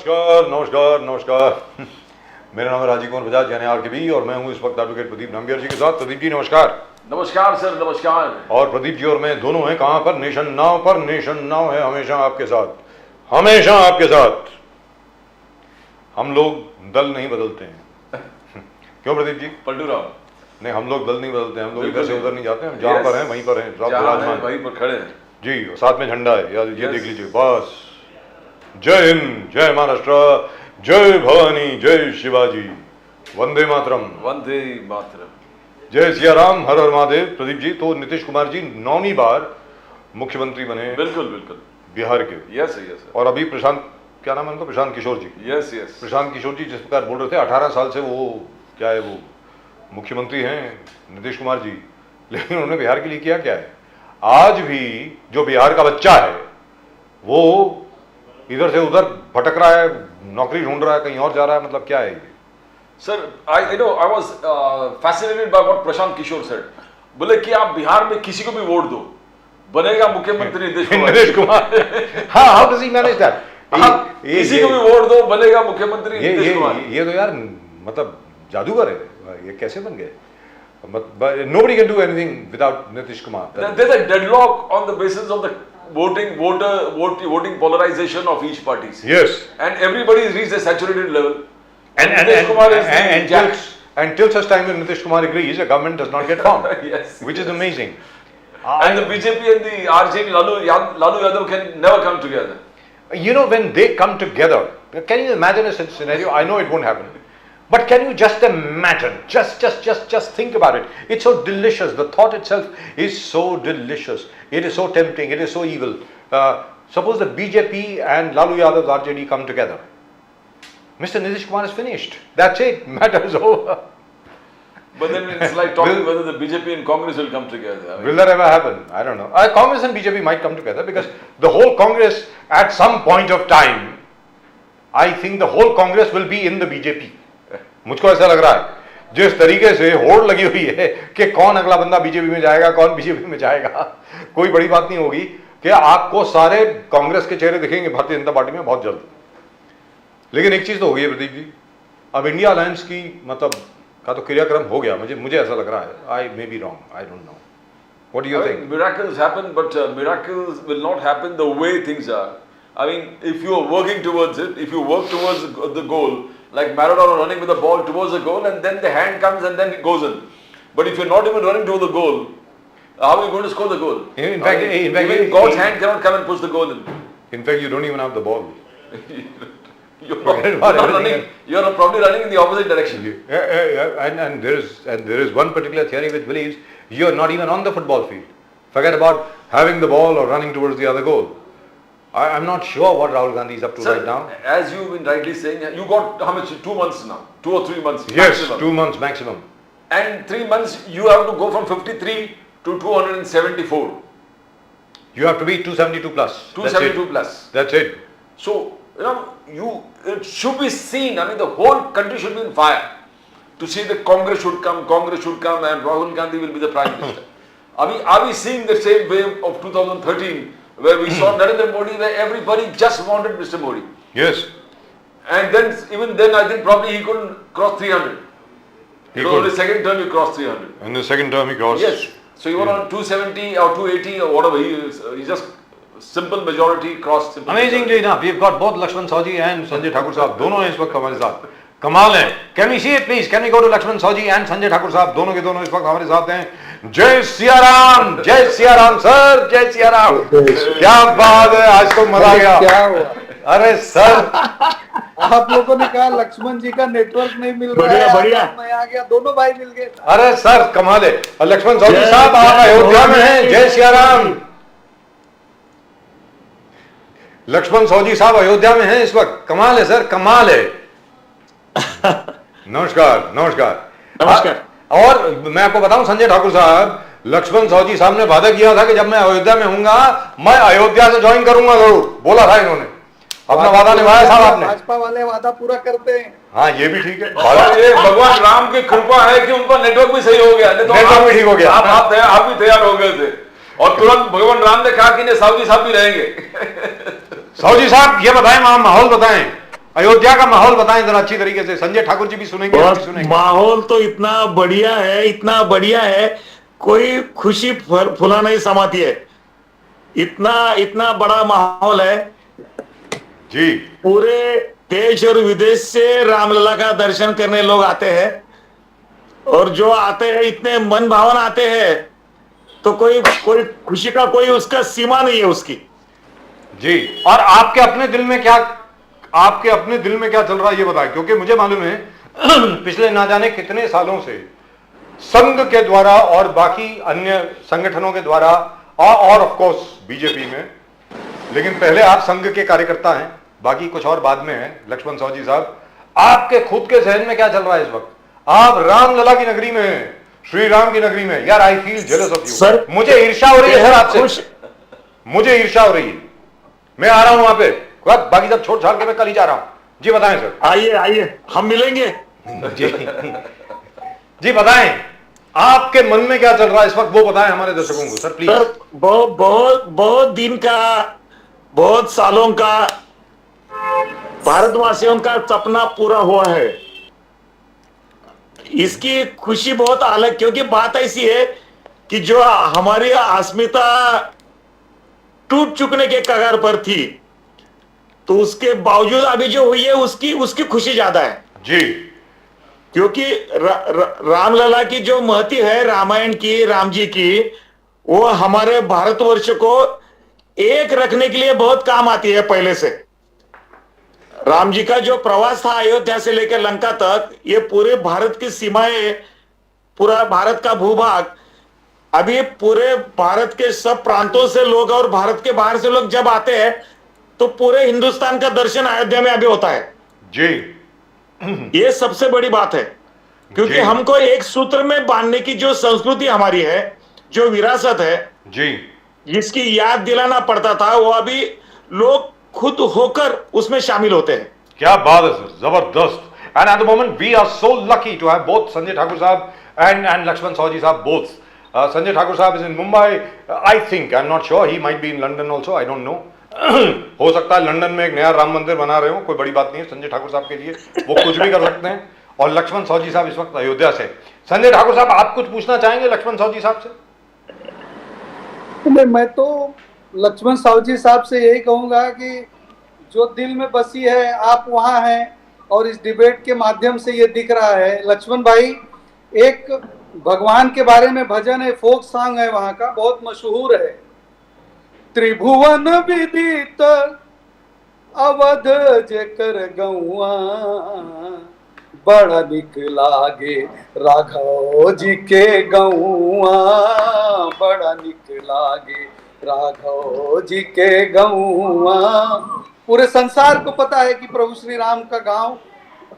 नमस्कार नमस्कार नमस्कार। मेरा नाम है राजीव कुमार बजाज यानी आरकेबी और मैं हूं इस वक्त एडवोकेट प्रदीप नंबियार जी के साथ। प्रदीप जी नमस्कार। नमस्कार सर, नमस्कार। और प्रदीप जी और मैं दोनों हैं कहां पर? नेशन नाउ पर। नेशन नाउ है हमेशा आपके साथ, हमेशा आपके साथ। हम लोग दल नहीं बदलते हैं। क्यों प्रदीप जी? पलटू राव नहीं, हम लोग दल नहीं बदलते, हम लोग इधर से उधर नहीं जाते, हम जहां पर हैं वहीं पर हैं, विराजमान वहीं पर खड़े हैं जी। और साथ में झंडा है, यार ये देख लीजिए बस। जय हिंद, जय महाराष्ट्र, जय भवानी, जय शिवाजी, वंदे मातरम, वंदे मातरम, जय सिया राम, हर हर महादेव। प्रदीप जी, तो नीतीश कुमार जी 9वीं बार मुख्यमंत्री बने। बिल्कुल बिल्कुल बिहार के। Yes yes. और अभी प्रशांत, क्या नाम है उनका? प्रशांत किशोर जी। Yes yes. प्रशांत किशोर जी जिस प्रकार बोल रहे थे 18 साल से वो क्या है, वो मुख्यमंत्री हैं नीतीश कुमार जी, लेकिन उन्होंने बिहार के लिए किया क्या है? आज भी जो बिहार का बच्चा है वो इधर से उधर भटक रहा है, नौकरी ढूंढ रहा है, कहीं और जा रहा है, मतलब क्या है ये? Sir I was fascinated by what Prashant Kishor said. बोले कि आप बिहार में किसी को भी वोट दो, बनेगा मुख्यमंत्री नीतीश कुमार। हाँ, how does he manage that? किसी को भी वोट दो, बनेगा मुख्यमंत्री नीतीश कुमार। ये तो यार मतलब जादूगर है, ये कैसे बन गए? Nobody can do anything without Nitish Kumar. There's a deadlock on the basis of the voting polarization of each party. Yes. And everybody has reached a saturated level. And Nitish Kumar is until such time when Nitish Kumar agrees, a government does not get formed. Yes. Which is amazing. And the BJP and the RJD, Lalu Yadav can never come together. You know, when they come together, can you imagine a scenario? I know it won't happen. But can you just imagine, just think about it. It's so delicious. The thought itself is so delicious. It is so tempting. It is so evil. Suppose the BJP and Lalu Yadav's RJD come together. Mr. Nitish Kumar is finished. That's it. Matter is over. But then it's like talking whether the BJP and Congress will come together. I mean, will that ever happen? I don't know. Congress and BJP might come together because the whole Congress at some point of time, I think the whole Congress will be in the BJP. मुझको ऐसा लग रहा है जिस तरीके से होड़ लगी हुई है कि कौन अगला बंदा बीजेपी में जाएगा, कौन बीजेपी में जाएगा। कोई बड़ी बात नहीं होगी कि आपको सारे कांग्रेस के चेहरे दिखेंगे भारतीय जनता पार्टी में बहुत जल्द। लेकिन एक चीज तो हो गई है प्रदीप जी, अब इंडिया अलायंस की मतलब का तो क्रियाक्रम हो गया। मुझे ऐसा लग रहा है, I may be wrong, I don't know, what do you think? Miracles happen, but miracles will not happen the way things are. I mean, if you are working towards it, if you work towards the goal, like Maradona running with the ball towards the goal, and then the hand comes and then it goes in. But if you're not even running towards the goal, how are you going to score the goal? In fact, even God's hand cannot come and push the goal in. In fact, you don't even have the ball. You're probably running in the opposite direction. And there is one particular theory which believes you are not even on the football field. Forget about having the ball or running towards the other goal. I'm not sure what Rahul Gandhi is up to right now. As you've been rightly saying, you got how much? 2 months now? 2 or 3 months? Yes, maximum. 2 months maximum. And 3 months, you have to go from 53 to 274. You have to be 272 plus. 272 plus. That's it. So, it should be seen, I mean, the whole country should be in fire to see that Congress should come and Rahul Gandhi will be the Prime Minister. Are we seeing the same wave of 2013 where we saw Narendra Modi, where everybody just wanted Mr. Modi? Yes. And then, even then, I think probably he couldn't cross 300. In the second term, he crossed 300. In the second term, he crossed. Yes. So, he was on 270 or 280 or whatever he is. He just simple majority crossed. Amazingly enough, we've got both Lakshman Saoji and Sanjay Thakur Sahab. दोनों हैं इस वक्त हमारे साथ. कमाल है. Can we see it please? Can we go to Lakshman Saoji and Sanjay Thakur Sahab? दोनों के दोनों इस वक्त हमारे साथ हैं. जय सिया राम, जय सिया राम सर, जय सिया राम. क्या बात है, आज तो मजा आ गया. क्या हुआ? अरे सर, आप लोगों ने कहा लक्ष्मण जी का नेटवर्क नहीं मिल रहा है, बढ़िया। मैं आ गया, दोनों भाई मिल गए. अरे सर कमाल है. लक्ष्मण साहजी साहब आप अयोध्या में हैं. जय सिया राम. लक्ष्मण साहजी साहब अयोध्या में हैं इस वक्त. कमाल है सर, कमाल है. नमस्कार नमस्कार नमस्कार. और मैं आपको बताऊं संजय ठाकुर साहब, लक्ष्मण साहजी साहब ने वादा किया था कि जब मैं अयोध्या में हूंगा मैं अयोध्या से ज्वाइन करूंगा जरूर. बोला था इन्होंने, अपना वादा निभाया साहब आपने. भाजपा वाले वादा पूरा करते हैं. हाँ ये भी ठीक है. और ये भगवान राम की कृपा है कि उनका नेटवर्क भी सही हो गया. नेटवर्क भी ठीक हो गया. आप भी तैयार हो गए थे और तुरंत भगवान राम ने कहा कि साहू जी साहब भी रहेंगे. साहू जी साहब ये बताएं, वहां माहौल बताएं. अयोध्या का माहौल बताएं जरा अच्छी तरीके से, संजय ठाकुर जी भी सुनेंगे, हम भी सुनेंगे। माहौल तो इतना बढ़िया है, इतना बढ़िया है, कोई खुशी फुला नहीं समाती है, इतना इतना बड़ा माहौल है। जी पूरे देश और विदेश से रामलला का दर्शन करने लोग आते हैं, और जो आते हैं इतने मन भावन आते हैं, तो कोई कोई खुशी का कोई उसका सीमा नहीं है उसकी। जी, और आपके अपने दिल में क्या, आपके अपने दिल में क्या चल रहा है ये बताएं, क्योंकि मुझे मालूम है पिछले ना जाने कितने सालों से संघ के द्वारा और बाकी अन्य संगठनों के द्वारा और ऑफ कोर्स बीजेपी में, लेकिन पहले आप संघ के कार्यकर्ता हैं, बाकी कुछ और बाद में है। लक्ष्मण साहू जी साहब, आपके खुद के जहन में क्या चल रहा है इस वक्त? आप रामलला की नगरी में हैं, श्री राम की नगरी में। यार I feel jealous of you sir, मुझे ईर्ष्या हो रही है सर आपसे, मुझे ईर्ष्या हो रही है। मैं आ रहा हूं वहां पे, बाकी सब छोड़ छाड़ के मैं कल ही जा रहा हूं। जी बताएं सर। आइए आइए, हम मिलेंगे। जी जी बताएं, आपके मन में क्या चल रहा है इस वक्त, वो बताएं हमारे दर्शकों को सर प्लीज। सर बहुत दिन का, बहुत सालों का भारतवासियों का सपना पूरा हुआ है, इसकी खुशी बहुत अलग, क्योंकि बात ऐसी है कि जो हमारी अस्मिता टूट चुकने के कगार पर थी, तो उसके बावजूद अभी जो हुई है उसकी खुशी ज्यादा है जी, क्योंकि रामलला की जो महती है रामायण की, राम जी की, वो हमारे भारतवर्ष को एक रखने के लिए बहुत काम आती है। पहले से राम जी का जो प्रवास था अयोध्या से लेकर लंका तक, ये पूरे भारत की सीमाएं, पूरा भारत का भूभाग, अभी पूरे भारत के सब प्रांतों से लोग और भारत के बाहर से लोग जब आते हैं, तो पूरे हिंदुस्तान का दर्शन अयोध्या में अभी होता है जी। ये सबसे बड़ी बात है, क्योंकि हमको एक सूत्र में बांधने की जो संस्कृति हमारी है, जो विरासत है जी, जिसकी याद दिलाना पड़ता था, वो अभी लोग खुद होकर उसमें शामिल होते हैं। क्या बात है सर, जबरदस्त। And at the moment we are so lucky to have both Sanjay Thakur साहब एंड लक्ष्मण साहू जी साहब बोथ. Sanjay Thakur साहब is in Mumbai. I think, I'm not sure, he might be in London also, I don't know. हो सकता है London में एक नया राम मंदिर बना रहे हो, कोई बड़ी बात नहीं है संजय ठाकुर साहब के लिए, वो कुछ भी कर सकते हैं. और लक्ष्मण साहू जी साहब इस वक्त अयोध्या से. संजय ठाकुर साहब, आप कुछ पूछना चाहेंगे लक्ष्मण साहू जी साहब से? नहीं, मैं तो लक्ष्मण साहू जी साहब से यही कहूंगा कि जो दिल में बसी है, आप वहाँ हैं और इस डिबेट के माध्यम से ये दिख रहा है. लक्ष्मण भाई, एक भगवान के बारे में भजन है, फोक सॉन्ग है वहाँ का, बहुत मशहूर है. त्रिभुवन विदित अवध जेकर गौआ, बड़ा निक लागे राघव जी के गौआ, बड़ा निक लागे राघव जी के गौआ. पूरे संसार को पता है कि प्रभु श्री राम का गांव,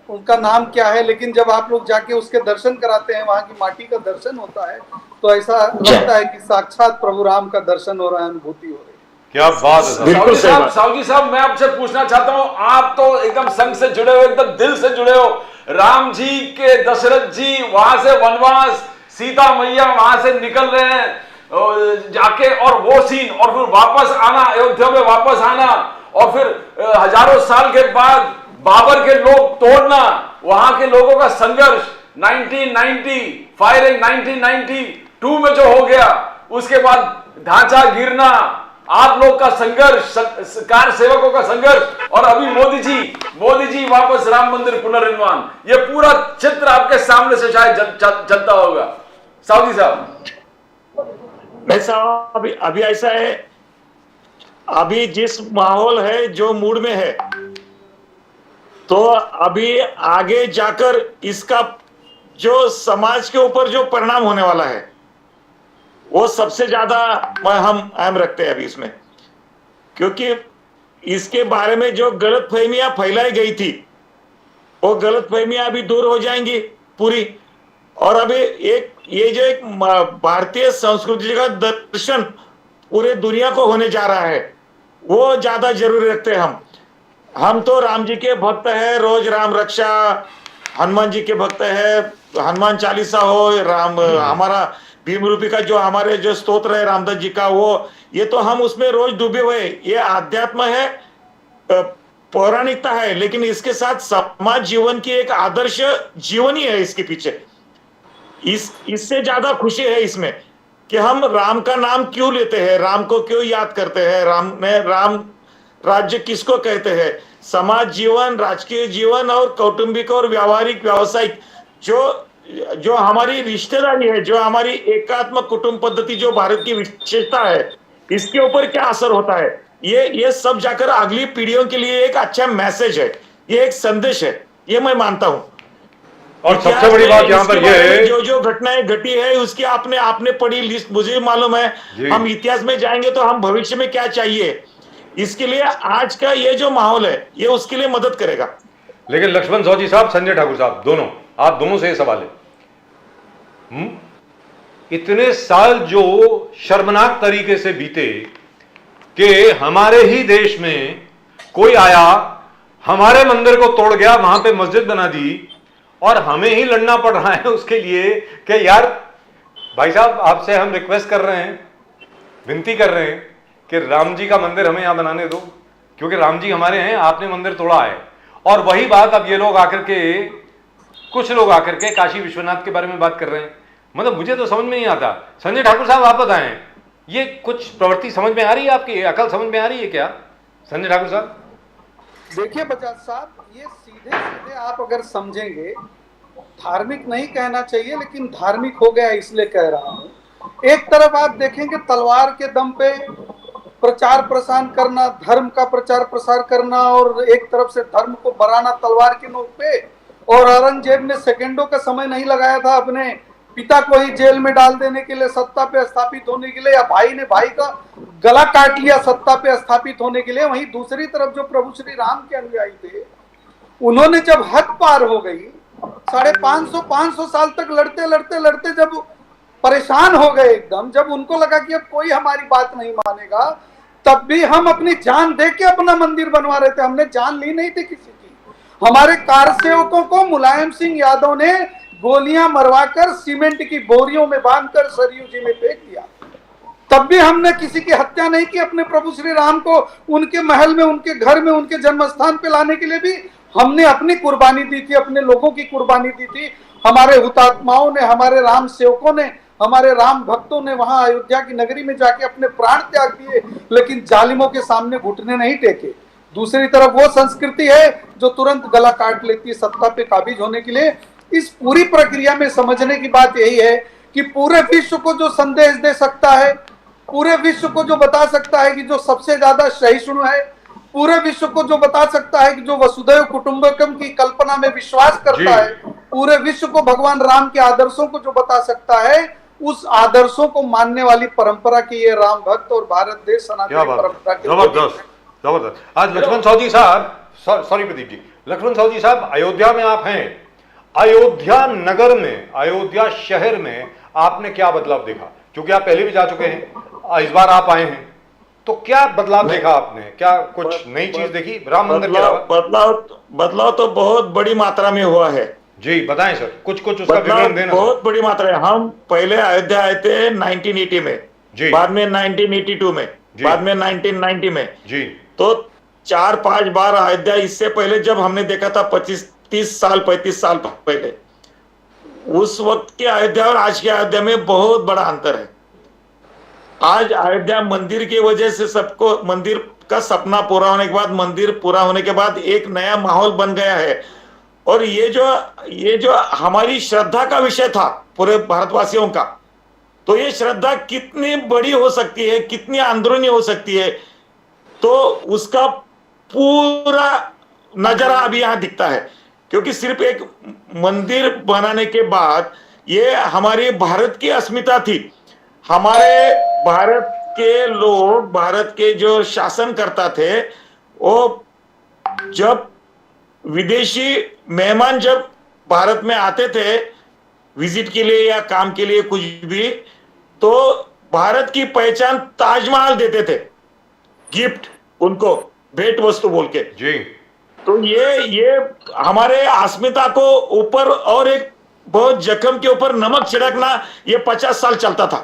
उनका नाम क्या है, लेकिन जब आप लोग जाके उसके दर्शन कराते हैं, वहां की माटी का दर्शन होता है, तो ऐसा लगता है कि साक्षात प्रभु राम का दर्शन हो रहा है, अनुभूति हो रही है. क्या बात है. बिल्कुल सही बात. साहू जी साहब, मैं आपसे पूछना चाहता हूं, आप तो एकदम संघ से जुड़े हो, एकदम दिल से जुड़े हो. राम जी के दशरथ जी वहां से वनवास, सीता मैया वहां से निकल रहे हैं जाके, और वो सीन, और फिर वापस आना, अयोध्या में वापस आना, और फिर हजारों साल के बाद बाबर के लोग तोड़ना, वहां के लोगों का संघर्ष 1990 फायरिंग, 1992 में जो हो गया, उसके बाद ढांचा गिरना, आप लोग का संघर्ष, कार सेवकों का संघर्ष, और अभी मोदी जी वापस राम मंदिर पुनर्निर्माण, ये पूरा चित्र आपके सामने से शायद चलता होगा. साहू जी साहब, नहीं साहब, अभी ऐसा है, अभी जिस माहौल है, जो मूड में है, तो अभी आगे जाकर इसका जो समाज के ऊपर जो परिणाम होने वाला है, वो सबसे ज्यादा हम अहम रखते हैं अभी इसमें, क्योंकि इसके बारे में जो गलतफहमियां फैलाई गई थी, वो गलतफहमियां अभी दूर हो जाएंगी पूरी. और अभी ये जो एक भारतीय संस्कृति का दर्शन पूरे दुनिया को होने जा रहा है, वो ज्यादा जरूरी रखते हैं हम तो राम जी के भक्त हैं, रोज राम रक्षा, हनुमान जी के भक्त हैं, हनुमान चालीसा हो, राम हमारा भीम रूपी का जो हमारे जो स्तोत्र है रामदास जी का, वो ये तो हम उसमें रोज डूबे हुए. ये आध्यात्म है, पौराणिकता है, लेकिन इसके साथ समाज जीवन की एक आदर्श जीवन ही है इसके पीछे। इससे ज्यादा खुशी है इसमें कि हम राम का नाम क्यों लेते हैं, राम को क्यों याद करते हैं, राम राज्य किसको कहते हैं। समाज जीवन, राजकीय जीवन और कौटुंबिक और व्यावहारिक व्यावसायिक जो हमारी रिश्तेदारी है, जो हमारी एकात्म कुटुंब पद्धति जो भारत की विशेषता है, इसके ऊपर क्या असर होता है, ये सब जाकर अगली पीढ़ियों के लिए एक अच्छा मैसेज है, ये एक संदेश है, ये मैं मानता हूं। और सबसे बड़ी बात यहाँ पर यह है, जो घटनाएं घटी है उसकी आपने पढ़ी लिस्ट, मुझे मालूम है। हम इतिहास में जाएंगे तो हम भविष्य में क्या चाहिए, इसके लिए आज का ये जो माहौल है ये उसके लिए मदद करेगा। लेकिन लक्ष्मण सौजी साहब, संजय ठाकुर साहब, दोनों, आप दोनों से ये सवाल है, इतने साल जो शर्मनाक तरीके से बीते कि हमारे ही देश में कोई आया, हमारे मंदिर को तोड़ गया, वहां पे मस्जिद बना दी, और हमें ही लड़ना पड़ रहा है उसके लिए कि यार भाई साहब, आपसे हम रिक्वेस्ट कर रहे हैं, विनती कर रहे हैं कि राम जी का मंदिर हमें यहां बनाने दो, क्योंकि राम जी हमारे हैं, आपने मंदिर तोड़ा है। और वही बात अब ये लोग आकर के, कुछ लोग आकर के काशी विश्वनाथ के बारे में बात कर रहे हैं। मतलब मुझे तो समझ में नहीं आता। संजय ठाकुर साहब, आप बताएं, ये कुछ प्रवृत्ति समझ में आ रही है, आपकी अकल समझ में आ रही है क्या, संजय ठाकुर साहब? देखिए बजाज साहब, ये सीधे सीधे आप अगर समझेंगे, धार्मिक नहीं कहना चाहिए लेकिन धार्मिक हो गया इसलिए कह रहा हूं। एक तरफ आप देखेंगे तलवार के दम पे प्रचार प्रसार करना, धर्म का प्रचार प्रसार करना, और एक तरफ से धर्म को बढ़ाना तलवार के नोक पे। और औरंगजेब ने सेकंडों का समय नहीं लगाया था अपने पिता को ही जेल में डाल देने के लिए, सत्ता पे स्थापित होने के लिए, या भाई ने भाई का गला काट लिया सत्ता पे स्थापित होने के लिए। वहीं दूसरी तरफ जो प्रभु श्री राम के अनुयायी थे, उन्होंने जब हद पार हो गई, 550 साल तक लड़ते लड़ते लड़ते जब परेशान हो गए एकदम, जब उनको लगा कि अब कोई हमारी बात नहीं मानेगा, तब भी हम अपनी जान दे के अपना मंदिर बनवा रहे थे। हमने जान ली नहीं थी किसी की। हमारे कारसेवकों को मुलायम सिंह यादव ने गोलियां मरवाकर सीमेंट की बोरियों में बांधकर सरयू जी में फेंक दिया। तब भी हमने किसी की हत्या नहीं की। अपने प्रभु श्री राम को उनके महल में, उनके घर में, उनके जन्म स्थान पे लाने के लिए भी हमने अपनी कुर्बानी दी थी, अपने लोगों की कुर्बानी दी थी। हमारे हुतात्माओं ने, हमारे राम सेवकों ने, हमारे राम भक्तों ने वहां अयोध्या की नगरी में जाके अपने प्राण त्याग दिए, लेकिन जालिमों के सामने घुटने नहीं टेके। दूसरी तरफ वो संस्कृति है जो तुरंत गला काट लेती है सत्ता पे काबिज होने के लिए। इस पूरी प्रक्रिया में समझने की बात यही है कि पूरे विश्व को जो संदेश दे सकता है, पूरे विश्व को जो बता सकता है कि जो सबसे ज्यादा सहिष्णु है, पूरे विश्व को जो बता सकता है कि जो वसुधैव कुटुंबकम की कल्पना में विश्वास करता है, पूरे विश्व को भगवान राम के आदर्शों को जो बता सकता है, उस आदर्शों को मानने वाली परंपरा की ये राम भक्त और भारत देश सनातन परंपरा की जबरदस्त जबरदस्त। आज लक्ष्मण सौजी साहब, सॉरी प्रदीप जी, लक्ष्मण सौजी साहब, अयोध्या में आप हैं, अयोध्या नगर में, अयोध्या शहर में आपने क्या बदलाव देखा? क्योंकि आप पहले भी जा चुके हैं, इस बार आप आए हैं, तो क्या बदलाव देखा आपने? क्या कुछ नई चीज देखी राम मंदिर के अलावा? बदलाव तो बहुत बड़ी मात्रा में हुआ है जी, बताएं सर, कुछ उसका विवरण देना। बहुत बड़ी मात्रा है। हम पहले अयोध्या आए थे 1980 में जी, बाद में 1982 में, बाद में 1990 में जी, तो 4-5 बार अयोध्या। इससे पहले जब हमने देखा था 35 साल पहले, उस वक्त के अयोध्या और आज के अयोध्या में बहुत बड़ा अंतर है। आज अयोध्या मंदिर की वजह से सबको, मंदिर का सपना पूरा होने के बाद, मंदिर पूरा होने के बाद एक नया माहौल बन गया है। और ये जो हमारी श्रद्धा का विषय था पूरे भारतवासियों का, तो ये श्रद्धा कितनी बड़ी हो सकती है, कितनी अंदरूनी हो सकती है, तो उसका पूरा नजारा अभी यहां दिखता है। क्योंकि सिर्फ एक मंदिर बनाने के बाद ये हमारी भारत की अस्मिता थी। हमारे भारत के लोग, भारत के जो शासन करता थे, वो जब विदेशी मेहमान जब भारत में आते थे विजिट के लिए या काम के लिए कुछ भी, तो भारत की पहचान ताजमहल देते थे, गिफ्ट, उनको भेंट वस्तु बोल के जी। तो ये हमारे अस्मिता को ऊपर, और एक बहुत जख्म के ऊपर नमक छिड़कना, ये 50 साल चलता था।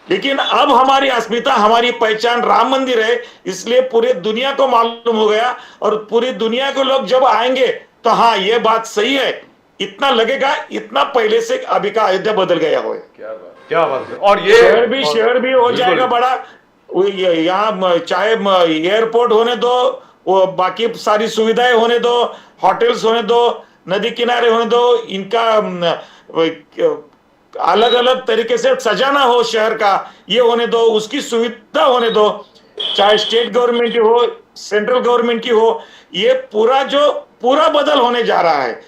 लेकिन अब हमारी अस्मिता, हमारी पहचान राम मंदिर है, इसलिए पूरे दुनिया को मालूम हो गया, और पूरी दुनिया के लोग जब आएंगे तो हाँ ये बात सही है, इतना लगेगा, इतना पहले से अभी का अयोध्या बदल गया हो। क्या बात है। और ये शहर भी हो जाएगा बड़ा। यहाँ चाहे एयरपोर्ट होने दो, वो बाकी सारी सुविधाएं होने दो, होटल्स होने दो, नदी किनारे होने दो, इनका अलग अलग तरीके से सजाना हो शहर का, ये होने दो, उसकी सुविधा होने दो, चाहे स्टेट गवर्नमेंट की हो, सेंट्रल गवर्नमेंट की हो, ये पूरा बदल होने जा रहा है।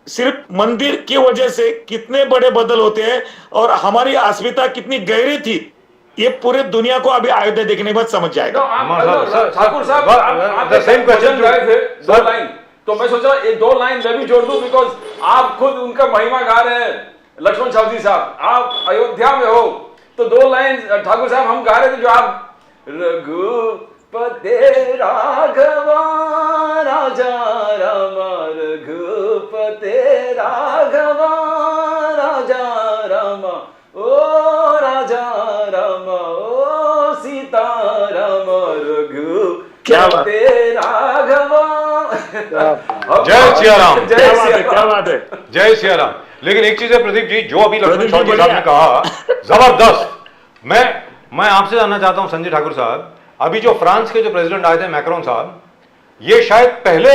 सिर्फ मंदिर की वजह से कितने बड़े बदल होते हैं और हमारी अस्मिता कितनी गहरी थी, ये पूरे दुनिया को अभी अयोध्या देखने के बाद समझ जाएगा। ठाकुर साहब, आप सेम क्वेश्चन गए थे, दो लाइन, तो मैं सोचा ये दो लाइन मैं भी जोड़ दूं, बिकॉज आप खुद उनका महिमा गा रहे हैं। लक्ष्मण साहब जी साहब, आप अयोध्या में हो, तो दो लाइन ठाकुर साहब हम गा रहे थे, जो आप रघुपते राघवा राजा राम, रघुपते राघवा राजा राम, ओ राजा राम, ओ सीता राम, रघुपते राघवा। जय सिया राम। क्या बात है। जय सिया राम। लेकिन एक चीज है प्रदीप जी, जो अभी लक्ष्मण चौधरी साहब ने कहा, जबरदस्त। मैं आपसे जानना चाहता हूं संजय ठाकुर साहब, अभी जो फ्रांस के जो प्रेसिडेंट आए थे मैक्रोन साहब, ये शायद पहले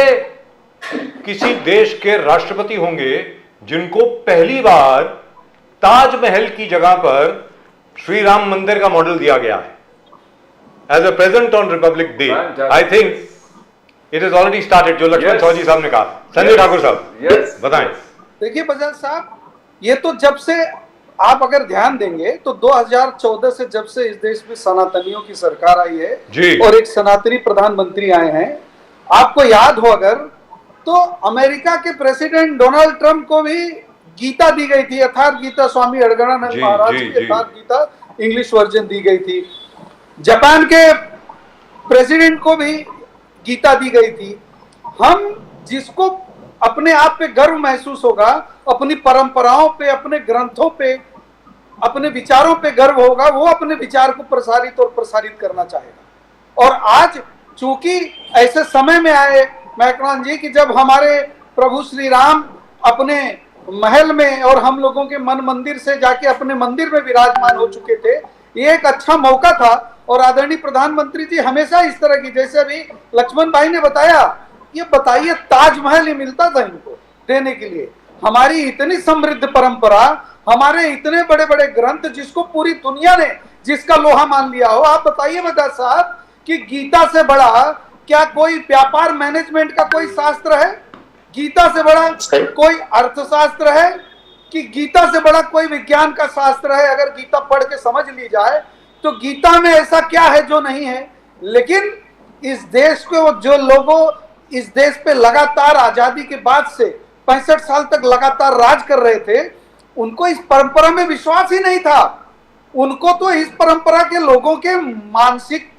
किसी देश के राष्ट्रपति होंगे जिनको पहली बार ताजमहल की जगह पर श्री राम मंदिर का मॉडल दिया गया है as a present on Republic Day. I think it is already started, जो लक्ष्मण चौधरी साहब ने कहा। संजय ठाकुर साहब बताएं। देखिए बजाज साहब, ये तो जब से आप अगर ध्यान देंगे तो 2014 से जब से इस देश में सनातनियों की सरकार आई है जी, और एक सनातनी प्रधानमंत्री आए हैं, आपको याद हो अगर, तो अमेरिका के प्रेसिडेंट डोनाल्ड ट्रंप को भी गीता दी गई थी, यथार्थ गीता, स्वामी अड़गड़ानंद महाराज की यथार्थ गीता इंग्लिश वर्जन दी गई थी। जापान के प्रेसिडेंट को भी गीता दी गई थी। हम जिसको अपने आप पे गर्व महसूस होगा, अपनी परंपराओं पे, अपने ग्रंथों पे, अपने विचारों पे गर्व होगा, वो अपने विचार को प्रसारित करना चाहेगा। और आज चूंकि ऐसे समय में आए मैक्रोन जी कि जब हमारे प्रभु श्री राम अपने महल में और हम लोगों के मन मंदिर से जाके अपने मंदिर में विराजमान हो चुके थे, ये एक अच्छा मौका था। और आदरणीय प्रधानमंत्री जी हमेशा इस तरह की, जैसे अभी लक्ष्मण भाई ने बताया, ये बताइए ताजमहल ही मिलता था इनको देने के लिए। हमारी इतनी समृद्ध परंपरा, हमारे इतने बड़े बड़े ग्रंथ जिसको पूरी दुनिया ने जिसका लोहा मान लिया हो, आप बताइए बता साहब कि गीता से बड़ा क्या कोई व्यापार मैनेजमेंट का कोई शास्त्र है? गीता से बड़ा कोई अर्थशास्त्र है? कि गीता से बड़ा कोई विज्ञान का शास्त्र है? अगर गीता पढ़ के समझ ली जाए तो गीता में ऐसा क्या है जो नहीं है? लेकिन इस देश को जो लोगों इस देश पे लगातार आजादी के बाद से 65 साल तक लगातार राज कर रहे थे, उनको इस परंपरा में विश्वास ही नहीं था। उनको तो इस परंपरा के लोगों के मानसिक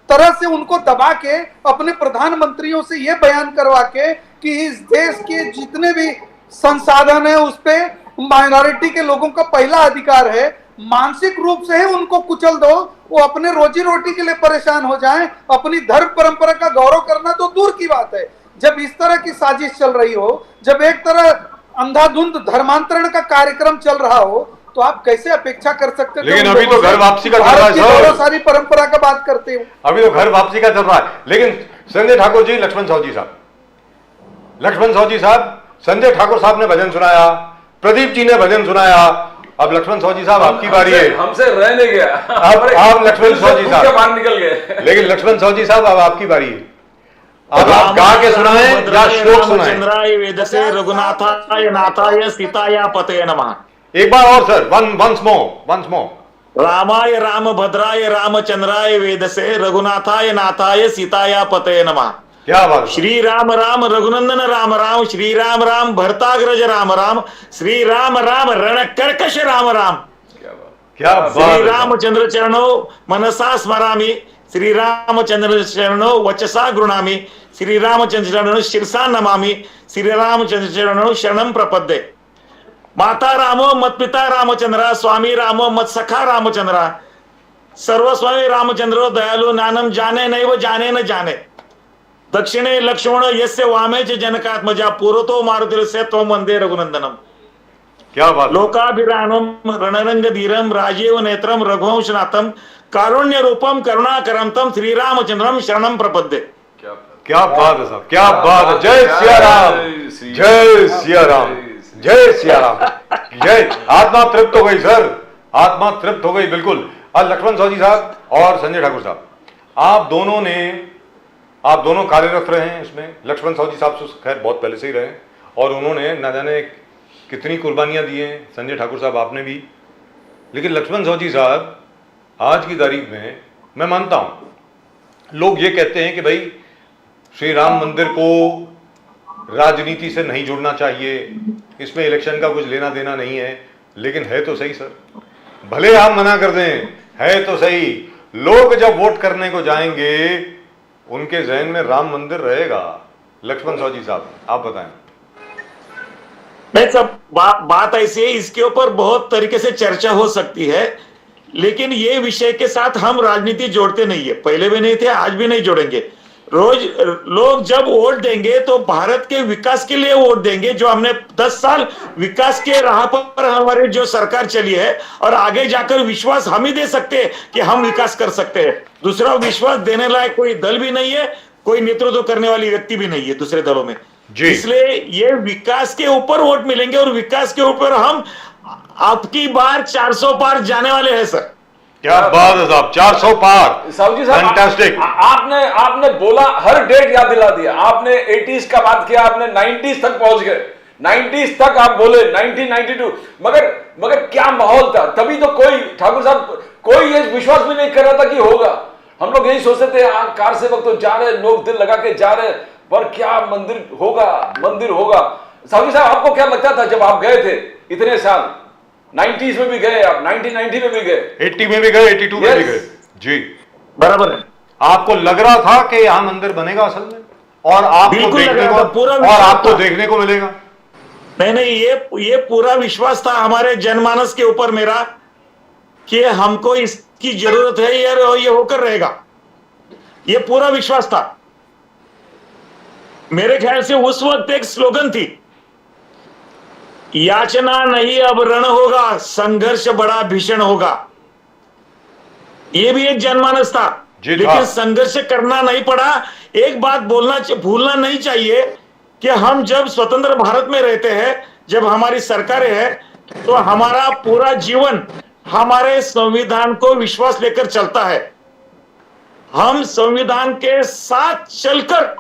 तरह से उनको दबा के, अपने प्रधानमंत्रियों से यह बयान करवा के कि इस देश के जितने भी संसाधन है उस पे माइनॉरिटी के लोगों का पहला अधिकार है, मानसिक रूप से ही उनको कुचल दो, वो अपने रोजी रोटी के लिए परेशान हो जाएं, अपनी धर्म परंपरा का गौरव करना तो दूर की बात है। जब इस तरह की साजिश चल रही हो, जब एक तरह अंधाधुंध धर्मांतरण का कार्यक्रम चल रहा हो, तो आप कैसे अपेक्षा कर सकते हैं? लेकिन अभी तो घर वापसी का चल रहा है सर, सारी परंपरा का बात करते हो, अभी तो घर वापसी का चल रहा है। लेकिन संजय ठाकुर जी, लक्ष्मण साहू जी साहब, संजय ठाकुर साहब ने भजन सुनाया, प्रदीप जी ने भजन सुनाया, अब लक्ष्मण साहू साहब आपकी बारी है। हमसे रह नहीं गया, आप लक्ष्मण साहू साहब बाहर निकल गए। लेकिन लक्ष्मण साहू साहब अब आपकी बारी है, अब आप गा के सुनाएं या श्लोक सुनाएं। चंद्राय वेदसे रघुनाथाय नाथाय सीताय पतये नमः। एक बार और सर, वंस मोर। रामाय रामभद्राय रामचंद्राय वेदसे रघुनाथाय नाथाय सीताय पतये नमः। क्या बात। श्री राम राम रघुनंदन राम राम, श्री राम राम भरताग्रज राम राम, श्री राम राम रण कर्कश राम राम। क्या बात। श्री रामचंद्र चरणो मनसा स्मरामि, श्री रामचंद्र चरणो वचसा गृणामि, श्री रामचंद्र चरणो शिरसा नमामि, श्री रामचंद्र चरणो शरणं प्रपद्ये। माता रामो मत पिता रामचंद्र, स्वामी रामो मत सखा रामचंद्र, सर्वस्वामी रामचंद्रो दयालु नानम जाने नहीं वो जाने न जाने, दक्षिणे लक्ष्मण यस्य वामे च जनकात्मजा, पूर्वतो मारुतिर्स्य त्वं वंदे रघुनंदनम। क्या बात। लोकाभिरामम रणरंग धीरम राजीव नेत्रम रघुवंशनाथम, कारुण्य रूपम करुणाकरम तम श्रीरामचंद्रम शरणम प्रपद्ये। क्या बात है साहब, क्या बात है। जय सिया राम, जय सिया राम, जय सिया राम, जय। आत्मा तृप्त हो गई सर, आत्मा तृप्त हो गई बिल्कुल। आज लक्ष्मण साहू जी साहब और संजय ठाकुर साहब, आप दोनों कार्यरत रहे हैं इसमें। लक्ष्मण साहू जी साहब तो खैर बहुत पहले से ही रहे हैं और उन्होंने न जाने कितनी कुर्बानियां दी हैं। संजय ठाकुर साहब आपने भी। लेकिन लक्ष्मण साहू जी साहब आज की तारीख में, मैं मानता हूं लोग ये कहते हैं कि भाई श्री राम मंदिर को राजनीति से नहीं जुड़ना चाहिए, इसमें इलेक्शन का कुछ लेना देना नहीं है। लेकिन है तो सही सर, भले आप मना कर दें, है तो सही। लोग जब वोट करने को जाएंगे उनके जहन में राम मंदिर रहेगा। लक्ष्मण साहू जी साहब आप बताएं। नहीं सब बात ऐसी है, इसके ऊपर बहुत तरीके से चर्चा हो सकती है, लेकिन ये विषय के साथ हम राजनीति जोड़ते नहीं है, पहले भी नहीं थे, आज भी नहीं जोड़ेंगे। रोज लोग जब वोट देंगे तो भारत के विकास के लिए वोट देंगे, जो हमने 10 साल विकास के राह पर हमारी जो सरकार चली है, और आगे जाकर विश्वास हम ही दे सकते हैं कि हम विकास कर सकते हैं। दूसरा विश्वास देने लायक कोई दल भी नहीं है, कोई नेतृत्व करने वाली व्यक्ति भी नहीं है दूसरे दलों में। इसलिए ये विकास के ऊपर वोट मिलेंगे और विकास के ऊपर हम आपकी बार 400 पार जाने वाले हैं सर। क्या बात है साहब, 400 पार। साहू जी साहब, फैंटास्टिक। आपने बोला, हर डेट याद दिला दिया। आपने 80s का बात किया, आपने 90s तक पहुंच गए, 90s तक आप बोले, 1992। मगर क्या माहौल था तभी तो। कोई ठाकुर साहब कोई ये विश्वास भी नहीं कर रहा था कि होगा। हम लोग यही सोचते थे कार से वक्त तो जा रहे, लोग दिल लगा के जा रहे, पर क्या मंदिर होगा, मंदिर होगा। साहू जी साहब आपको क्या लगता था जब आप गए थे इतने साल? 90s में भी गए आप, 1990 में भी गए, 80 में भी गए, 82 में भी गए जी, बराबर है। आपको लग रहा था कि यहाँ मंदिर बनेगा असल में, और आपको देखने को मिलेगा। नहीं, ये पूरा विश्वास था हमारे जनमानस के ऊपर मेरा कि हमको इसकी जरूरत है यार, ये होकर रहेगा, ये पूरा विश्वास था। मेरे ख्याल से उस वक्त एक स्लोगन थी, याचना नहीं अब रण होगा, संघर्ष बड़ा भीषण होगा। ये भी एक जनमानस था, लेकिन संघर्ष करना नहीं पड़ा। एक बात भूलना नहीं चाहिए कि हम जब स्वतंत्र भारत में रहते हैं, जब हमारी सरकारें हैं, तो हमारा पूरा जीवन हमारे संविधान को विश्वास लेकर चलता है। हम संविधान के साथ चलकर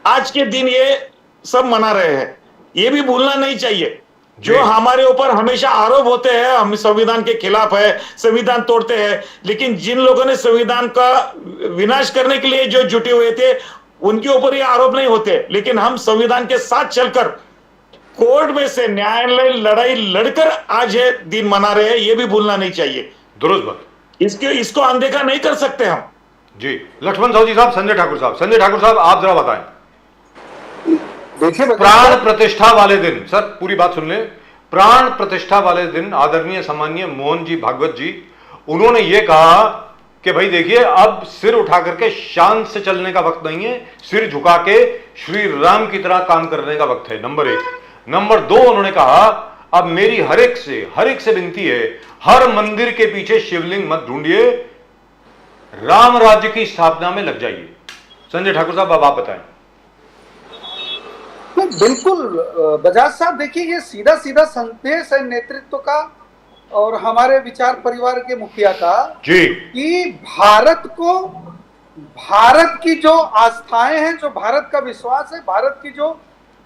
आज के दिन ये सब मना रहे हैं, ये भी भूलना नहीं चाहिए। जो हमारे ऊपर हमेशा आरोप होते हैं हम संविधान के खिलाफ है, संविधान तोड़ते हैं, लेकिन जिन लोगों ने संविधान का विनाश करने के लिए जो जुटे हुए थे उनके ऊपर ये आरोप नहीं होते। लेकिन हम संविधान के साथ चलकर कोर्ट में से न्यायालय लड़ाई लड़कर आज ये दिन मना रहे हैं, ये भी भूलना नहीं चाहिए। दुरुस्त बात। इसको अनदेखा नहीं कर सकते हम जी। लक्ष्मण साहू जी साहब, संजय ठाकुर साहब आप जरा बताएं। देखिए, प्राण प्रतिष्ठा वाले दिन, सर पूरी बात सुन ले। प्राण प्रतिष्ठा वाले दिन आदरणीय सम्माननीय मोहन जी भागवत जी, उन्होंने ये कहा कि भाई देखिए, अब सिर उठा करके शान से चलने का वक्त नहीं है, सिर झुका के श्री राम की तरह काम करने का वक्त है, नंबर 1। नंबर 2, उन्होंने कहा अब मेरी हर एक से विनती है, हर मंदिर के पीछे शिवलिंग मत ढूंढिए, राम राज्य की स्थापना में लग जाइए। संजय ठाकुर साहब अब आप बताएं। बिल्कुल बजाज साहब, देखिए ये सीधा सीधा संदेश है नेतृत्व का और हमारे विचार परिवार के मुखिया का जी, कि भारत की जो आस्थाएं हैं, जो भारत का विश्वास है, भारत की जो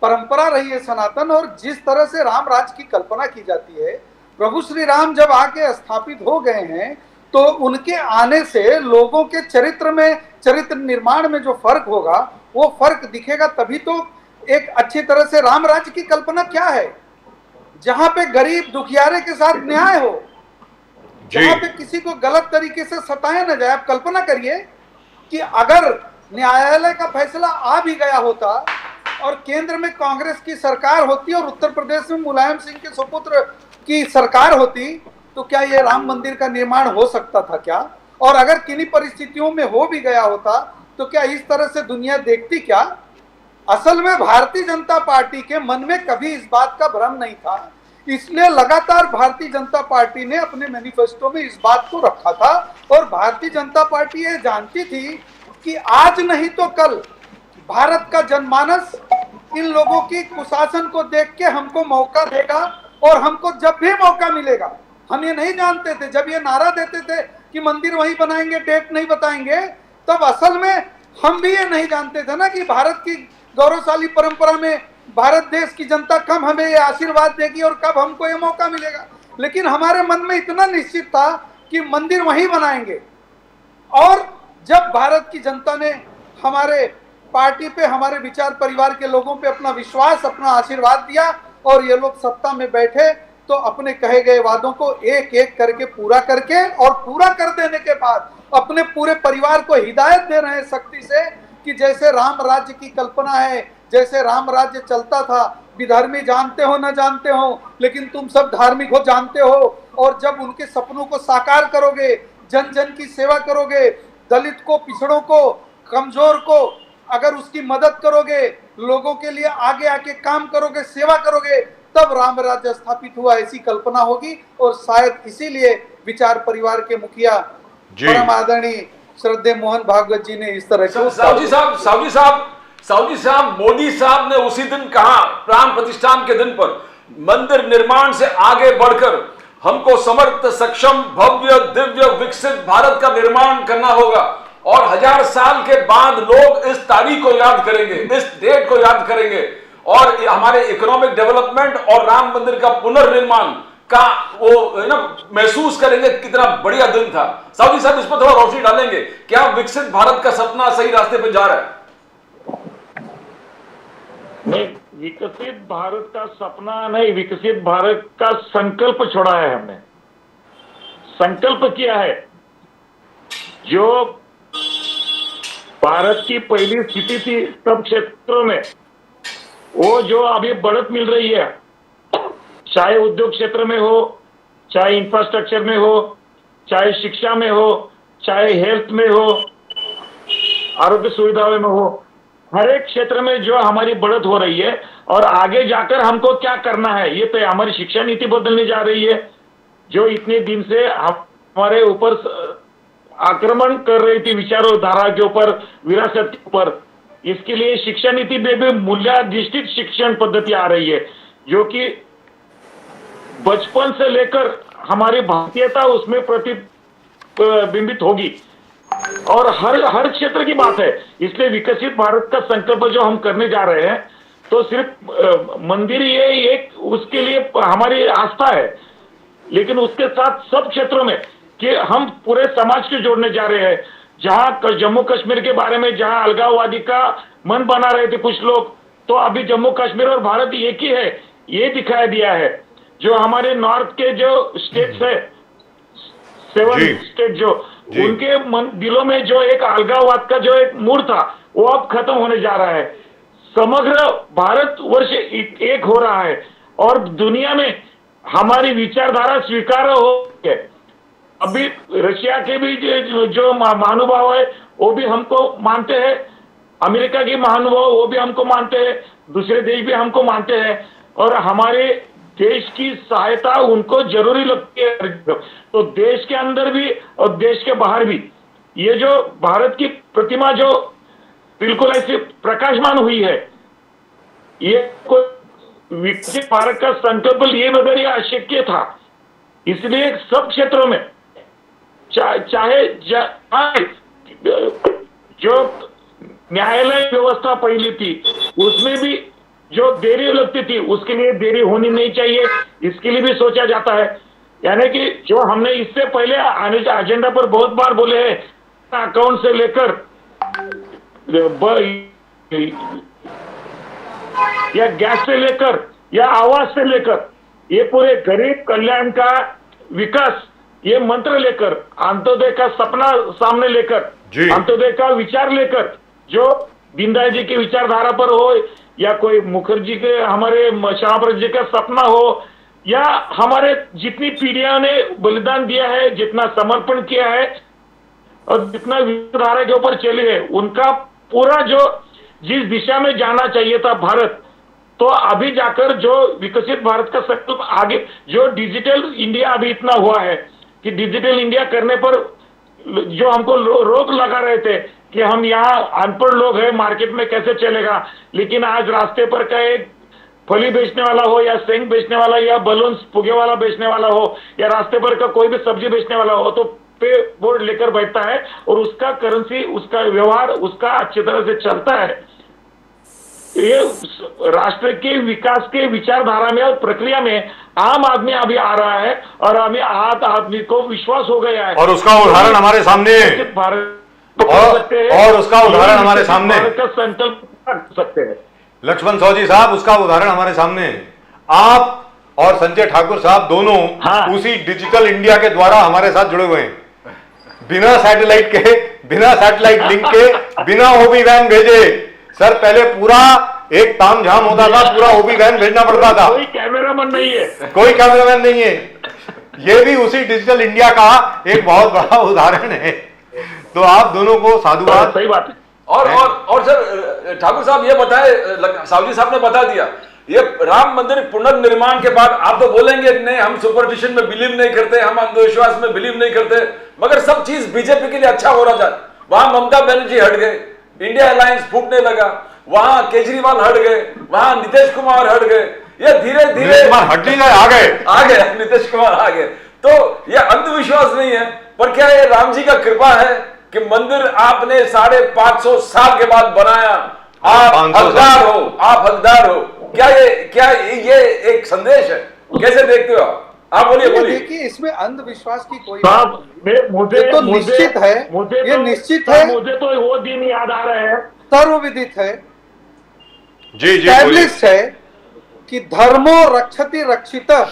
परंपरा रही है सनातन, और जिस तरह से राम राज्य की कल्पना की जाती है, प्रभु श्री राम जब आके स्थापित हो गए हैं तो उनके आने से लोगों के चरित्र निर्माण में जो फर्क होगा वो फर्क दिखेगा। तभी तो एक अच्छी तरह से राम राज्य की कल्पना क्या है, जहां पे गरीब दुखियारे के साथ न्याय हो, जहां पे किसी को गलत तरीके से सताया न जाए। आप कल्पना करिए कि अगर न्यायालय का फैसला आ भी गया होता और केंद्र में कांग्रेस की सरकार होती और उत्तर प्रदेश में मुलायम सिंह के सुपुत्र की सरकार होती, तो क्या ये राम मंदिर का निर्माण हो सकता था क्या? और अगर किन्हीं परिस्थितियों में हो भी गया होता तो क्या इस तरह से दुनिया देखती क्या? असल में भारतीय जनता पार्टी के मन में कभी इस बात का भ्रम नहीं था, इसलिए लगातार भारतीय जनता पार्टी ने अपने मैनिफेस्टो में इस बात को रखा था। और भारतीय जनता पार्टी ये जानती थी कि आज नहीं तो कल भारत का जनमानस इन लोगों की कुशासन को देख के हमको मौका देगा, और हमको जब भी मौका मिलेगा, हम ये नहीं जानते थे जब ये नारा देते थे कि मंदिर वहीं बनाएंगे, डेट नहीं बताएंगे, तब असल में हम भी ये नहीं जानते थे ना कि भारत की गौरवशाली परंपरा में भारत देश की जनता कब हमें ये आशीर्वाद देगी और कब हमको ये मौका मिलेगा। लेकिन हमारे मन में इतना निश्चित था कि मंदिर वहीं बनाएंगे। और जब भारत की जनता ने हमारे पार्टी पे, हमारे विचार परिवार के लोगों पे अपना विश्वास, अपना आशीर्वाद दिया और ये लोग सत्ता में बैठे, तो अपने कहे गए वादों को एक एक करके पूरा करके, और पूरा कर देने के बाद अपने पूरे परिवार को हिदायत दे रहे हैं सख्ती से कि जैसे राम राज्य की कल्पना है, जैसे राम राज्य चलता था, विधर्मी जानते हो न जानते हो, लेकिन तुम सब धार्मिक हो जानते हो, और जब उनके सपनों को साकार करोगे, जन जन की सेवा करोगे, दलित को, पिछड़ों को, कमजोर को अगर उसकी मदद करोगे, लोगों के लिए आगे आके काम करोगे, सेवा करोगे, तब राम राज्य स्थापित हुआ, ऐसी कल्पना होगी। और शायद इसीलिए विचार परिवार के मुखिया परम आदरणीय श्रद्धेय मोहन भागवत जी ने इस तरह के साहू जी साहब मोदी साहब ने उसी दिन कहा, प्राण प्रतिष्ठान के दिन पर, मंदिर निर्माण से आगे बढ़कर हमको समर्थ, सक्षम, भव्य, दिव्य, विकसित भारत का निर्माण करना होगा। और 1000 साल के बाद लोग इस तारीख को याद करेंगे, इस डेट को याद करेंगे, और हमारे इकोनॉमिक डेवलपमेंट और राम मंदिर का पुनर्निर्माण का वो ना महसूस करेंगे कितना बढ़िया दिन था। साहू जी साहब इस पर थोड़ा रोशनी डालेंगे, क्या विकसित भारत का सपना सही रास्ते पर जा रहा है? नहीं, विकसित भारत का सपना नहीं, विकसित भारत का संकल्प छोड़ा है हमने। संकल्प किया है जो भारत की पहली स्थिति थी सब क्षेत्रों में, वो जो अभी बढ़त मिल रही है, चाहे उद्योग क्षेत्र में हो, चाहे इंफ्रास्ट्रक्चर में हो, चाहे शिक्षा में हो, चाहे हेल्थ में हो, आरोग्य सुविधाओं में हो, हर एक क्षेत्र में जो हमारी बढ़त हो रही है। और आगे जाकर हमको क्या करना है, ये तो हमारी शिक्षा नीति बदलने जा रही है, जो इतने दिन से हमारे ऊपर आक्रमण कर रही थी विचारधारा के ऊपर, विरासत के ऊपर। इसके लिए शिक्षा नीति में भी मूल्याधिष्ठित शिक्षण पद्धति आ रही है, जो कि बचपन से लेकर हमारी भारतीयता उसमें प्रतिबिंबित होगी, और हर क्षेत्र की बात है। इसलिए विकसित भारत का संकल्प जो हम करने जा रहे हैं, तो सिर्फ मंदिर ये एक उसके लिए हमारी आस्था है, लेकिन उसके साथ सब क्षेत्रों में कि हम पूरे समाज को जोड़ने जा रहे हैं। जहां जम्मू कश्मीर के बारे में जहां अलगाववादी का मन बना रहे थे कुछ लोग, तो अभी जम्मू कश्मीर और भारत एक ही है, ये दिखाया दिया है। जो हमारे नॉर्थ के जो स्टेट्स है, 7 स्टेट, जो उनके दिलों में जो एक अलगाववाद का जो एक मूड था, वो अब खत्म होने जा रहा है। समग्र भारतवर्ष एक हो रहा है, और दुनिया में हमारी विचारधारा स्वीकार हो है। अभी रशिया के भी जो महानुभाव है वो भी हमको मानते हैं, अमेरिका के महानुभाव वो भी हमको मानते हैं, दूसरे देश भी हमको मानते हैं, और हमारे देश की सहायता उनको जरूरी लगती है। तो देश के अंदर भी और देश के बाहर भी ये जो भारत की प्रतिमा जो बिल्कुल ऐसी प्रकाशमान हुई है, ये कोई विकसित भारत का संकल्प लिए बगैर यह अशक्य था। इसलिए सब क्षेत्रों में चाहे जो न्यायालय व्यवस्था पहली थी उसमें भी जो देरी लगती थी, उसके लिए देरी होनी नहीं चाहिए, इसके लिए भी सोचा जाता है। यानी कि जो हमने इससे पहले एजेंडा पर बहुत बार बोले हैं, अकाउंट से लेकर या गैस से लेकर या आवास से लेकर, ये पूरे गरीब कल्याण का विकास, ये मंत्र लेकर, अंत्योदय का सपना सामने लेकर, अंत्योदय का विचार लेकर जो दीनदयाल जी की विचारधारा पर हो, या कोई मुखर्जी के, हमारे श्यामा प्रसाद जी का सपना हो, या हमारे जितनी पीढ़ियों ने बलिदान दिया है, जितना समर्पण किया है और जितना विचारधारा के ऊपर चले है, उनका पूरा जो जिस दिशा में जाना चाहिए था भारत, तो अभी जाकर जो विकसित भारत का संकल्प आगे, जो डिजिटल इंडिया अभी इतना हुआ है कि डिजिटल इंडिया करने पर जो हमको रोक लगा रहे थे कि हम यहाँ अनपढ़ लोग हैं, मार्केट में कैसे चलेगा, लेकिन आज रास्ते पर का एक फली बेचने वाला हो, या सेंग बेचने वाला, या बलून्स फुगे वाला बेचने वाला हो, या रास्ते पर का कोई भी सब्जी बेचने वाला हो, तो पे बोर्ड लेकर बैठता है और उसका करेंसी, उसका व्यवहार, उसका अच्छी तरह से चलता है। ये राष्ट्र के विकास के विचारधारा में और प्रक्रिया में आम आदमी अभी आ रहा है, और अभी आदमी को विश्वास हो गया है, और उसका उदाहरण हमारे सामने है, और उसका उदाहरण हमारे सामने है, का संकल्प कर सकते हैं। लक्ष्मण सौजी साहब, उसका उदाहरण हमारे सामने है। आप और संजय ठाकुर साहब दोनों उसी डिजिटल इंडिया के द्वारा हमारे साथ जुड़े हुए हैं, बिना सैटेलाइट के, बिना सैटेलाइट लिंक के, बिना ओबी वैन भेजे। सर पहले पूरा एक तामझाम होता था, पूरा ओबी वैन भेजना पड़ता था, कोई कैमरामैन नहीं है, कोई कैमरामैन नहीं है। ये भी उसी डिजिटल इंडिया का एक बहुत बड़ा उदाहरण है। तो आप दोनों को साधुवाद। सही बात है। और सर ठाकुर साहब ये बताए, सावजी साहब ने बता दिया, ये राम मंदिर पुनर्निर्माण के बाद आप तो बोलेंगे नहीं हम सुपरस्टिशन में बिलीव नहीं करते, हम अंधविश्वास में बिलीव नहीं करते, मगर सब चीज बीजेपी के लिए अच्छा हो रहा था। वहां ममता बनर्जी हट गए, इंडिया अलायंस फूटने लगा, वहां केजरीवाल हट गए, वहां नीतीश कुमार हट गए, ये धीरे धीरे हट नहीं गए, आ गए नीतीश कुमार आ गए। तो ये अंधविश्वास नहीं है, पर क्या ये राम जी का कृपा है कि मंदिर आपने 550 साल के बाद बनाया, आप हकदार हो, आप हकदार हो। क्या ये एक संदेश है? कैसे देखते हो आप बोलिए बोलिए। देखिए इसमें अंधविश्वास की कोई मुझे तो निश्चित है, ये निश्चित है, मुझे तो वो दिन याद आ रहा है, सर्वविदित है, जी एस्टैब्लिश्ड है कि धर्मो रक्षति रक्षितः।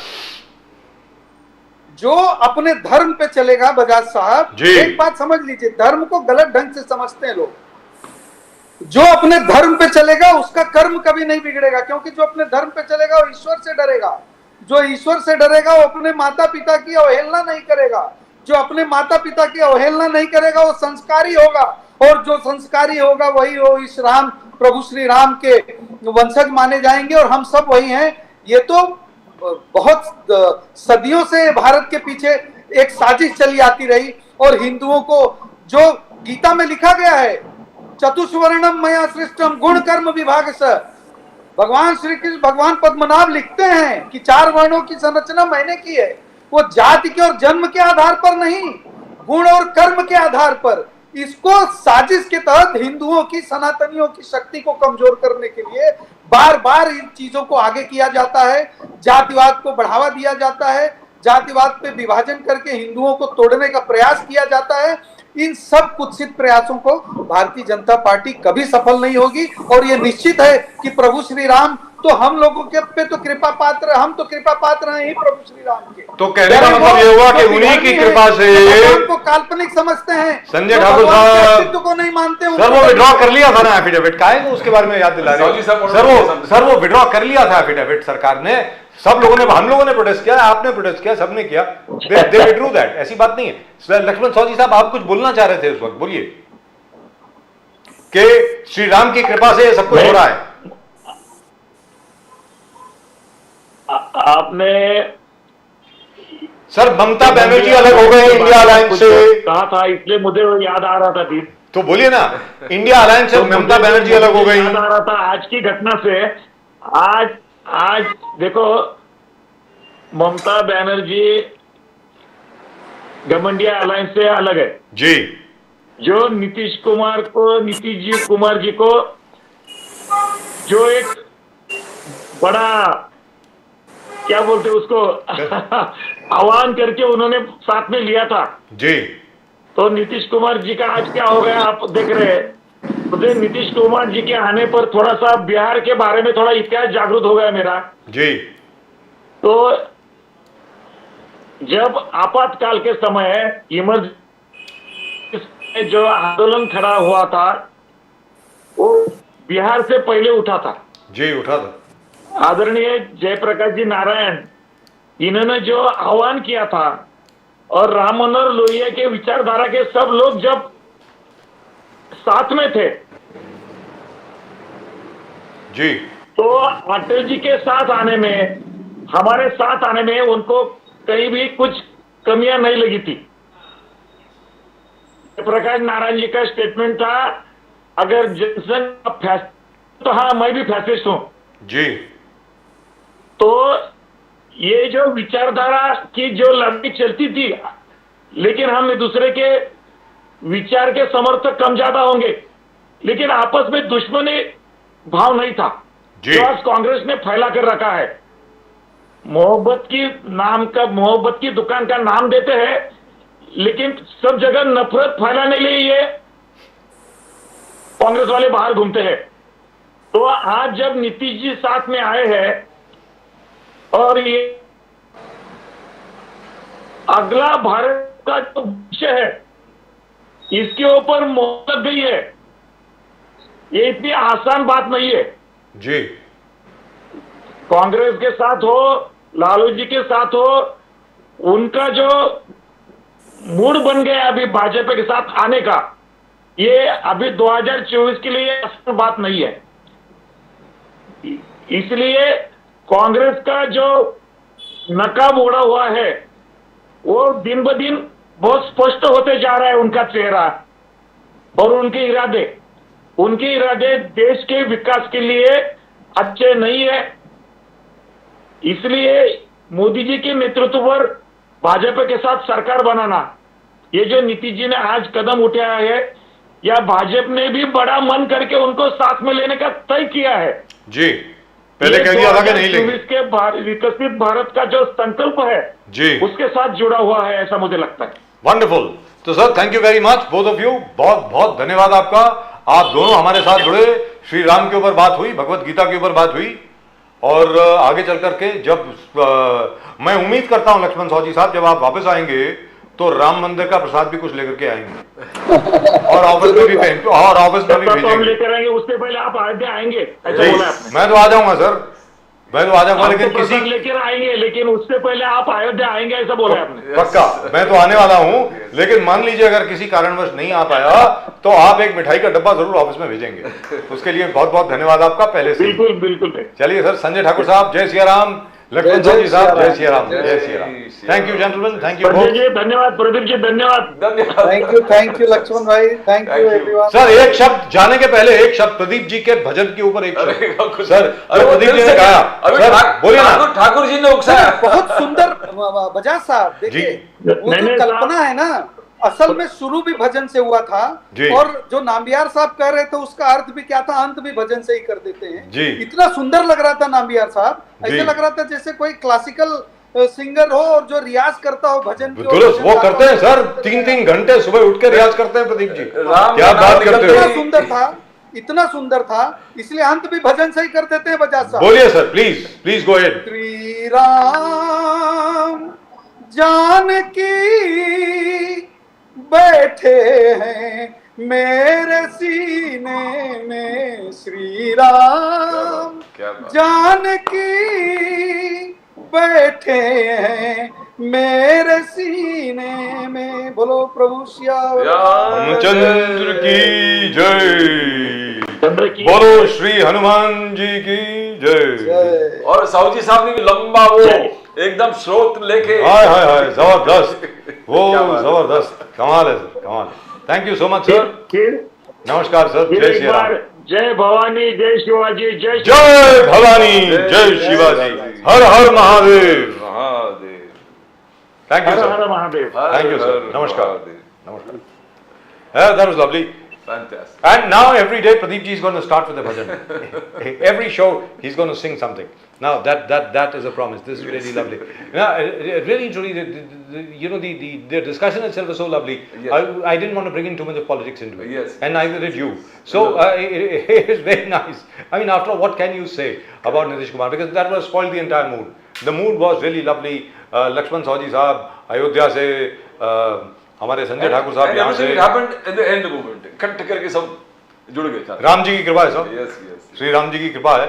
जो अपने धर्म पे चलेगा, बजाज साहब एक बात समझ लीजिए, धर्म को गलत ढंग से समझते हैं लोग। जो अपने धर्म पे चलेगा उसका कर्म कभी नहीं बिगड़ेगा, क्योंकि जो अपने धर्म पे चलेगा वो ईश्वर से डरेगा। जो ईश्वर से डरेगा वो अपने माता पिता की अवहेलना नहीं करेगा। जो अपने माता पिता की अवहेलना नहीं करेगा वो संस्कारी होगा, और जो संस्कारी होगा वही वो इस राम, प्रभु श्री राम के वंशज माने जाएंगे, और हम सब वही हैं। ये तो बहुत सदियों से भारत के पीछे एक साजिश चली आती रही, और हिंदुओं को जो गीता में लिखा गया है, चतुष्वर्णम मया सृष्टम गुण कर्म विभाग से, भगवान श्री कृष्ण, भगवान पद्मनाभ लिखते हैं कि 4 वर्णों की संरचना मैंने की है, वो जाति के और जन्म के आधार पर नहीं, गुण और कर्म के आधार पर। इसको साजिश के तहत हिंदुओं की, सनातनियों की शक्ति को कमजोर करने के लिए बार बार इन चीजों को आगे किया जाता है, जातिवाद को बढ़ावा दिया जाता है, जातिवाद पे विभाजन करके हिंदुओं को तोड़ने का प्रयास किया जाता है। इन सब कुत्सित प्रयासों को भारतीय जनता पार्टी कभी सफल नहीं होगी, और ये निश्चित है कि प्रभु श्री राम तो हम लोगों के पे तो कृपा पात्र, हम तो कृपा पात्र हैं ही प्रभु श्री राम के। तो कहने का मतलब ये हुआ कि उन्हीं की कृपा से, को काल्पनिक समझते हैं, संजय ठाकुर साहब अस्तित्व को नहीं मानते। सर वो विड्रॉ कर लिया था ना एफिडेविट, का है उसके बारे में याद दिला रहे सर वो विड्रॉ कर लिया था एफिडेविट सरकार ने। सब लोगों ने, हम लोगों ने प्रोटेस्ट किया, आपने प्रोटेस्ट किया, सबने किया, दे विड्रू दैट, ऐसी बात नहीं है। लक्ष्मण सौजी साहब आप कुछ बोलना चाह रहे थे उस वक्त, बोलिए कि श्री राम की कृपा से सब कुछ हो रहा है। आपने सर ममता बनर्जी अलग हो गए इंडिया अलायंस से कहा था, इसलिए मुझे वो याद आ रहा था दीप। तो बोलिए ना, इंडिया अलायंस से ममता बनर्जी अलग हो गई। याद आ रहा था आज की घटना से। आज देखो, ममता बनर्जी गठबंधन अलायंस से अलग है जी। जो नीतीश कुमार जी को जो एक बड़ा क्या बोलते उसको आह्वान करके उन्होंने साथ में लिया था जी। तो नीतीश कुमार जी का आज क्या हो गया आप देख रहे हैं। मुझे नीतीश कुमार जी के आने पर थोड़ा सा बिहार के बारे में थोड़ा इतिहास जागृत हो गया मेरा जी। तो जब आपातकाल के समय इमरजेंसी जो आंदोलन खड़ा हुआ था, वो बिहार से पहले उठा था। जी उठा था। आदरणीय जयप्रकाश जी नारायण, इन्होंने जो आह्वान किया था और राम मनोहर लोहिया के विचारधारा के सब लोग जब साथ में थे, जी तो अटल जी के साथ आने में, हमारे साथ आने में उनको कहीं भी कुछ कमियां नहीं लगी थी। प्रकाश नारायण जी का स्टेटमेंट था, अगर जनसंघ तो हाँ मैं भी फैसिस्ट हूं। जी तो ये जो विचारधारा की जो लड़ाई चलती थी, लेकिन हम एक दूसरे के विचार के समर्थक कम ज्यादा होंगे, लेकिन आपस में दुश्मनी भाव नहीं था जो आज कांग्रेस ने फैला कर रखा है। मोहब्बत की दुकान का नाम देते हैं, लेकिन सब जगह नफरत फैलाने के लिए ये कांग्रेस वाले बाहर घूमते हैं। तो आज जब नीतीश जी साथ में आए हैं और ये अगला भारत का जो विषय है, इसके ऊपर मोहर लग गई है। ये इतनी आसान बात नहीं है। जी कांग्रेस के साथ हो, लालू जी के साथ हो, उनका जो मूड बन गया अभी भाजपा के साथ आने का, ये अभी 2024 के लिए आसान बात नहीं है। इसलिए कांग्रेस का जो नकाब ओढ़ा हुआ है, वो दिन ब दिन बहुत स्पष्ट होते जा रहा है उनका चेहरा और उनके इरादे देश के विकास के लिए अच्छे नहीं है। इसलिए मोदी जी के नेतृत्व पर भाजपा के साथ सरकार बनाना, ये जो नीतीश जी ने आज कदम उठाया है, या भाजपा ने भी बड़ा मन करके उनको साथ में लेने का तय किया है। जी पहले कह दिया था कि नहीं लेंगे। के विकसित भारत का जो संकल्प है जी उसके साथ जुड़ा हुआ है, ऐसा मुझे लगता है। वंडरफुल। तो sir thank you very much both of you, बहुत बहुत धन्यवाद आपका। आप दोनों हमारे साथ जुड़े, श्री राम के ऊपर बात हुई, भगवत गीता के ऊपर बात हुई, और आगे चल करके जब मैं उम्मीद करता हूं लक्ष्मण साहू जी साहब, जब आप वापस आएंगे तो राम मंदिर का प्रसाद भी कुछ लेकर के आएंगे और ऑफिस में भी भेजेंगे। लेकर आएंगे, उससे पहले आप अयोध्या आएंगे, ऐसा बोला आपने। मैं तो आ जाऊंगा सर, मैं तो आ जाऊंगा, लेकिन किसी लेकर आएंगे, लेकिन उससे पहले आप अयोध्या आएंगे, ऐसा बोला आपने। पक्का मैं तो आने वाला हूं, लेकिन मान लीजिए अगर किसी कारणवश नहीं आ पाया तो आप एक मिठाई का डब्बा जरूर ऑफिस में भेजेंगे। उसके लिए बहुत बहुत धन्यवाद आपका पहले से। बिल्कुल बिल्कुल। चलिए सर, संजय ठाकुर साहब जय सिया राम, लक्ष्मण साहू जी साहब जय सिया राम, जय Siya Ram. Thank you gentleman, thank you जी, धन्यवाद प्रदीप जी, धन्यवाद। थैंक यू लक्ष्मण भाई, थैंक यू एवरीवन। सर एक शब्द जाने के पहले, एक शब्द प्रदीप जी के भजन के ऊपर एक शब्द सर, प्रदीप जी ने कहा, सर बोलिए ना। ठाकुर जी ने उकसाया, बहुत सुंदर बजाज साहब, देखिए वो जो कल्पना है ना, असल में शुरू भी भजन से हुआ था, और जो नाम्बियार साहब कह रहे थे उसका अर्थ भी क्या था, अंत भी भजन से ही कर देते हैं। इतना सुंदर लग रहा था नाम्बियार साहब, ऐसे लग रहा था जैसे कोई क्लासिकल सिंगर हो और जो रियाज करता हो भजन की। वो करते हैं सर, 3-3 घंटे सुबह उठ के रियाज करते हैं प्रदीप जी, क्या बात करते हो। सुंदर था, इतना सुंदर था, इसलिए अंत भी भजन से ही कर देते हैं बजाज साहब। बोलिए sir, please please go ahead. Shri Ram Janaki बैठे हैं मेरे सीने में, श्री राम जानकी बैठे हैं मेरे सीने में। बोलो प्रभु श्याम रामचंद्र की जय, बोलो श्री हनुमान जी की जय। और साहू जी साहब ने लंबा वो एकदम स्रोत लेके, हाय हाय हाय, जबरदस्त, वो जबरदस्त, कमाल है सर, कमाल। Thank you so much sir, नमस्कार सर, जय श्री राम। जय भवानी, जय शिवाजी, जय भवानी, जय शिवाजी, हर हर Mahadev. Mahadev, thank you sir, हर महादेव, थैंक यू सर, नमस्कार नमस्कार। That was lovely. Fantastic. And now every day Pradeep ji is going to start with a bhajan. Every show he's going to sing something. Now that is a promise. This is really lovely. Now, really truly, the discussion itself was so lovely. Yes. I didn't want to bring in too much of politics into it. Yes. And neither did you. So it is very nice. I mean, after all, what can you say about Nitish Kumar? Because that was spoiled the entire mood. The mood was really lovely. Lakshman Sahu ji sahab, Ayodhya se, हमारे संजय ठाकुर साहब यहाँ से happened in the end moment, इकट्ठे करके सब जुड़ गए साथ। राम जी की कृपा है साहब, यस यस, श्री राम जी की कृपा है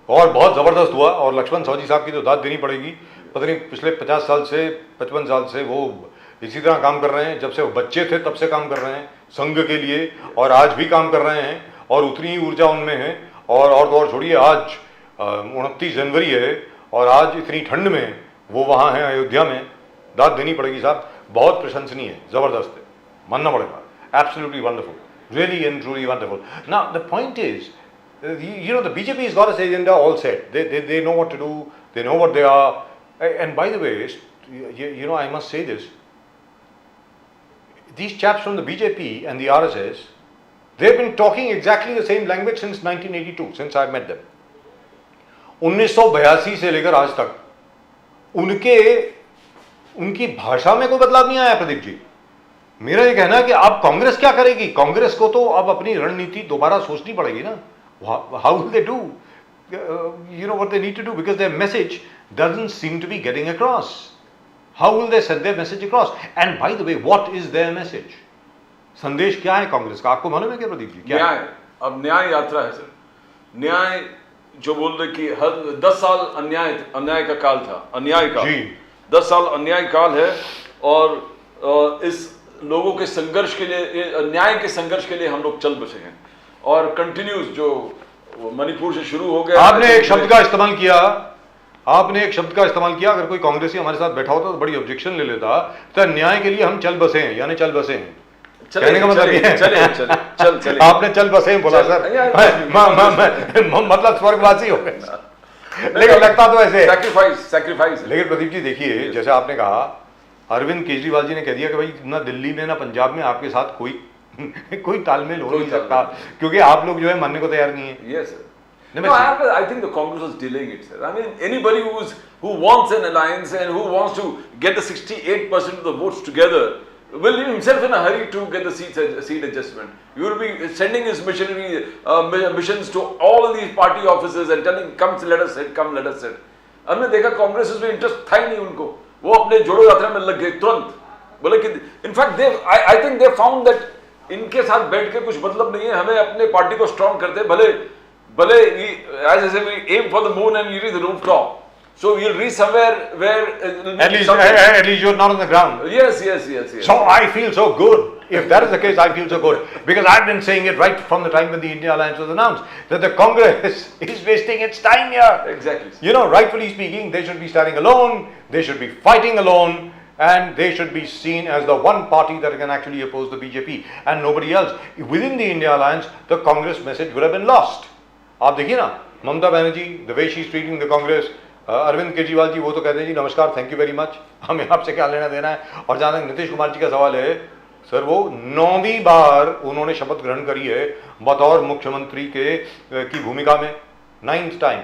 और बहुत ज़बरदस्त हुआ। और लक्ष्मण साहू जी साहब की तो दाद देनी पड़ेगी, पता नहीं पिछले 50 साल से 55 साल से वो इसी तरह काम कर रहे हैं, जब से वो बच्चे थे तब से काम कर रहे हैं संघ के लिए, और आज भी काम कर रहे हैं और उतनी ही ऊर्जा उनमें है। और तो और छोड़िए, आज 29 जनवरी है और आज इतनी ठंड में वो वहाँ हैं अयोध्या में, दाद देनी पड़ेगी साहब, बहुत प्रशंसनीय है, ज़बरदस्त है, मानना पड़ेगा, absolutely wonderful, really and truly wonderful. Now the point is, you know, the BJP has got its agenda all set. They know what to do. They know what they are. And by the way, you know, I must say this: these chaps from the BJP and the RSS, they've been talking exactly the same language since 1982, since I've met them. 1982 से लेकर आज तक उनकी भाषा में कोई बदलाव नहीं आया प्रदीप जी। मेरा ये कहना है कि अब कांग्रेस क्या करेगी? कांग्रेस को तो अब अपनी रणनीति दोबारा सोचनी पड़ेगी ना। How will they do, you know what they need to do, because their message doesn't seem to be getting across. How will they send their message across? And by the way, what is their message? संदेश क्या है कांग्रेस का, आपको मालूम है क्या प्रदीप जी? क्या न्याय, अब न्याय यात्रा है सर। न्याय जो बोल रहे कि हर 10 साल अन्याय का काल था, अन्याय का जी 10 साल अन्याय काल है, और इस लोगों के संघर्ष के लिए, न्याय के संघर्ष के लिए हम लोग चल बसे हैं, और कंटिन्यूस जो मणिपुर से शुरू हो गया। आपने एक शब्द का इस्तेमाल किया, अगर कोई कांग्रेसी हमारे साथ बैठा होता तो बड़ी ऑब्जेक्शन ले लेता, तो न्याय के लिए हम चल बसे हैं, यानी चल बसे हैं, कहने का मतलब ये है। चले आपने चल बसे हैं बोला सर, मतलब स्वर्गवासी हो गए, लेकिन लगता तो ऐसे सैक्रिफाइस। लेकिन प्रदीप जी देखिए, जैसे आपने कहा, अरविंद केजरीवाल जी ने कह दिया कि भाई ना दिल्ली में ना पंजाब में आपके साथ कोई तालमेल हो नहीं सकता, क्योंकि आप लोग जो है मानने को तैयार नहीं है। Yes, sir. No, I think the Congress was delaying it, sir. I mean, anybody who wants an alliance and who wants to get the 68% of the votes together will be himself in a hurry to get the seat adjustment. You will be sending his missions to all of these party offices and telling, come let us sit. हमने देखा कांग्रेस में interest था ही नहीं उनको, वो अपने जोड़ो यात्रा में लग गए तुरंत, बोले कि in fact I think they found that इनके साथ बैठ के कुछ मतलब नहीं है, हमें अपने पार्टी को स्ट्रांग करते, भले as I say, we aim for the moon and you reach the rooftop, so we'll reach somewhere where at least you're not on the ground. Yes. So I feel so good. If that is the case, I feel so good, because I've been saying it right from the time when the India Alliance was announced, that the Congress is wasting its time here. Exactly. You know, rightfully speaking, they should be standing alone, they should be fighting alone, and they should be seen as the one party that can actually oppose the BJP and nobody else. Within the India Alliance, the Congress message would have been lost. आप देखिए ना, Mamata Banerjee, the way she is treating the Congress, Arvind Kejriwal ji वो तो कहते हैं जी नमस्कार, thank you very much, हमें आपसे क्या लेना देना है। और जहाँ तक नीतीश कुमार जी का सवाल है, सर वो 9वीं बार उन्होंने शपथ ग्रहण करी है बतौर मुख्यमंत्री की भूमिका में, 9th टाइम।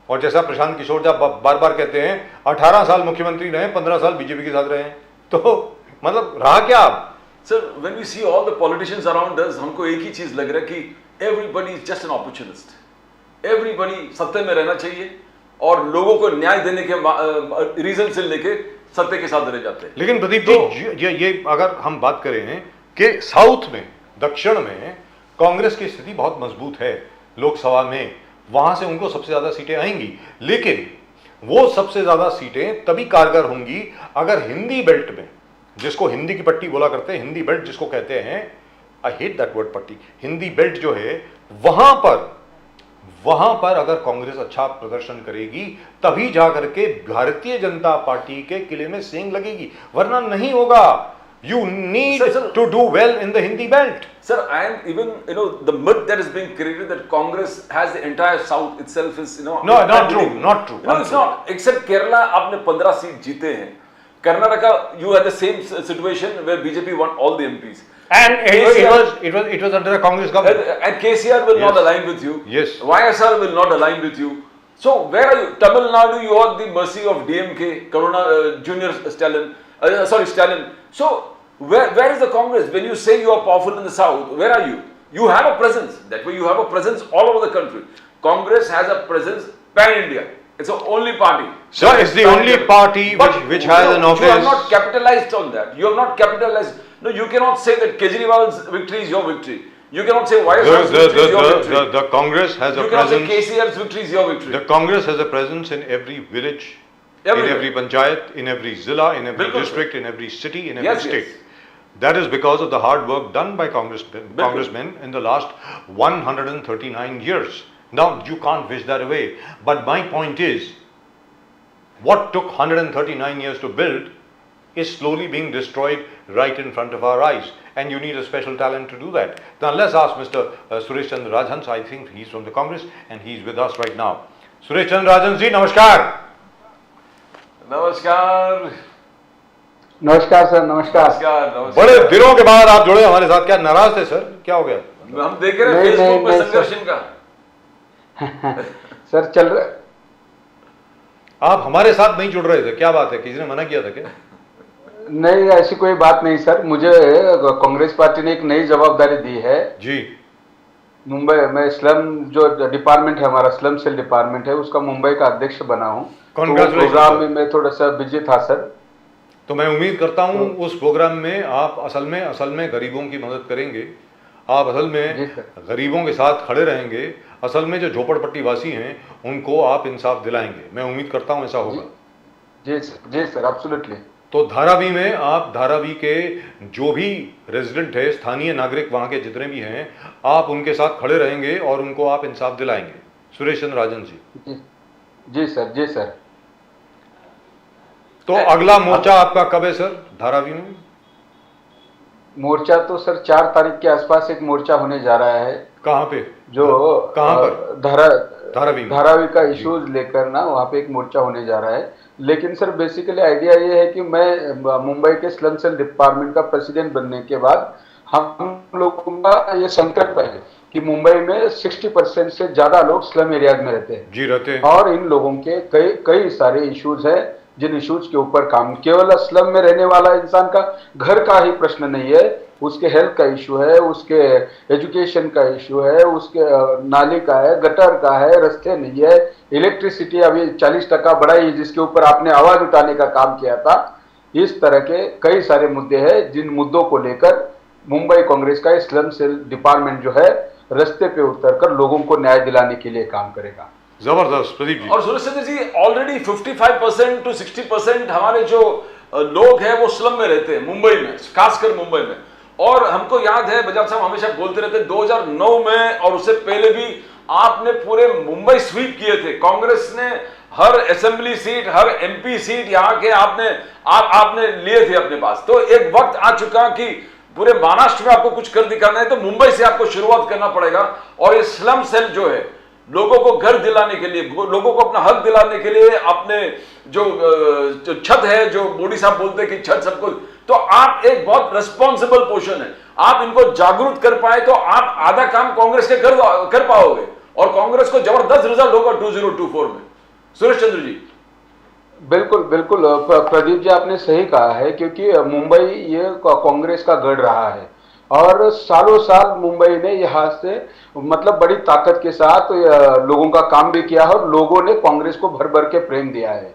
और जैसा प्रशांत किशोर जी बार बार कहते हैं, 18 साल मुख्यमंत्री रहे, 15 साल बीजेपी के साथ रहे, तो मतलब रहा क्या आप? Sir, when we see all the politicians around us, हमको एक ही चीज लग रहा है कि everybody is just an opportunist, everybody सत्ते में रहना चाहिए और लोगों को न्याय देने के रीजन से लेके सत्ते के साथ रह जाते हैं। लेकिन प्रदीप जी, ये अगर हम बात करें कि साउथ में, दक्षिण में कांग्रेस की स्थिति बहुत मजबूत है लोकसभा में, वहां से उनको सबसे ज्यादा सीटें आएंगी, लेकिन वो सबसे ज्यादा सीटें तभी कारगर होंगी अगर हिंदी बेल्ट में, जिसको हिंदी की पट्टी बोला करते हैं, हिंदी बेल्ट जिसको कहते हैं, आई हेट दैट वर्ड पट्टी, हिंदी बेल्ट जो है, वहां पर अगर कांग्रेस अच्छा प्रदर्शन करेगी तभी जाकर के भारतीय जनता पार्टी के किले में सींग लगेगी, वरना नहीं होगा। You need to do well in the Hindi belt. Sir, I am even, the myth that is being created that Congress has the entire South itself is, No, not true. No, it's not. Except Kerala, आपने 15 seat जीते हैं. Karnataka, you had the same situation where BJP won all the MPs. And it was under a Congress government. And KCR will not align with you. Yes. YSR will not align with you. So where are you? Tamil Nadu, you are at the mercy of DMK, Junior Stalin. Stalin. So where is the Congress? When you say you are powerful in the South, where are you? You have a presence. That way you have a presence all over the country. Congress has a presence pan-India. It's the only party. So it's the only party which has an office. You have not capitalized on that. You have not capitalized. No, you cannot say that Kejriwal's victory is your victory. You cannot say YSR's victory is your victory. The Congress has a You cannot say presence. KCR's victory is your victory. The Congress has a presence in every village, Everywhere. in every panchayat, in every zilla, in every Bilkul, district, in every city, in every Yes, state. yes. That is because of the hard work done by congressmen in the last 139 years. Now, you can't wish that away. But my point is, what took 139 years to build is slowly being destroyed right in front of our eyes. And you need a special talent to do that. Now, let's ask Mr. Suresh Chandra Rajan. I think he's from the Congress and he's with us right now. Suresh Chandra Rajan ji, namaskar. नमस्कार नमस्कार sir, नमस्कार। नमस्कार नमस्कार। बड़े दिनों के बाद आप जुड़े हमारे साथ, क्या नाराज थे सर, क्या हो गया? हम देख रहे हैं नहीं, फेसबुक नहीं, पे नहीं, संघर्ष का। सर चल रहा, आप हमारे साथ नहीं जुड़ रहे थे, क्या बात है, किसी ने मना किया था क्या? नहीं ऐसी कोई बात नहीं सर, मुझे कांग्रेस पार्टी ने एक नई जवाबदारी दी है जी। मुंबई में स्लम जो डिपार्टमेंट है हमारा, स्लम सेल डिपार्टमेंट है, उसका मुंबई का अध्यक्ष बना हूँ। तो प्रोग्राम में मैं थोड़ा सा बिजी था सर। तो मैं उम्मीद करता हूँ उस प्रोग्राम में आप असल में गरीबों की मदद करेंगे, आप असल में गरीबों के साथ खड़े रहेंगे, असल में जो झोपड़पट्टी वासी हैं उनको आप इंसाफ दिलाएंगे। मैं उम्मीद करता हूँ ऐसा होगा। जी सर, एब्सोल्युटली। तो धारावी में आप धारावी के जो भी रेजिडेंट है, स्थानीय नागरिक वहाँ के जितने भी हैं, आप उनके साथ खड़े रहेंगे और उनको आप इंसाफ दिलाएंगे। सुरेश चंद्र राजन जी। जी सर, जी सर। तो अगला मोर्चा आपका कब है सर धारावी में? मोर्चा तो सर 4 तारीख के आसपास एक मोर्चा होने जा रहा है। कहाँ पे? जो कहाँ पर? धारावी का इश्यूज लेकर ना, वहाँ पे एक मोर्चा होने जा रहा है। लेकिन सर बेसिकली आइडिया ये है कि मैं मुंबई के स्लम सेल डिपार्टमेंट का प्रेसिडेंट बनने के बाद हम लोगों का ये संकल्प है कि मुंबई में 60% से ज्यादा लोग स्लम एरियाज में रहते हैं। जी, रहते हैं। और इन लोगों के कई सारे इश्यूज है, जिन इश्यूज के ऊपर काम, केवल स्लम में रहने वाला इंसान का घर का ही प्रश्न नहीं है, उसके हेल्थ का इशू है, उसके एजुकेशन का इशू है, उसके नाली का है, गटर का है, रास्ते नहीं है, इलेक्ट्रिसिटी अभी 40% बढ़ाई जिसके ऊपर आपने आवाज उठाने का काम किया था। इस तरह के कई सारे मुद्दे हैं जिन मुद्दों को लेकर मुंबई कांग्रेस का स्लम सेल डिपार्टमेंट जो है रास्ते पे उतरकर लोगों को न्याय दिलाने के लिए काम करेगा। जबरदस्त प्रदीप जी। और सुरेश चंद्र जी, ऑलरेडी 55% टू 60% हमारे जो लोग हैं वो स्लम में रहते हैं मुंबई में, खासकर मुंबई में। और हमको याद है बजाज साहब हमेशा बोलते रहते हैं 2009 में और उससे पहले भी आपने पूरे मुंबई स्वीप किए थे। कांग्रेस ने हर असेंबली सीट, हर एमपी सीट यहाँ के आपने लिए थे अपने पास। तो एक वक्त आ चुका कि पूरे महाराष्ट्र में आपको कुछ कर दिखाना है तो मुंबई से आपको शुरुआत करना पड़ेगा। और ये स्लम सेल जो है लोगों को घर दिलाने के लिए, लोगों को अपना हक दिलाने के लिए, अपने जो छत है, जो मोदी साहब बोलते हैं कि छत सबको, तो आप एक बहुत रिस्पॉन्सिबल पोर्शन है, आप इनको जागरूक कर पाए तो आप आधा काम कांग्रेस के कर पाओगे और कांग्रेस को जबरदस्त रिजल्ट होगा 2024 में। सुरेश चंद्र जी। बिल्कुल बिल्कुल प्रदीप जी, आपने सही कहा है, क्योंकि मुंबई ये कांग्रेस का गढ़ रहा है और सालों साल मुंबई ने यहाँ से मतलब बड़ी ताकत के साथ लोगों का काम भी किया है और लोगों ने कांग्रेस को भर भर के प्रेम दिया है।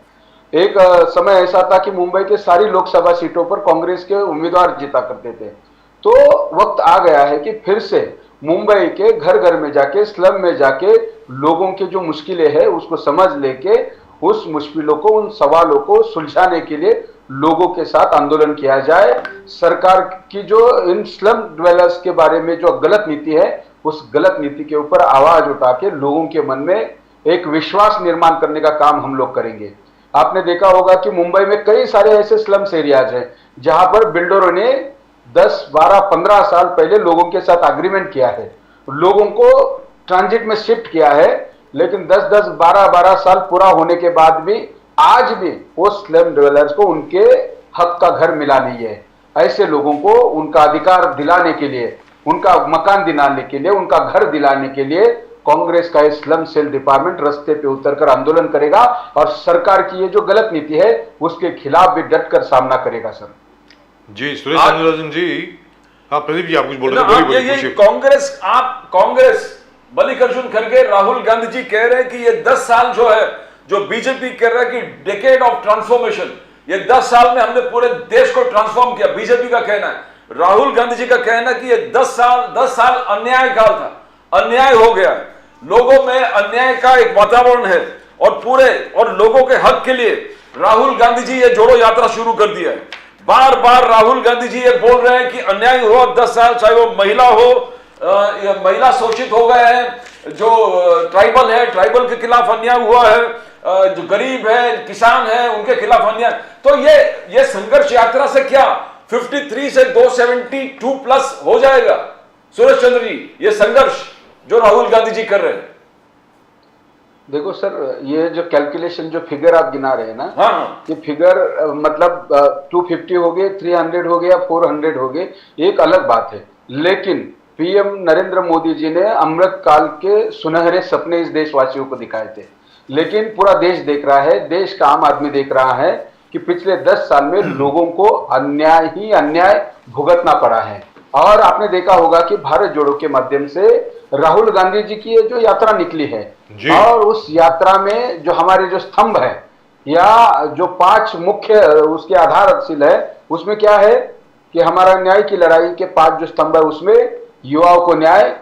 एक समय ऐसा था कि मुंबई के सारी लोकसभा सीटों पर कांग्रेस के उम्मीदवार जीता करते थे। तो वक्त आ गया है कि फिर से मुंबई के घर घर में जाके, स्लम में जाके लोगों की जो मुश्किलें हैं उसको समझ लेके उस मुश्किलों को, उन सवालों को सुलझाने के लिए लोगों के साथ आंदोलन किया जाए। सरकार की जो इन स्लम ड्वेलर्स के बारे में जो गलत नीति है उस गलत नीति के ऊपर आवाज उठा के लोगों के मन में एक विश्वास निर्माण करने का काम हम लोग करेंगे। आपने देखा होगा कि मुंबई में कई सारे ऐसे स्लम्स एरियाज हैं जहां पर बिल्डरों ने 10, 12, 15 साल पहले लोगों के साथ एग्रीमेंट किया है, लोगों को ट्रांजिट में शिफ्ट किया है, लेकिन 10-10, 12-12 साल पूरा होने के बाद भी आज भी वो स्लम डेवलपर्स को उनके हक का घर मिला नहीं है। ऐसे लोगों को उनका अधिकार दिलाने के लिए, उनका मकान दिलाने के लिए, उनका घर दिलाने के लिए कांग्रेस का स्लम सेल डिपार्टमेंट रास्ते पे उतरकर आंदोलन करेगा और सरकार की ये जो गलत नीति है उसके खिलाफ भी डटकर सामना करेगा। सर जी, सुरेश चंद्रराजन जी। हाँ प्रदीप जी, आप कुछ बोल रहे थे। कांग्रेस मल्लिकार्जुन खड़गे, राहुल गांधी जी कह रहे हैं कि ये 10 साल जो है, जो बीजेपी कह रहा है कि डेकेड ऑफ ट्रांसफॉर्मेशन, ये 10 साल में हमने पूरे देश को ट्रांसफॉर्म किया, बीजेपी का कहना है। राहुल गांधी जी का कहना कि ये 10 साल अन्याय काल था, अन्याय हो गया है, लोगों में अन्याय का एक वातावरण है और लोगों के हक के लिए राहुल गांधी जी ये जोड़ो यात्रा शुरू कर दिया है। बार बार राहुल गांधी जी ये बोल रहे हैं कि अन्याय हुआ 10 साल, चाहे वो महिला हो, महिला शोषित हो गए हैं, जो ट्राइबल है ट्राइबल के खिलाफ अन्याय हुआ है, जो गरीब है किसान है उनके खिलाफ अन्याय। तो ये संघर्ष यात्रा से क्या 53 से 272 प्लस हो जाएगा सुरेश चंद्र जी, ये संघर्ष जो राहुल गांधी जी कर रहे हैं? देखो सर, ये जो कैलकुलेशन जो फिगर आप गिना रहे हैं ना, हाँ, ये फिगर मतलब 250 हो गए, 300 हो गया, 400 हो गए, एक अलग बात है। लेकिन पीएम नरेंद्र मोदी जी ने अमृत काल के सुनहरे सपने इस देशवासियों को दिखाए थे। लेकिन पूरा देश देख रहा है, देश का आम आदमी देख रहा है कि पिछले 10 साल में लोगों को अन्याय ही अन्याय भुगतना पड़ा है। और आपने देखा होगा कि भारत जोड़ो के माध्यम से राहुल गांधी जी की ये जो यात्रा निकली है, और उस यात्रा में जो हमारे जो स्तंभ है या जो 5 मुख्य उसके आधारशिल है, उसमें क्या है कि हमारा न्याय की लड़ाई के 5 जो स्तंभ है, उसमें युवाओं को न्याय,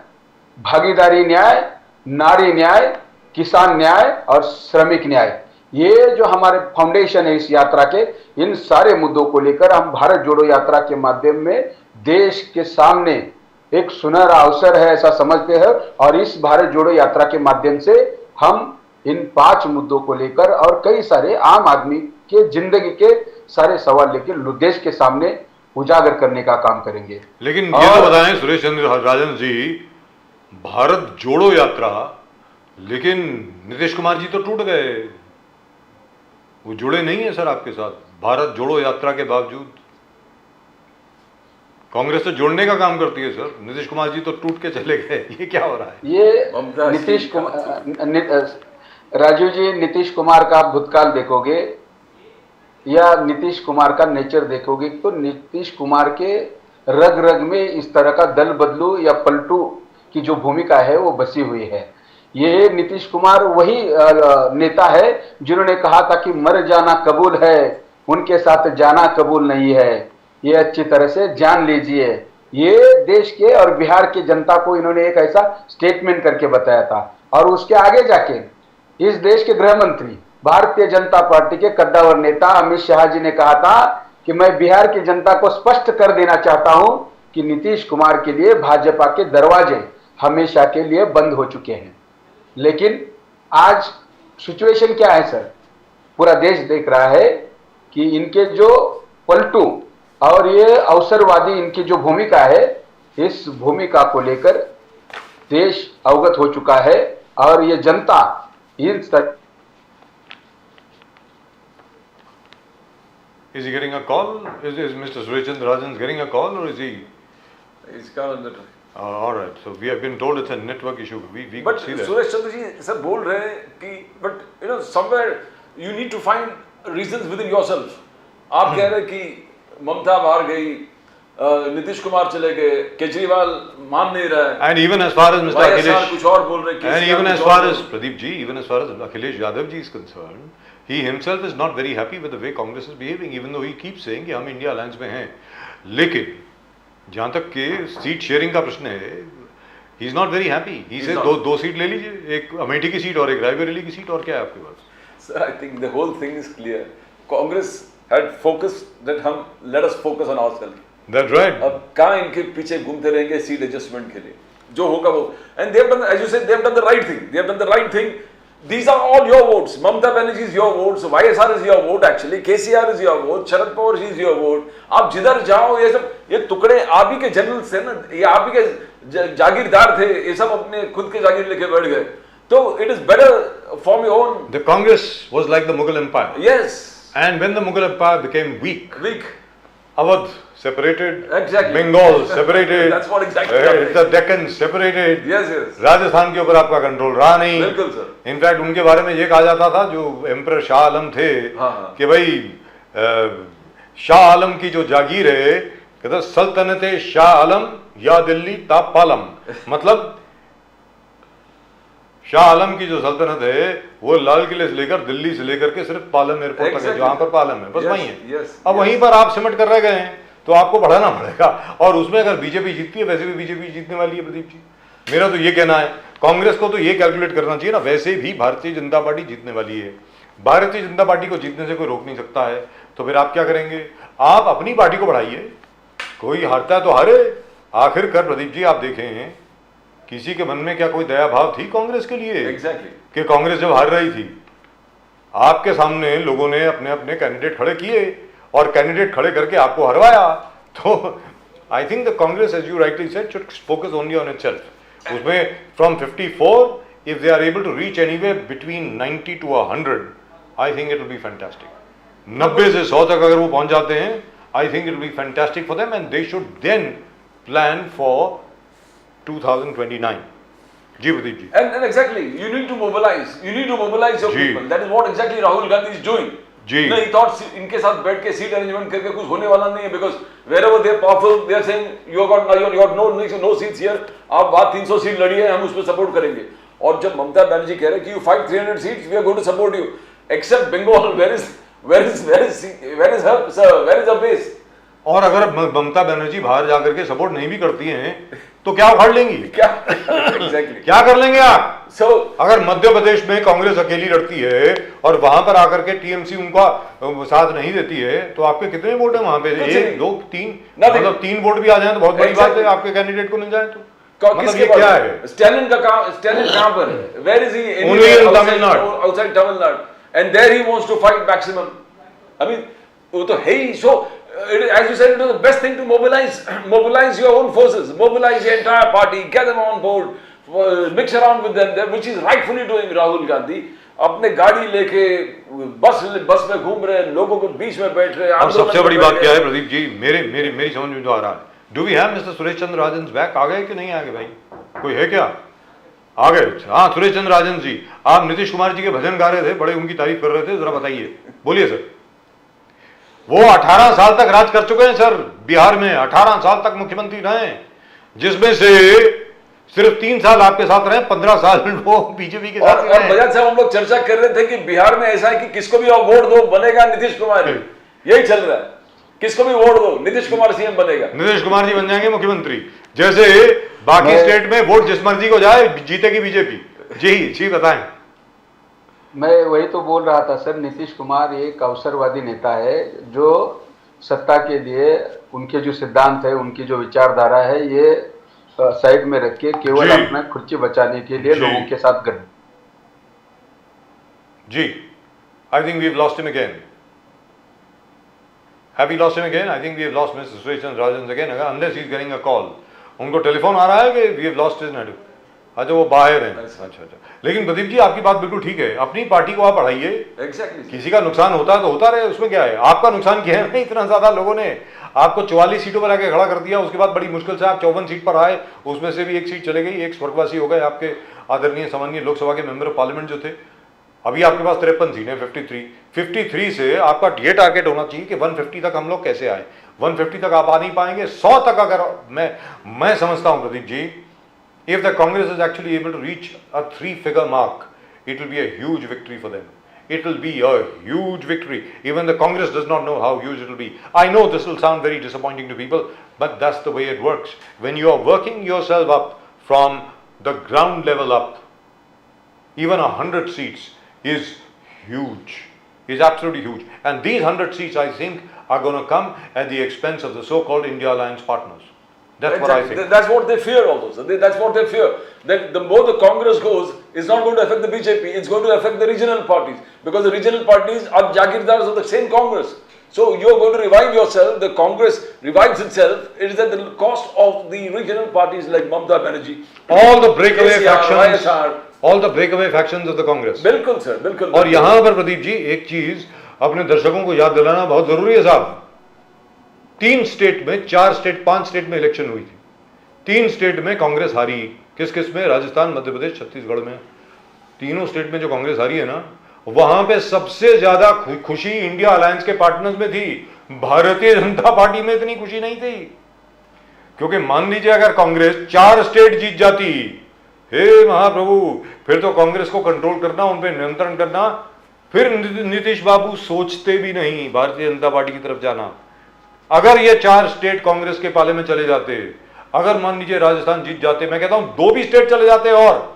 भागीदारी न्याय, नारी न्याय, किसान न्याय और श्रमिक न्याय, ये जो हमारे फाउंडेशन है इस यात्रा के, इन सारे मुद्दों को लेकर हम भारत जोड़ो यात्रा के माध्यम में देश के सामने एक सुनहरा अवसर है ऐसा समझते हैं। और इस भारत जोड़ो यात्रा के माध्यम से हम इन 5 मुद्दों को लेकर और कई सारे आम आदमी के जिंदगी के सारे सवाल लेकर देश के सामने उजागर करने का काम करेंगे। लेकिन ये तो बताएं सुरेश चंद्र राजन जी, भारत जोड़ो यात्रा, लेकिन नीतीश कुमार जी तो टूट गए, वो जुड़े नहीं है सर आपके साथ। भारत जोड़ो यात्रा के बावजूद कांग्रेस तो जोड़ने का काम करती है सर, नीतीश कुमार जी तो टूट के चले गए, ये क्या हो रहा है? ये नीतीश कुमार, राजू जी, नीतीश कुमार का आप भूतकाल देखोगे या नीतीश कुमार का नेचर देखोगे तो नीतीश कुमार के रग रग में इस तरह का दल बदलू या पलटू की जो भूमिका है वो बसी हुई है। ये नीतीश कुमार वही नेता है जिन्होंने कहा था कि मर जाना कबूल है, उनके साथ जाना कबूल नहीं है, ये अच्छी तरह से जान लीजिए। ये देश के और बिहार की जनता को इन्होंने एक ऐसा स्टेटमेंट करके बताया था। और उसके आगे जाके इस देश के गृह मंत्री, भारतीय जनता पार्टी के कद्दावर नेता अमित शाह जी ने कहा था कि मैं बिहार की जनता को स्पष्ट कर देना चाहता हूं कि नीतीश कुमार के लिए भाजपा के दरवाजे हमेशा के लिए बंद हो चुके हैं। लेकिन आज सिचुएशन क्या है सर? पूरा देश देख रहा है कि इनके जो पलटू और ये अवसरवादी इनकी जो भूमिका है, इस भूमिका को लेकर देश अवगत हो चुका है और ये जनता इन Is he getting a call? Is Mr. Sureshchandra Rajan getting a call or is he? He's calling the time. All right. So we have been told it's a network issue. We But could see that. Suresh Chandra ji sir बोल रहे हैं कि but you know somewhere you need to find reasons within yourself. आप कह रहे हैं कि ममता बाहर गई, नीतीश कुमार चले गए, केजरीवाल मान नहीं रहा है, And even as far as Mr. Akhilesh, कुछ और बोल रहे हैं, and even as far as Pradeep ji, even as far as Akhilesh Yadav ji is concerned, he himself is not very happy with the way Congress is behaving, even though he keeps saying कि हम India alliance में हैं। लेकिन जहाँ तक के seat sharing का प्रश्न है, he is not very happy. He says दो सीट ले लीजिए, एक अमेठी की सीट और एक रायबरेली की सीट, और क्या है आपके पास? Sir, I think the whole thing is clear. Congress had focused that हम let us focus on ourselves. That's right. अब कहाँ इनके पीछे घूमते रहेंगे सीट एडजस्टमेंट के लिए? जो होगा वो, and they have done, as you said, they have done the right thing. They have done the right thing. These are all your votes. Mamata Banerjee is your vote. So YSR is your vote actually. KCR is your vote. Sharad Pawar is your vote. आप जिधर जाओ ये सब, ये टुकड़े आप ही के generals थे ना, ये आप ही के जागीरदार थे, ये सब अपने खुद के जागीर लेके बैठ गए। तो it is better from your own. The Congress was like the Mughal Empire. Yes. And when the Mughal Empire became weak, Awadh separated, exactly. Bengal separated, That's what exactly happened. the Deccan separated, yes, yes. Rajasthan के ऊपर आपका control रहा नहीं। बिल्कुल sir. In fact उनके बारे में ये कहा जाता था, जो एम्परर शाह आलम थे, कि भाई शाह आलम की जो जागीर है, कहते सल्तनत शाह आलम या दिल्ली ता पालम, मतलब शाह आलम की जो सल्तनत है वो लाल किले से लेकर दिल्ली से लेकर के सिर्फ पालम एयरपोर्ट तक है, जहां पर पालम है, बस वही है। अब वहीं पर आप सिमट कर रह गए हैं। तो आपको बढ़ाना पड़ेगा। और उसमें अगर बीजेपी जीतती है, वैसे भी बीजेपी जीतने वाली है प्रदीप जी, मेरा तो ये कहना है। कांग्रेस को तो ये कैलकुलेट करना चाहिए ना, वैसे भी भारतीय जनता पार्टी जीतने वाली है, भारतीय जनता पार्टी को जीतने से कोई रोक नहीं सकता है, तो फिर आप क्या करेंगे? आप अपनी पार्टी को बढ़ाइए, कोई हारता है तो हारे। आखिरकार प्रदीप जी आप देखें, किसी के मन में क्या कोई दया भाव थी कांग्रेस के लिए? एग्जैक्टली। कि कांग्रेस जब हार रही थी, आपके सामने लोगों ने अपने अपने कैंडिडेट खड़े किए और कैंडिडेट खड़े करके आपको हरवाया। तो I think the Congress, as you rightly said, should focus only on itself. उसमें from 54 if they are able to reach anyway between 90 to 100, I think it will be fantastic. 90 से 100 तक अगर वो पहुंच जाते हैं, I think it will be fantastic for them, and they should then plan for 2029. जी Pradeep ji. And exactly, you need to mobilize your जी। people. That is what exactly Rahul Gandhi is doing. जी। No, he thought इनके साथ बैठ के seat arrangement करके कुछ होने वाला नहीं है, because wherever they are powerful, they are saying you got no seats here. आप बात 300 सीट लड़ी है, हम उसमें सपोर्ट करेंगे। और जब ममता बनर्जी कह रहे हैं कि you fight 300 seats, we are going to support you. Except Bengal, where is her base? और अगर ममता बनर्जी बाहर जाकर के सपोर्ट नहीं भी करती हैं, तो क्या उखाड़ लेंगी? क्या exactly. क्या कर लेंगे आप? So, अगर मध्य प्रदेश में कांग्रेस अकेली लड़ती है और वहां पर आकर के टीएमसी उनका साथ नहीं देती है, तो आपके कितने वोट है वहां पे? 1 2 3, मतलब 3 वोट भी आ जाए तो बहुत बड़ी बात है, आपके कैंडिडेट को मिल जाए तो। मतलब ये क्या है? स्टैलिन कहां पर है? Where is he? Only in Tamil Nadu. Outside Tamil Nadu, and there he wants to fight maximum. I mean, वो तो है ही। So, as you said, it is the best thing to mobilize your own forces, mobilize your entire party, get them on board, mix around with them, which is rightfully doing Rahul Gandhi. अपने गाड़ी लेके बस में घूम रहे हैं, लोगों के बीच में बैठ रहे हैं। और सबसे बड़ी बात क्या है प्रदीप जी, मेरी समझ में जो आ रहा है, do we have mister Suresh Chandra Rajan back? आ गए कि नहीं आ गए भाई? कोई है क्या? आ गए? हाँ, सुरेश चंद्र राजन जी, आप नीतीश कुमार जी के भजन गा रहे थे, बड़े उनकी तारीफ कर रहे थे, जरा बताइए, बोलिए सर। वो 18 साल तक राज कर चुके हैं सर बिहार में, 18 साल तक मुख्यमंत्री रहे, जिसमें से सिर्फ 3 साल आपके साथ रहे, 15 साल वो बीजेपी के साथ रहे। और बजाज साहब, हम लोग चर्चा कर रहे थे कि बिहार में ऐसा है कि किसको भी वोट दो बनेगा नीतीश कुमार, यही चल रहा है, किसको भी वोट दो नीतीश कुमार सीएम बनेगा, नीतीश कुमार जी बन जाएंगे मुख्यमंत्री। जैसे बाकी स्टेट में वोट जिस मर्जी को जाए, जीतेगी बीजेपी। जी बताएं। मैं वही तो बोल रहा था सर, नीतीश कुमार एक अवसरवादी नेता है जो सत्ता के लिए उनके जो सिद्धांत है, उनकी जो विचारधारा है, ये साइड में रख के केवल अपना खुर्ची बचाने के लिए लोगों के साथ गठ। जी, I think we have lost him again. Have we lost him again? I think we have lost mister Suresh Chandra Rajan again, unless he is getting a call. उनको टेलीफोन आ रहा है कि we have lost his network. अच्छा, वो बाहर हैं। अच्छा। लेकिन प्रदीप जी, आपकी बात बिल्कुल ठीक है, अपनी पार्टी को आप बढ़ाइए। Exactly. किसी का नुकसान होता है तो होता रहे, उसमें क्या है? आपका नुकसान किया है? इतना ज्यादा लोगों ने आपको 44 सीटों पर आके खड़ा कर दिया, उसके बाद बड़ी मुश्किल से आप 54 सीट पर आए, उसमें से भी एक सीट चले गई, एक स्वर्गवासी हो गए आपके आदरणीय सामान्य लोकसभा के मेंबर ऑफ पार्लियामेंट जो थे। अभी आपके पास 53 सीटें, 53 से आपका ये टारगेट होना चाहिए कि 150 तक हम लोग कैसे आए। 150 तक आप आ नहीं पाएंगे, 100 तक अगर मैं समझता हूं Pradeep ji, if the Congress is actually able to reach a 3-figure mark, it will be a huge victory for them. It will be a huge victory. Even the Congress does not know how huge it will be. I know this will sound very disappointing to people, but that's the way it works. When you are working yourself up from the ground level up, even 100 seats is huge, is absolutely huge. And these 100 seats, I think, are going to come at the expense of the so-called India Alliance partners. That's what I think. That's what they fear also. That's what they fear. That the more the Congress goes, it's not going to affect the BJP. It's going to affect the regional parties, because the regional parties are jagirdars of the same Congress. So you're going to revive yourself. The Congress revives itself. It is at the cost of the regional parties like Mamata Banerjee. All the breakaway KCR, factions. YSR. All the breakaway factions of the Congress. बिल्कुल sir, बिल्कुल। और यहाँ पर प्रदीप जी एक चीज अपने दर्शकों को याद दिलाना बहुत जरूरी है साहब। 3 स्टेट में, 4 स्टेट, 5 स्टेट में इलेक्शन हुई थी। 3 स्टेट में कांग्रेस हारी। किस में? राजस्थान, मध्य प्रदेश, छत्तीसगढ़ में। तीनों स्टेट में जो कांग्रेस हारी है ना, वहां पे सबसे ज्यादा खुशी इंडिया अलायंस के पार्टनर्स में थी। भारतीय जनता पार्टी में इतनी खुशी नहीं थी, क्योंकि मान लीजिए अगर कांग्रेस 4 स्टेट जीत जाती, हे महाप्रभु, फिर तो कांग्रेस को कंट्रोल करना, उन पर नियंत्रण करना, फिर नीतीश बाबू सोचते भी नहीं भारतीय जनता पार्टी की तरफ जाना। अगर ये 4 स्टेट कांग्रेस के पाले में चले जाते, अगर मान लीजिए राजस्थान जीत जाते, मैं कहता हूं 2 भी स्टेट चले जाते, और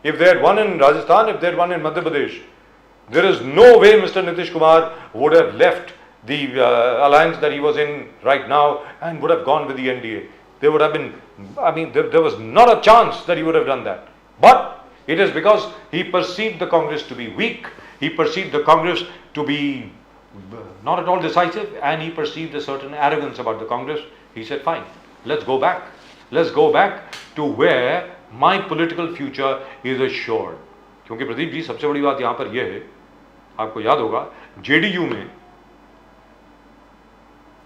if they had won in Rajasthan, if they had won in Madhya Pradesh, there is no way Mr. Nitish Kumar would have left the alliance that he was in right now and would have gone with the NDA. There would have been, I mean, there was not a chance that he would have done that. But it is because he perceived the Congress to be weak, he perceived the Congress to be not at all decisive, and he perceived a certain arrogance about the Congress. He said, fine, let's go back. Let's go back to where my political future is assured. क्योंकि प्रदीप जी सबसे बड़ी बात यहां पर यह है, आपको याद होगा जेडीयू में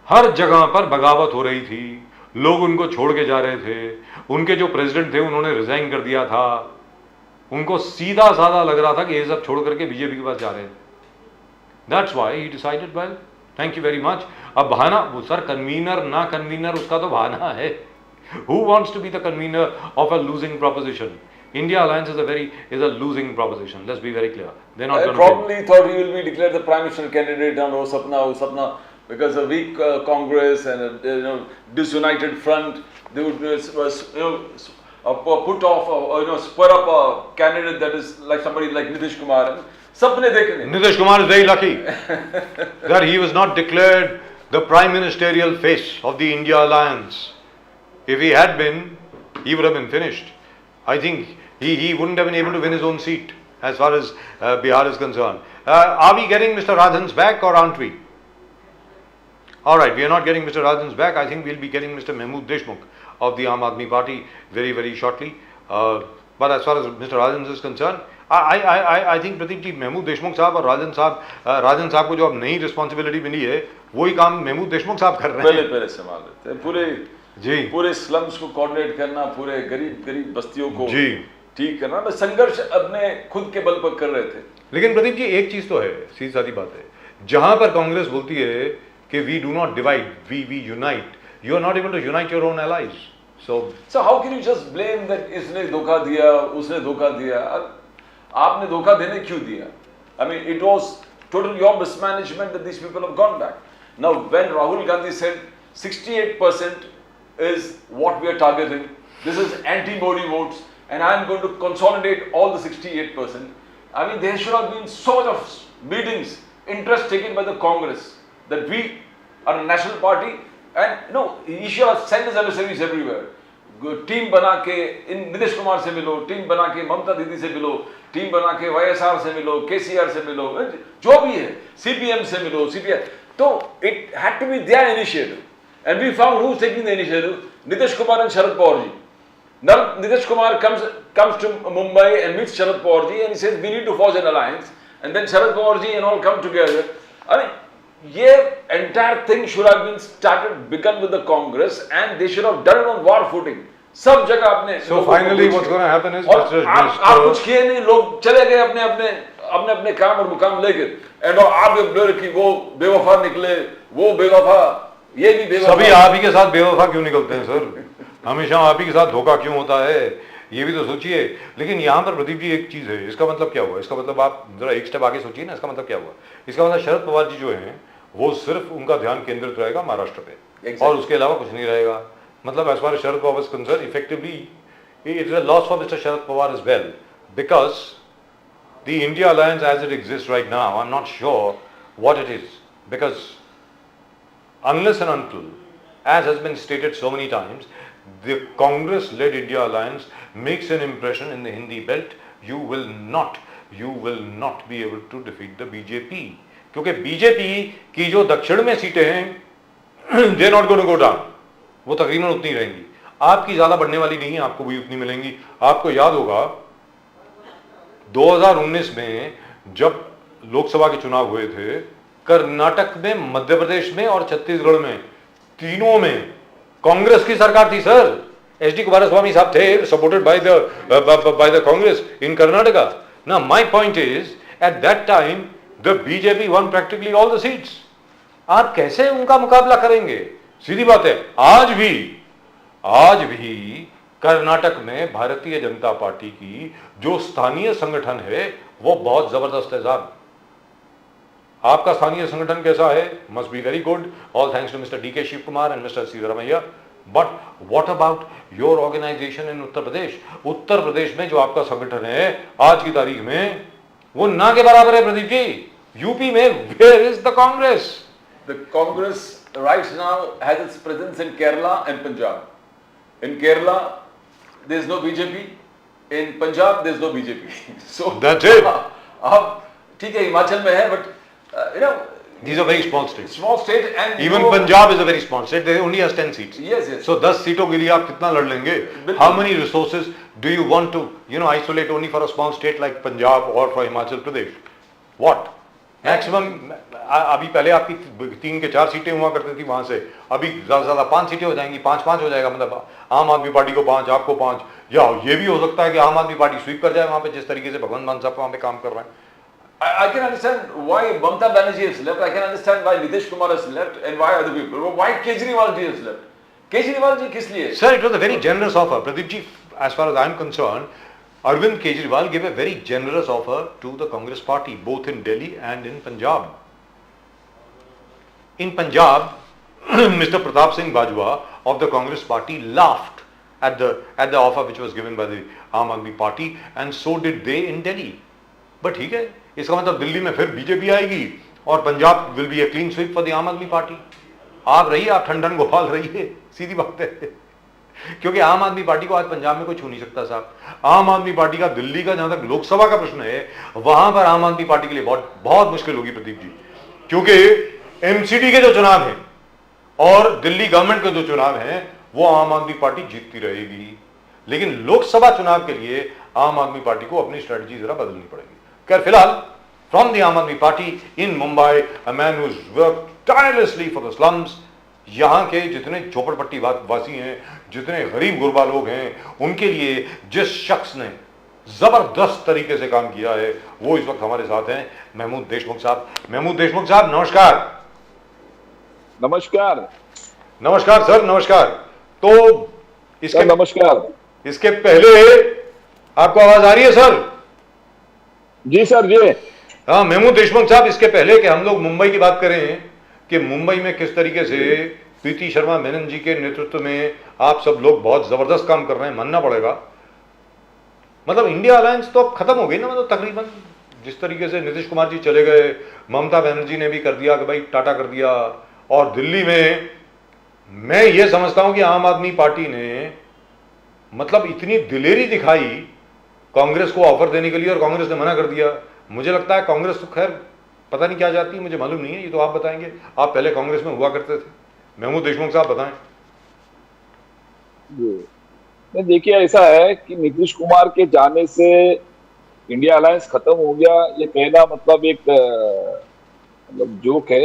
हर जगह पर बगावत हो रही थी, लोग उनको छोड़ के जा रहे थे, उनके जो प्रेसिडेंट थे उन्होंने रिजाइन कर दिया था, उनको सीधा साधा लग रहा था कि ये सब छोड़ करके बीजेपी के पास जा रहे हैं. That's why he decided, well thank you very much. अब बहाना, वो सर कन्वीनर ना कन्वीनर उसका तो बहाना है. Who wants to be the convener of a losing proposition? India Alliance is a losing proposition. Let's be very clear. They're not going to probably thought he will be declared the prime minister candidate on Sapna, because a weak Congress and a disunited front, they would put off, spur up a candidate that is like somebody like Nitish Kumar. Sapne dekhe nahi. Nitish Kumar is very lucky that he was not declared the prime ministerial face of the India Alliance. If he had been, he would have been finished. I think he wouldn't have been able to win his own seat as far as Bihar is concerned. Are we getting Mr. Radhan's back or aren't we? Alright, we are not getting Mr. Radhan's back. I think we'll be getting Mr. Mahmood Deshmukh of the Aam Aadmi Party very, very shortly. But as far as Mr. Radhan is concerned, I think Pradeep ji Mahmood Deshmukh साहब और राजन साहब को जो अब नई responsibility मिली है, वही काम महमूद देशमुख साहब कर रहे हैं. पहले संभाल लेते हैं पूरे स्लम्स को कोऑर्डिनेट करना, पूरे गरीब बस्तियों को ठीक करना, बस संघर्ष अपने खुद के बल पर कर रहे थे. लेकिन प्रदीप जी एक चीज तो है, सीधी सादी बात है, जहां पर कांग्रेस बोलती है कि we do not divide, we unite, you are not able to unite your own allies. So how can you just blame that इसने धोखा दिया, उसने धोखा दिया? आपने धोखा देने क्यों दिया? I mean it was total your mismanagement that these people have gone back. Now when Rahul Gandhi said 68% is what we are targeting, this is anti-Modi votes and I am going to consolidate all the 68%. I mean, there should have been so much of meetings, interest taken by the Congress that we are a national party, and he should have sent his emissaries everywhere. Team बना के इन नीतीश कुमार से मिलो, team बना के ममता दीदी से मिलो, team बना के वाईएसआर से मिलो, केसीआर से मिलो, जो भी है, सीपीएम से मिलो, सीपीआई. तो it had to be their initiative. And we found who's taking the initiative? Nitish Kumar and Sharad Pawar ji. Now Nitish Kumar comes to Mumbai and meets Sharad Pawar ji and he says we need to forge an alliance. And then Sharad Pawar ji and all come together. I mean, the entire thing should have been begun with the Congress and they should have done it on war footing. सब जगह आपने. So finally what's going to happen is आप कुछ किए नहीं, लोग चले गए अपने काम और मुकाम लेके. And आप कि वो बेवफा निकले, वो बेवफा, ये भी बेवफा. सभी आप ही के साथ बेवफा क्यों निकलते हैं सर? हमेशा आप ही के साथ धोखा क्यों होता है? ये भी तो सोचिए. लेकिन यहाँ पर प्रदीप जी एक चीज है, इसका मतलब क्या हुआ? इसका मतलब आप जरा एक स्टेप आगे सोचिए ना. इसका मतलब क्या हुआ? इसका मतलब शरद पवार जी जो हैं वो सिर्फ उनका ध्यान केंद्रित रहेगा महाराष्ट्र पे और उसके अलावा कुछ नहीं रहेगा. मतलब as far as Sharad Pawar is concerned, effectively it is a loss for Mr. Sharad Pawar as well, because the India Alliance as it exists right now, I'm not sure what it is, because unless and until, as has been stated so many times, the Congress-led India Alliance makes an impression in the Hindi belt, you will not be able to defeat the BJP. क्योंकि BJP की जो दक्षिण में सीटें हैं, they are not going to go down. वो तकरीबन उतनी रहेंगी. आपकी ज्यादा बढ़ने वाली नहीं है, आपको भी उतनी मिलेंगी. आपको याद होगा 2019 में जब लोकसभा के चुनाव हुए थे, कर्नाटक में, मध्य प्रदेश में और छत्तीसगढ़ में, तीनों में कांग्रेस की सरकार थी सर. एचडी कुमारस्वामी साहब थे, supported by the Congress in Karnataka. Now my point is, at that time the BJP one practically all the seats. आप कैसे उनका मुकाबला करेंगे? सीधी बात है. आज भी कर्नाटक में भारतीय जनता पार्टी की जो स्थानीय संगठन है वो बहुत जबरदस्त है साहब. आपका स्थानीय संगठन कैसा है? Must be very good, all thanks to mister D K. Shiv Kumar and mister Siddaramaiah. But what about your organisation in Uttar Pradesh? Uttar Pradesh में जो आपका संगठन है आज की तारीख में वो ना के बराबर है प्रदीप जी। यूपी में where is the Congress? The Congress right now has its presence in Kerala and Punjab. In Kerala, there is no BJP. In Punjab, there is no BJP. So That's it. अब ठीक है हिमाचल में है, but you know These are very small states. small state and Even Punjab is a very small state. They only has 10 seats. Yes, yes. So 10 सीटों के लिए आप कितना लड़ लेंगे? बिल्कुल। How many resources do you want to, isolate only for a small state like Punjab or for Himachal Pradesh? What? Maximum अभी पहले आपकी 3 के 4 सीटें हुआ करती थी वहां से, अभी ज्यादा से ज्यादा 5 सीटें हो जाएंगी, 5-5 हो जाएगा। मतलब आम आदमी पार्टी को 5, आपको 5, या ये भी हो सकता है कि आम आदमी पार्टी स्वीप कर जाए वहां पे, जिस तरीके से भगवंत मान साहब वहां पे काम कर रहे हैं। I can understand why Mamata Banerjee has left. I can understand why Nitish Kumar has left and why other people. Why KEJRIWAL ji has left? KEJRIWAL ji किस लिए? Sir, it was a very generous offer. Pradeep ji, as far as I am concerned, Arvind Kejriwal gave a very generous offer to the Congress party, both in Delhi and in Punjab. In Punjab, Mr. Pratap Singh Bajwa of the Congress party laughed at the offer which was given by the Aam Aadmi party, and so did they in Delhi. But ठीक है, इसका मतलब दिल्ली में फिर BJP आएगी और Punjab will be a clean sweep for the आम आदमी पार्टी। आप रहिए, आप ठंडन गोपाल रहिए, सीधी बात है। क्योंकि आम आदमी पार्टी को आज पंजाब में कोई छू नहीं सकता साहब। आम आदमी पार्टी का दिल्ली का, जहां तक लोकसभा का प्रश्न है, वहां पर आम आदमी पार्टी के लिए बहुत बहुत मुश्किल होगी प्रदीप जी, क्योंकि एमसीडी के जो चुनाव हैं और दिल्ली गवर्नमेंट के जो चुनाव हैं वो आम आदमी पार्टी जीतती रहेगी, लेकिन लोकसभा चुनाव के लिए आम आदमी पार्टी को अपनी स्ट्रेटजी जरा बदलनी पड़ेगी। खैर फिलहाल फ्रॉम द आम आदमी party in Mumbai, a man who has worked tirelessly for the slums, यहाँ के जितने झोपड़पट्टी वासी हैं, जितने गरीब गुरबा लोग हैं, उनके लिए जिस शख्स ने जबरदस्त तरीके से काम किया है वो इस वक्त हमारे साथ हैं महमूद देशमुख साहब। महमूद देशमुख साहब नमस्कार। नमस्कार। नमस्कार सर, नमस्कार। तो इसके नमस्कार। इसके पहले आपको आवाज आ रही है सर? जी सर जी। हाँ महमूद देशमुख साहब, इसके पहले कि हम लोग मुंबई की बात करें कि मुंबई में किस तरीके से प्रीति शर्मा मेनन जी के नेतृत्व में आप सब लोग बहुत जबरदस्त काम कर रहे हैं, मानना पड़ेगा। मतलब इंडिया अलायंस तो अब खत्म हो गई ना, मतलब तकरीबन जिस तरीके से नीतीश कुमार जी चले गए, ममता बनर्जी ने भी कर दिया कि भाई टाटा कर दिया, और दिल्ली में मैं ये समझता हूं कि आम आदमी पार्टी ने मतलब इतनी दिलेरी दिखाई कांग्रेस को ऑफर देने के लिए और कांग्रेस ने मना कर दिया। मुझे लगता है कांग्रेस तो खैर पता नहीं क्या जाती है, मुझे मालूम नहीं है, ये तो आप बताएंगे, आप पहले कांग्रेस में हुआ करते थे। महमूद देशमुख साहब बताएं। जी देखिए, ऐसा है कि नीतीश कुमार के जाने से इंडिया अलायंस खत्म हो गया, ये कहना मतलब एक मतलब जोक है।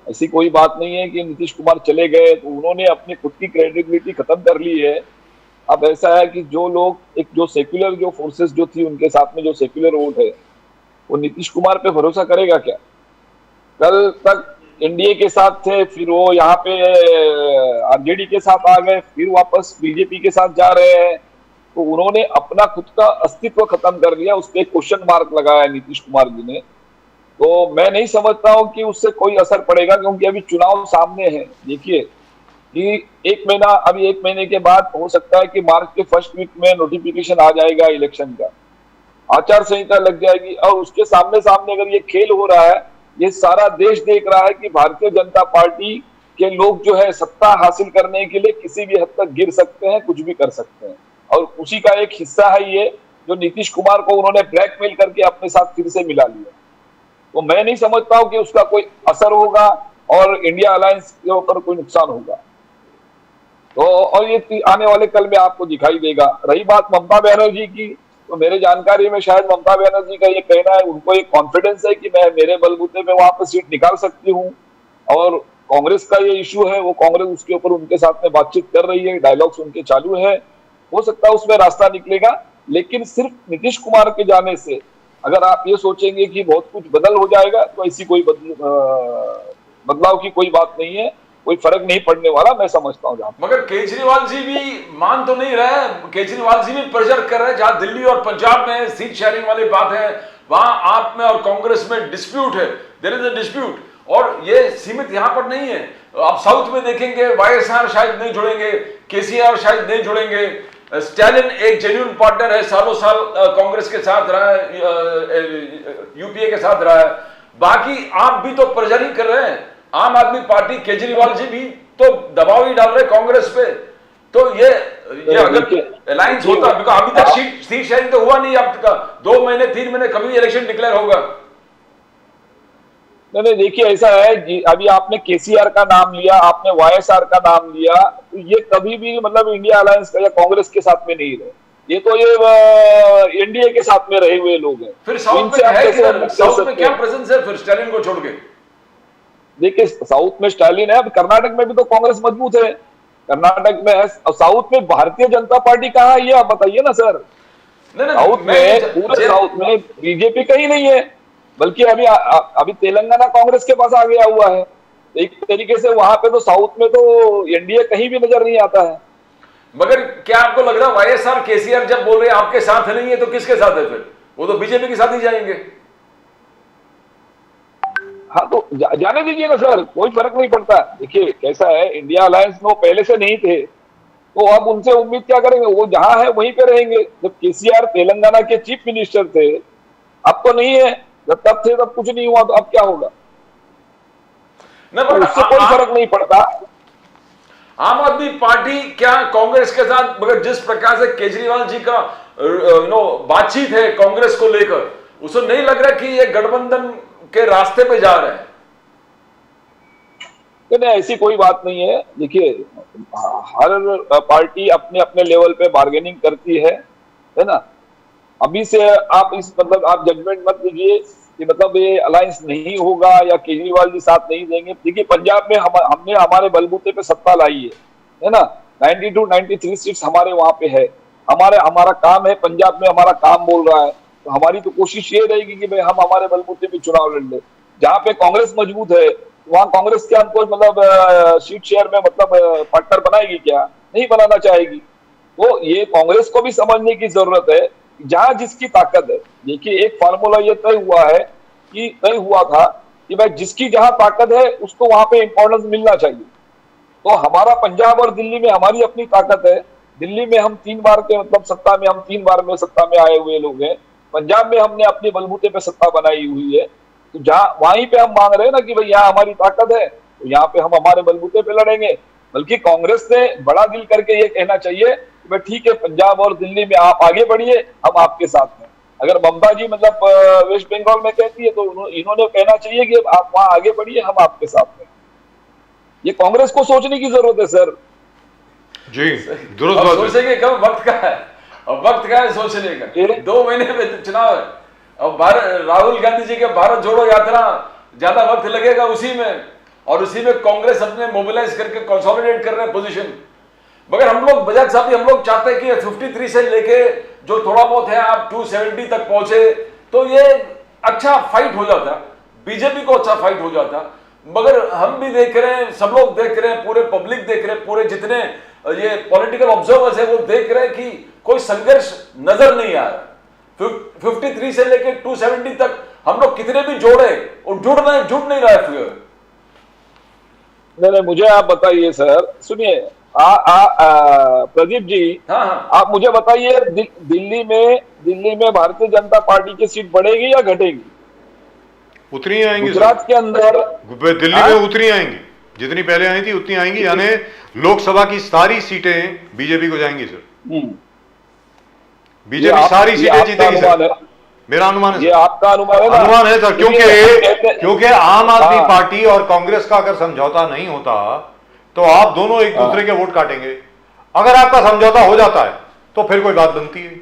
ऐसी कोई बात नहीं है कि नीतीश कुमार चले गए तो उन्होंने अपनी खुद की क्रेडिबिलिटी खत्म कर ली है। अब ऐसा है कि जो लोग एक जो सेक्युलर जो फोर्सेस जो थी उनके साथ में जो सेक्युलर वोट है वो नीतीश कुमार पे भरोसा करेगा क्या? कल तक एनडीए के साथ थे, फिर वो यहाँ पे आरजेडी के साथ आ गए, फिर वापस बीजेपी के साथ जा रहे हैं, तो उन्होंने अपना खुद का अस्तित्व खत्म कर लिया। उस पर क्वेश्चन मार्क लगाया नीतीश कुमार जी ने। तो मैं नहीं समझता हूँ कि उससे कोई असर पड़ेगा, क्योंकि अभी चुनाव सामने है। देखिए कि अभी एक महीने के बाद हो सकता है कि मार्च के फर्स्ट वीक में नोटिफिकेशन आ जाएगा इलेक्शन का, आचार संहिता लग जाएगी, और उसके सामने सामने अगर ये खेल हो रहा है, ये सारा देश देख रहा है कि भारतीय जनता पार्टी के लोग जो है सत्ता हासिल करने के लिए किसी भी हद तक गिर सकते हैं, कुछ भी कर सकते हैं, और उसी का एक हिस्सा है ये जो नीतीश कुमार को उन्होंने ब्लैकमेल करके अपने साथ फिर से मिला लिया। तो मैं नहीं समझता हूं कि उसका कोई असर होगा और इंडिया अलायंस के ऊपर कोई नुकसान होगा। तो और ये आने वाले कल में आपको दिखाई देगा। रही बात ममता बनर्जी की, तो मेरे जानकारी में शायद ममता बनर्जी का ये कहना है, उनको एक कॉन्फिडेंस है कि मैं मेरे बलबूते पे वहां पर सीट निकाल सकती हूँ, और कांग्रेस का ये इशू है, वो कांग्रेस उसके ऊपर उनके साथ में बातचीत कर रही है, डायलॉग्स उनके चालू है, हो सकता है उसमें रास्ता निकलेगा। लेकिन सिर्फ नीतीश कुमार के जाने से अगर आप ये सोचेंगे कि बहुत कुछ बदल हो जाएगा, तो ऐसी कोई बदलाव की कोई बात नहीं है, कोई फर्क नहीं पड़ने वाला, मैं समझता हूँ। मगर केजरीवाल जी भी मान तो नहीं रहे, केजरीवाल जी भी प्रेशर कर रहे हैं, जहां दिल्ली और पंजाब में सीट शेयरिंग वाली बात है, वहां आप में और कांग्रेस में डिस्प्यूट है, देयर इज अ डिस्प्यूट। और ये सीमित यहां पर नहीं है, आप साउथ में देखेंगे वाईएसआर शायद नहीं जुड़ेंगे, केसीआर शायद नहीं जुड़ेंगे, स्टैलिन एक जेन्युइन पार्टनर है, सालों साल कांग्रेस के साथ रहा है, यूपीए के साथ रहा है। बाकी आप भी तो प्रेशर ही कर रहे हैं, आम आदमी पार्टी केजरीवाल जी भी तो दबाव ही डाल रहे कांग्रेस पे। तो ये अगर अलायंस होता, बिकॉज अभी तक सीट शेयरिंग तो हुआ नहीं, अब तक 2 महीने 3 महीने कभी इलेक्शन डिक्लेयर होगा। नहीं, देखिए ऐसा है, अभी आपने केसीआर का नाम लिया, आपने वाईएसआर का नाम लिया, तो ये कभी भी मतलब इंडिया अलायंस का या कांग्रेस के साथ में नहीं रहे, ये तो ये एनडीए के साथ में रहे हुए लोग हैं। फिर साउथ में है किधर? साउथ में क्या प्रेजेंस है फिर स्टालिन को छोड़ के? देखिए साउथ में स्टालिन है, अब कर्नाटक में भी तो कांग्रेस मजबूत है, कर्नाटक में है, साउथ में भारतीय जनता पार्टी कहाँ है ये आप बताइए ना सर। साउथ में, पूरे साउथ में बीजेपी कहीं नहीं है, बल्कि अभी तेलंगाना कांग्रेस के पास आ गया हुआ है। एक तरीके से वहां पे तो साउथ में तो एनडीए कहीं भी नजर नहीं आता है। मगर क्या आपको लग रहा है वाईएसआर केसीआर जब बोल रहे हैं आपके साथ नहीं है, तो किसके साथ है फिर? वो तो बीजेपी के साथ ही जाएंगे। हाँ तो जाने दीजिए ना सर, कोई फर्क नहीं पड़ता। देखिए कैसा है, इंडिया अलायंस में वो पहले से नहीं थे, तो अब उनसे उम्मीद क्या करेंगे, वो जहां है वहीं पे रहेंगे। जब केसीआर तेलंगाना के चीफ मिनिस्टर थे, अब तो नहीं है, जब तब थे तब कुछ नहीं हुआ, तो अब क्या होगा? तो उससे कोई फर्क नहीं पड़ता। आम आदमी पार्टी क्या कांग्रेस के साथ, मगर जिस प्रकार से केजरीवाल जी का बातचीत है कांग्रेस को लेकर, उसे नहीं लग रहा कि ये गठबंधन के रास्ते पे जा रहे हैं? नहीं, ऐसी कोई बात नहीं है। देखिए हर पार्टी अपने अपने लेवल पे बार्गेनिंग करती है ना। अभी से आप इस मतलब आप जजमेंट मत लीजिए कि मतलब ये अलायंस नहीं होगा या केजरीवाल जी साथ नहीं देंगे। देखिए पंजाब में हमने हमारे बलबूते पे सत्ता लाई है ना, 92 93 सीट्स हमारे वहां पे है। हमारा काम है, पंजाब में हमारा काम बोल रहा है, तो हमारी तो कोशिश ये रहेगी कि भाई हम हमारे बलबूते पे चुनाव लड़ ले। जहाँ पे कांग्रेस मजबूत है वहां कांग्रेस क्या हमको मतलब सीट शेयर में मतलब पार्टनर बनाएगी क्या? नहीं बनाना चाहेगी। तो ये कांग्रेस को भी समझने की जरूरत है जहां जिसकी ताकत है। देखिए एक फार्मूला ये तय हुआ था कि भाई जिसकी जहां ताकत है उसको वहां पे इंपॉर्टेंस मिलना चाहिए। तो हमारा पंजाब और दिल्ली में हमारी अपनी ताकत है। दिल्ली में हम 3 बार के मतलब सत्ता में, हम 3 बार में सत्ता में आए हुए लोग हैं। पंजाब में हमने अपने बलबूते पे सत्ता बनाई हुई है। तो जहां वहीं पे हम मांग रहे हैं ना कि भाई यहाँ हमारी ताकत है, तो यहाँ पे हम हमारे बलबूते पे लड़ेंगे। बल्कि कांग्रेस ने बड़ा दिल करके ये कहना चाहिए कि भाई ठीक है, पंजाब और दिल्ली में आप आगे बढ़िए, हम आपके साथ हैं। अगर ममता जी मतलब वेस्ट बंगाल में कहती है तो इन्होंने कहना चाहिए कि आप वहां आगे बढ़िए, हम आपके साथ हैं। ये कांग्रेस को सोचने की जरूरत है सर। जी दुरुस्त बात है। सोचेंगे कब? वक्त का है, अब वक्त का है सोचने का। 2 महीने में चुनाव है। अब राहुल गांधी जी के भारत जोड़ो यात्रा, ज्यादा वक्त लगेगा उसी में, और उसी में कांग्रेस अपने मोबिलाइज करके कंसोलिडेट कर रहे हैं पोजीशन। मगर हम लोग बजाज साहब हम लोग चाहते हैं कि 53 से लेके जो थोड़ा बहुत है आप 270 तक पहुंचे, तो ये अच्छा फाइट हो जाता, बीजेपी को अच्छा फाइट हो जाता। मगर हम भी देख रहे हैं, सब लोग देख रहे हैं, पूरे पब्लिक देख रहे हैं, पूरे जितने ये पॉलिटिकल ऑब्जर्वर्स है वो देख रहे हैं कि कोई संघर्ष नजर नहीं आ रहा। 53 से लेके 270 तक हम लोग कितने भी जोड़े और जुड़ नहीं रहा है फिगर। नहीं, मुझे आप बताइए सर, सुनिए प्रदीप जी। हाँ। आप मुझे बताइए दिल्ली में भारतीय जनता पार्टी की सीट बढ़ेगी या घटेगी? उतनी आएंगी गुजरात के अंदर, दिल्ली में उतनी आएंगी, जितनी पहले आई थी उतनी आएंगी। यानी लोकसभा की सारी सीटें बीजेपी को जाएंगी सर। बीजेपी सारी सीटें जीतेगी सर, मेरा अनुमान है। ये आपका अनुमान है? अनुमान है सर, क्योंकि आम आदमी पार्टी और कांग्रेस का अगर समझौता नहीं होता तो आप दोनों एक दूसरे के वोट काटेंगे। अगर आपका समझौता हो जाता है तो फिर कोई बात बनती है।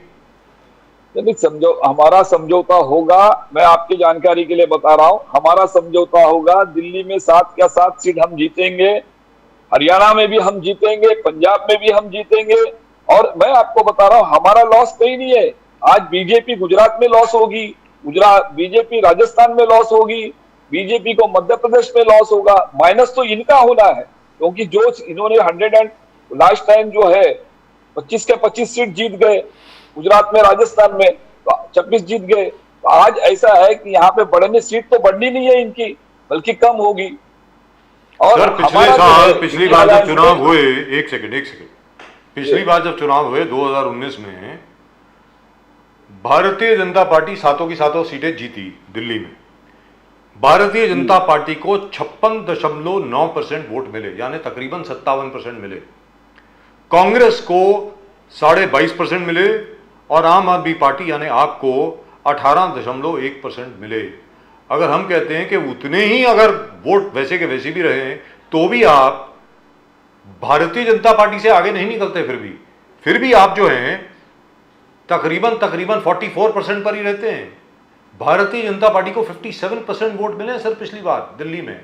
हमारा समझौता होगा, मैं आपकी जानकारी के लिए बता रहा हूं, हमारा समझौता होगा। दिल्ली में 7 सीट हम जीतेंगे, हरियाणा में भी हम जीतेंगे, पंजाब में भी हम जीतेंगे। और मैं आपको बता रहा हूं हमारा लॉस कहीं नहीं है। आज बीजेपी गुजरात में लॉस होगी, बीजेपी राजस्थान में लॉस होगी, बीजेपी को मध्य प्रदेश में लॉस होगा। माइनस तो इनका होना है, क्योंकि जो इन्होंने 100 एंड लास्ट टाइम जो है 25 के 25 सीट जीत गए गुजरात में, राजस्थान में 26 जीत गए। तो आज ऐसा है कि यहाँ पे बढ़ने, सीट तो बढ़नी नहीं है इनकी, बल्कि कम होगी। और सर पिछले हमारा जो साल, है, पिछली इंडिया बार जब अलायंस चुनाव में- हुए, एक सेकंड, पिछली बार जब चुनाव हुए 2019 में, भारतीय जनता पार्टी सातों की सातों सीटें जीती दिल्ली में। भारतीय जनता पार्टी को 56.9% वोट मिले, यानी तकरीबन 57% मिले। कांग्रेस को 22.5% मिले और आम आदमी पार्टी यानी आपको 18.1% मिले। अगर हम कहते हैं कि उतने ही अगर वोट वैसे के वैसे भी रहे तो भी आप भारतीय जनता पार्टी से आगे नहीं निकलते। फिर भी आप जो हैं तकरीबन 44% पर ही रहते हैं। भारतीय जनता पार्टी को 57% वोट मिले सर पिछली बार दिल्ली में।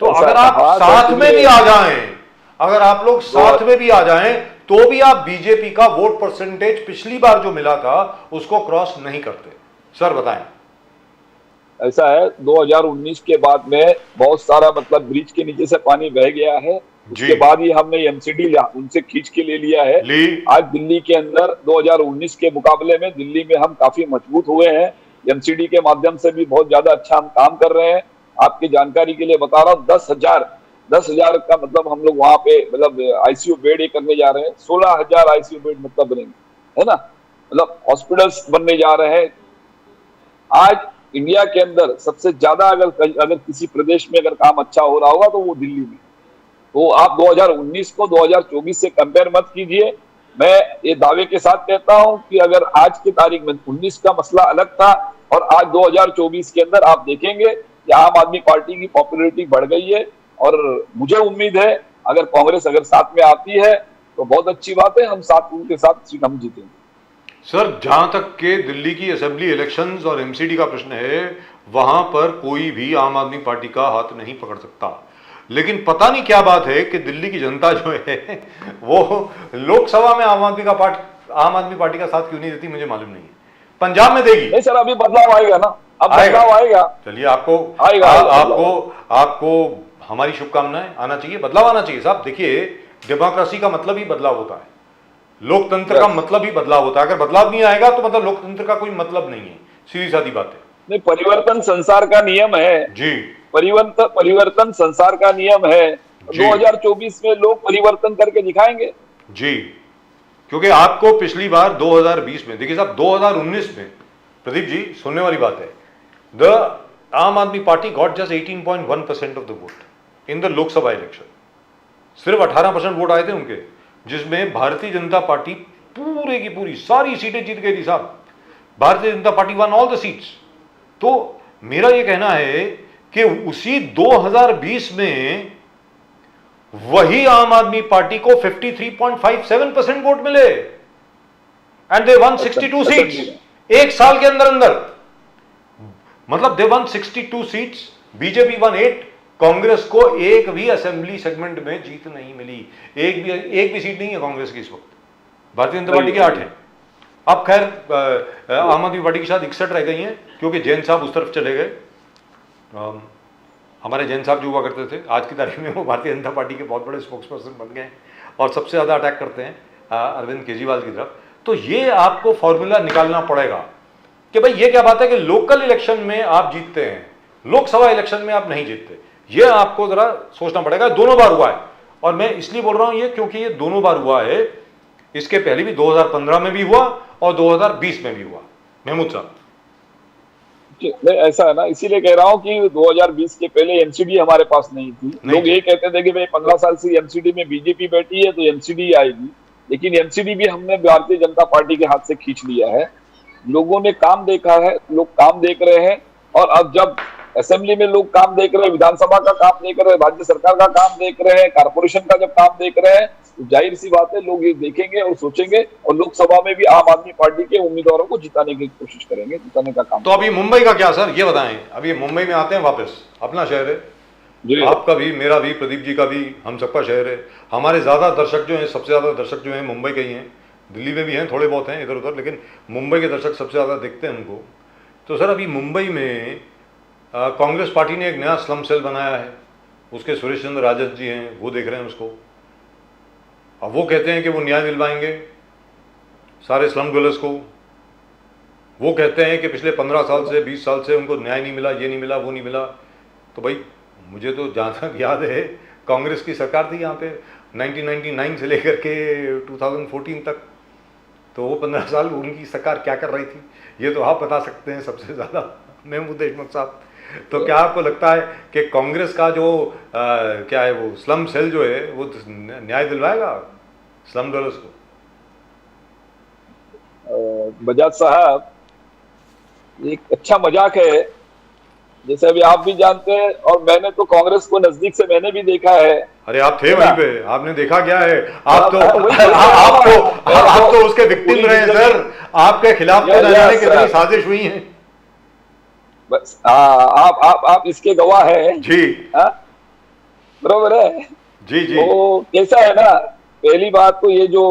तो ऐसा अगर आप कहा, साथ तो में भी ये- आ जाएं, अगर आप लोग साथ में भी आ जाएं तो भी आप बीजेपी का वोट परसेंटेज पिछली बार जो मिला था उसको क्रॉस नहीं करते। सर बताएं। ऐसा है, 2019 के बाद में बहुत सारा मतलब ब्रिज के नीचे से पानी बह गया है। उसके बाद ही हमने एमसीडी उनसे खींच के ले लिया है। आज दिल्ली के अंदर 2019 के मुकाबले में दिल्ली में हम काफी मजबूत हुए हैं। एमसीडी के माध्यम से भी बहुत ज्यादा अच्छा हम काम कर रहे हैं। आपकी जानकारी के लिए बता रहा हूँ, 10,000 का मतलब हम लोग वहां पे मतलब आईसीयू बेड ये करने जा रहे हैं। 16,000 आईसीयू बेड मतलब बनेंगे, है ना, मतलब हॉस्पिटल्स बनने जा रहे हैं। आज इंडिया के अंदर सबसे ज्यादा अगर किसी प्रदेश में अगर काम अच्छा हो रहा होगा तो वो दिल्ली में। तो आप 2019 को 2024 से कंपेयर मत कीजिए। मैं ये दावे के साथ कहता हूं कि अगर आज की तारीख में 19 का मसला अलग था और आज 2024 के अंदर आप देखेंगे कि आम आदमी पार्टी की पॉपुलैरिटी बढ़ गई है। और मुझे उम्मीद है अगर कांग्रेस अगर साथ में आती है तो बहुत अच्छी बात है, हम साथ उनके साथ सीट हम जीतेंगे। सर जहां तक के दिल्ली की असेंबली इलेक्शंस और एमसीडी का प्रश्न है, वहां पर कोई भी आम आदमी पार्टी का हाथ नहीं पकड़ सकता। लेकिन पता नहीं क्या बात है कि दिल्ली की जनता जो है वो लोकसभा में आम आदमी पार्टी का साथ क्यों नहीं देती, मुझे मालूम नहीं है। पंजाब में देगी। नहीं सर, अभी बदलाव आएगा ना, अब बदलाव आएगा। चलिए, आपको हमारी शुभकामनाएं। आना चाहिए, बदलाव आना चाहिए साहब। देखिए, डेमोक्रेसी का मतलब ही बदलाव होता है, लोकतंत्र का मतलब ही बदलाव होता है। अगर बदलाव नहीं आएगा तो मतलब लोकतंत्र का कोई मतलब नहीं है, सीधी सादी बात है। नहीं, परिवर्तन संसार का नियम है जी, परिवर्तन संसार का नियम है। 2024 में लोग परिवर्तन करके दिखाएंगे जी। क्योंकि आपको पिछली बार 2020 में, देखिए साहब, 2019 में, प्रदीप जी सुनने वाली बात है, द आम आदमी party got just 18.1% of the vote in the Lok Sabha election. सिर्फ 18% वोट आए थे उनके, जिसमें भारतीय जनता पार्टी पूरे की पूरी सारी सीटें जीत गई थी साहब। Bharatiya Janata party one all the seats. तो मेरा यह कहना है कि उसी 2020 में वही आम आदमी पार्टी को 53.57% वोट मिले एंड दे वन 62 सीट्स एक साल के अंदर अंदर। मतलब they won 62 seats, BJP won 8। Congress को एक भी असेंबली सेगमेंट में जीत नहीं मिली। एक भी सीट नहीं है कांग्रेस की इस वक्त। भारतीय जनता पार्टी के 8 हैं। अब खैर आम आदमी पार्टी के साथ 61 रह गई हैं क्योंकि जैन साहब उस तरफ चले गए। हमारे जैन साहब जो हुआ करते थे, आज की तारीख में वो भारतीय जनता पार्टी के बहुत बड़े स्पोक्स पर्सन बन गए और सबसे ज़्यादा अटैक करते हैं अरविंद केजरीवाल की तरफ। तो ये आपको फॉर्मूला निकालना पड़ेगा कि भाई ये क्या बात है कि लोकल इलेक्शन में आप जीतते हैं, लोकसभा इलेक्शन में आप नहीं जीतते। ये आपको जरा सोचना पड़ेगा। दोनों बार हुआ है, और मैं इसलिए बोल रहा हूं ये क्योंकि ये दोनों बार हुआ है। इसके पहले भी 2015 में भी हुआ और 2020 में भी हुआ। महमूद साहब, नहीं ऐसा है ना, इसीलिए कह रहा हूँ कि 2020 के पहले एमसीडी हमारे पास नहीं थी। लोग ये कहते थे कि भाई 15 साल से एमसीडी में बीजेपी बैठी है तो एमसीडी आएगी, लेकिन एमसीडी भी हमने भारतीय जनता पार्टी के हाथ से खींच लिया है। लोगों ने काम देखा है, लोग काम देख रहे हैं। और अब जब असेंबली में लोग काम देख रहे हैं, विधानसभा का काम देख रहे हैं, राज्य सरकार का काम देख रहे हैं, कारपोरेशन का जब काम देख रहे हैं, तो जाहिर सी बात है लोग ये देखेंगे और सोचेंगे और लोकसभा में भी आम आदमी पार्टी के उम्मीदवारों को जिताने की कोशिश करेंगे, जिताने का काम। तो अभी मुंबई का क्या सर, ये बताएं। अभी मुंबई में आते हैं वापस, अपना शहर है, आपका भी, मेरा भी, प्रदीप जी का भी, हम सबका शहर है। हमारे ज्यादा दर्शक जो हैं, सबसे ज्यादा दर्शक जो हैं मुंबई के ही हैं। दिल्ली में भी हैं, थोड़े बहुत हैं इधर उधर, लेकिन मुंबई के दर्शक सबसे ज्यादा देखते हैं उनको। तो सर अभी मुंबई में कांग्रेस पार्टी ने एक नया स्लम सेल बनाया है, उसके सुरेश चंद्र राजन जी हैं, वो देख रहे हैं उसको। अब वो कहते हैं कि वो न्याय दिलवाएंगे सारे स्लम डवेलर्स को। वो कहते हैं कि पिछले 15 साल से 20 साल से उनको न्याय नहीं मिला, ये नहीं मिला, वो नहीं मिला। तो भाई मुझे तो जहाँ तक याद है कांग्रेस की सरकार थी यहाँ पे 1999 से लेकर के 2014 तक, तो वो 15 साल उनकी सरकार क्या कर रही थी ये तो आप बता सकते हैं सबसे ज़्यादा महमूद देशमुख साहब। तो क्या आपको लगता है कि कांग्रेस का जो क्या है वो स्लम सेल जो है वो न्याय दिलवाएगा स्लम डॉलर्स को? बजाज साहब, एक अच्छा मजाक है, जैसे अभी आप भी जानते हैं और मैंने तो कांग्रेस को नजदीक से मैंने भी देखा है। अरे आप थे वहीं पे, आपने देखा क्या है? आप तो उसके विक्टिम रहे हैं सर, आपके खिलाफ तो न जाने कितनी साजिश हुई है। बस आप इसके गवाह है जी। बरोबर है जी जी। तो कैसा है ना, पहली बात तो ये जो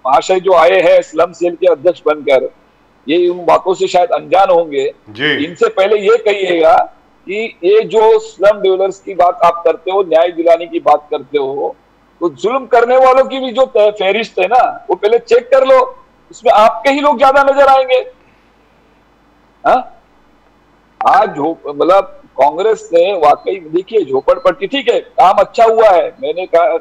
महाशय जो आए हैं स्लम सेल के अध्यक्ष बनकर, ये उन बातों से शायद अनजान होंगे। इनसे पहले ये कहिएगा कि ये जो स्लम डेवलपर्स की बात आप करते हो, न्याय दिलाने की बात करते हो, तो जुल्म करने वालों की भी जो फहरिस्त है ना वो पहले चेक कर लो, उसमें आपके ही लोग ज्यादा नजर आएंगे। आज मतलब कांग्रेस ने वाकई देखिए झोपड़पट्टी, ठीक है काम अच्छा हुआ है, मैंने कहा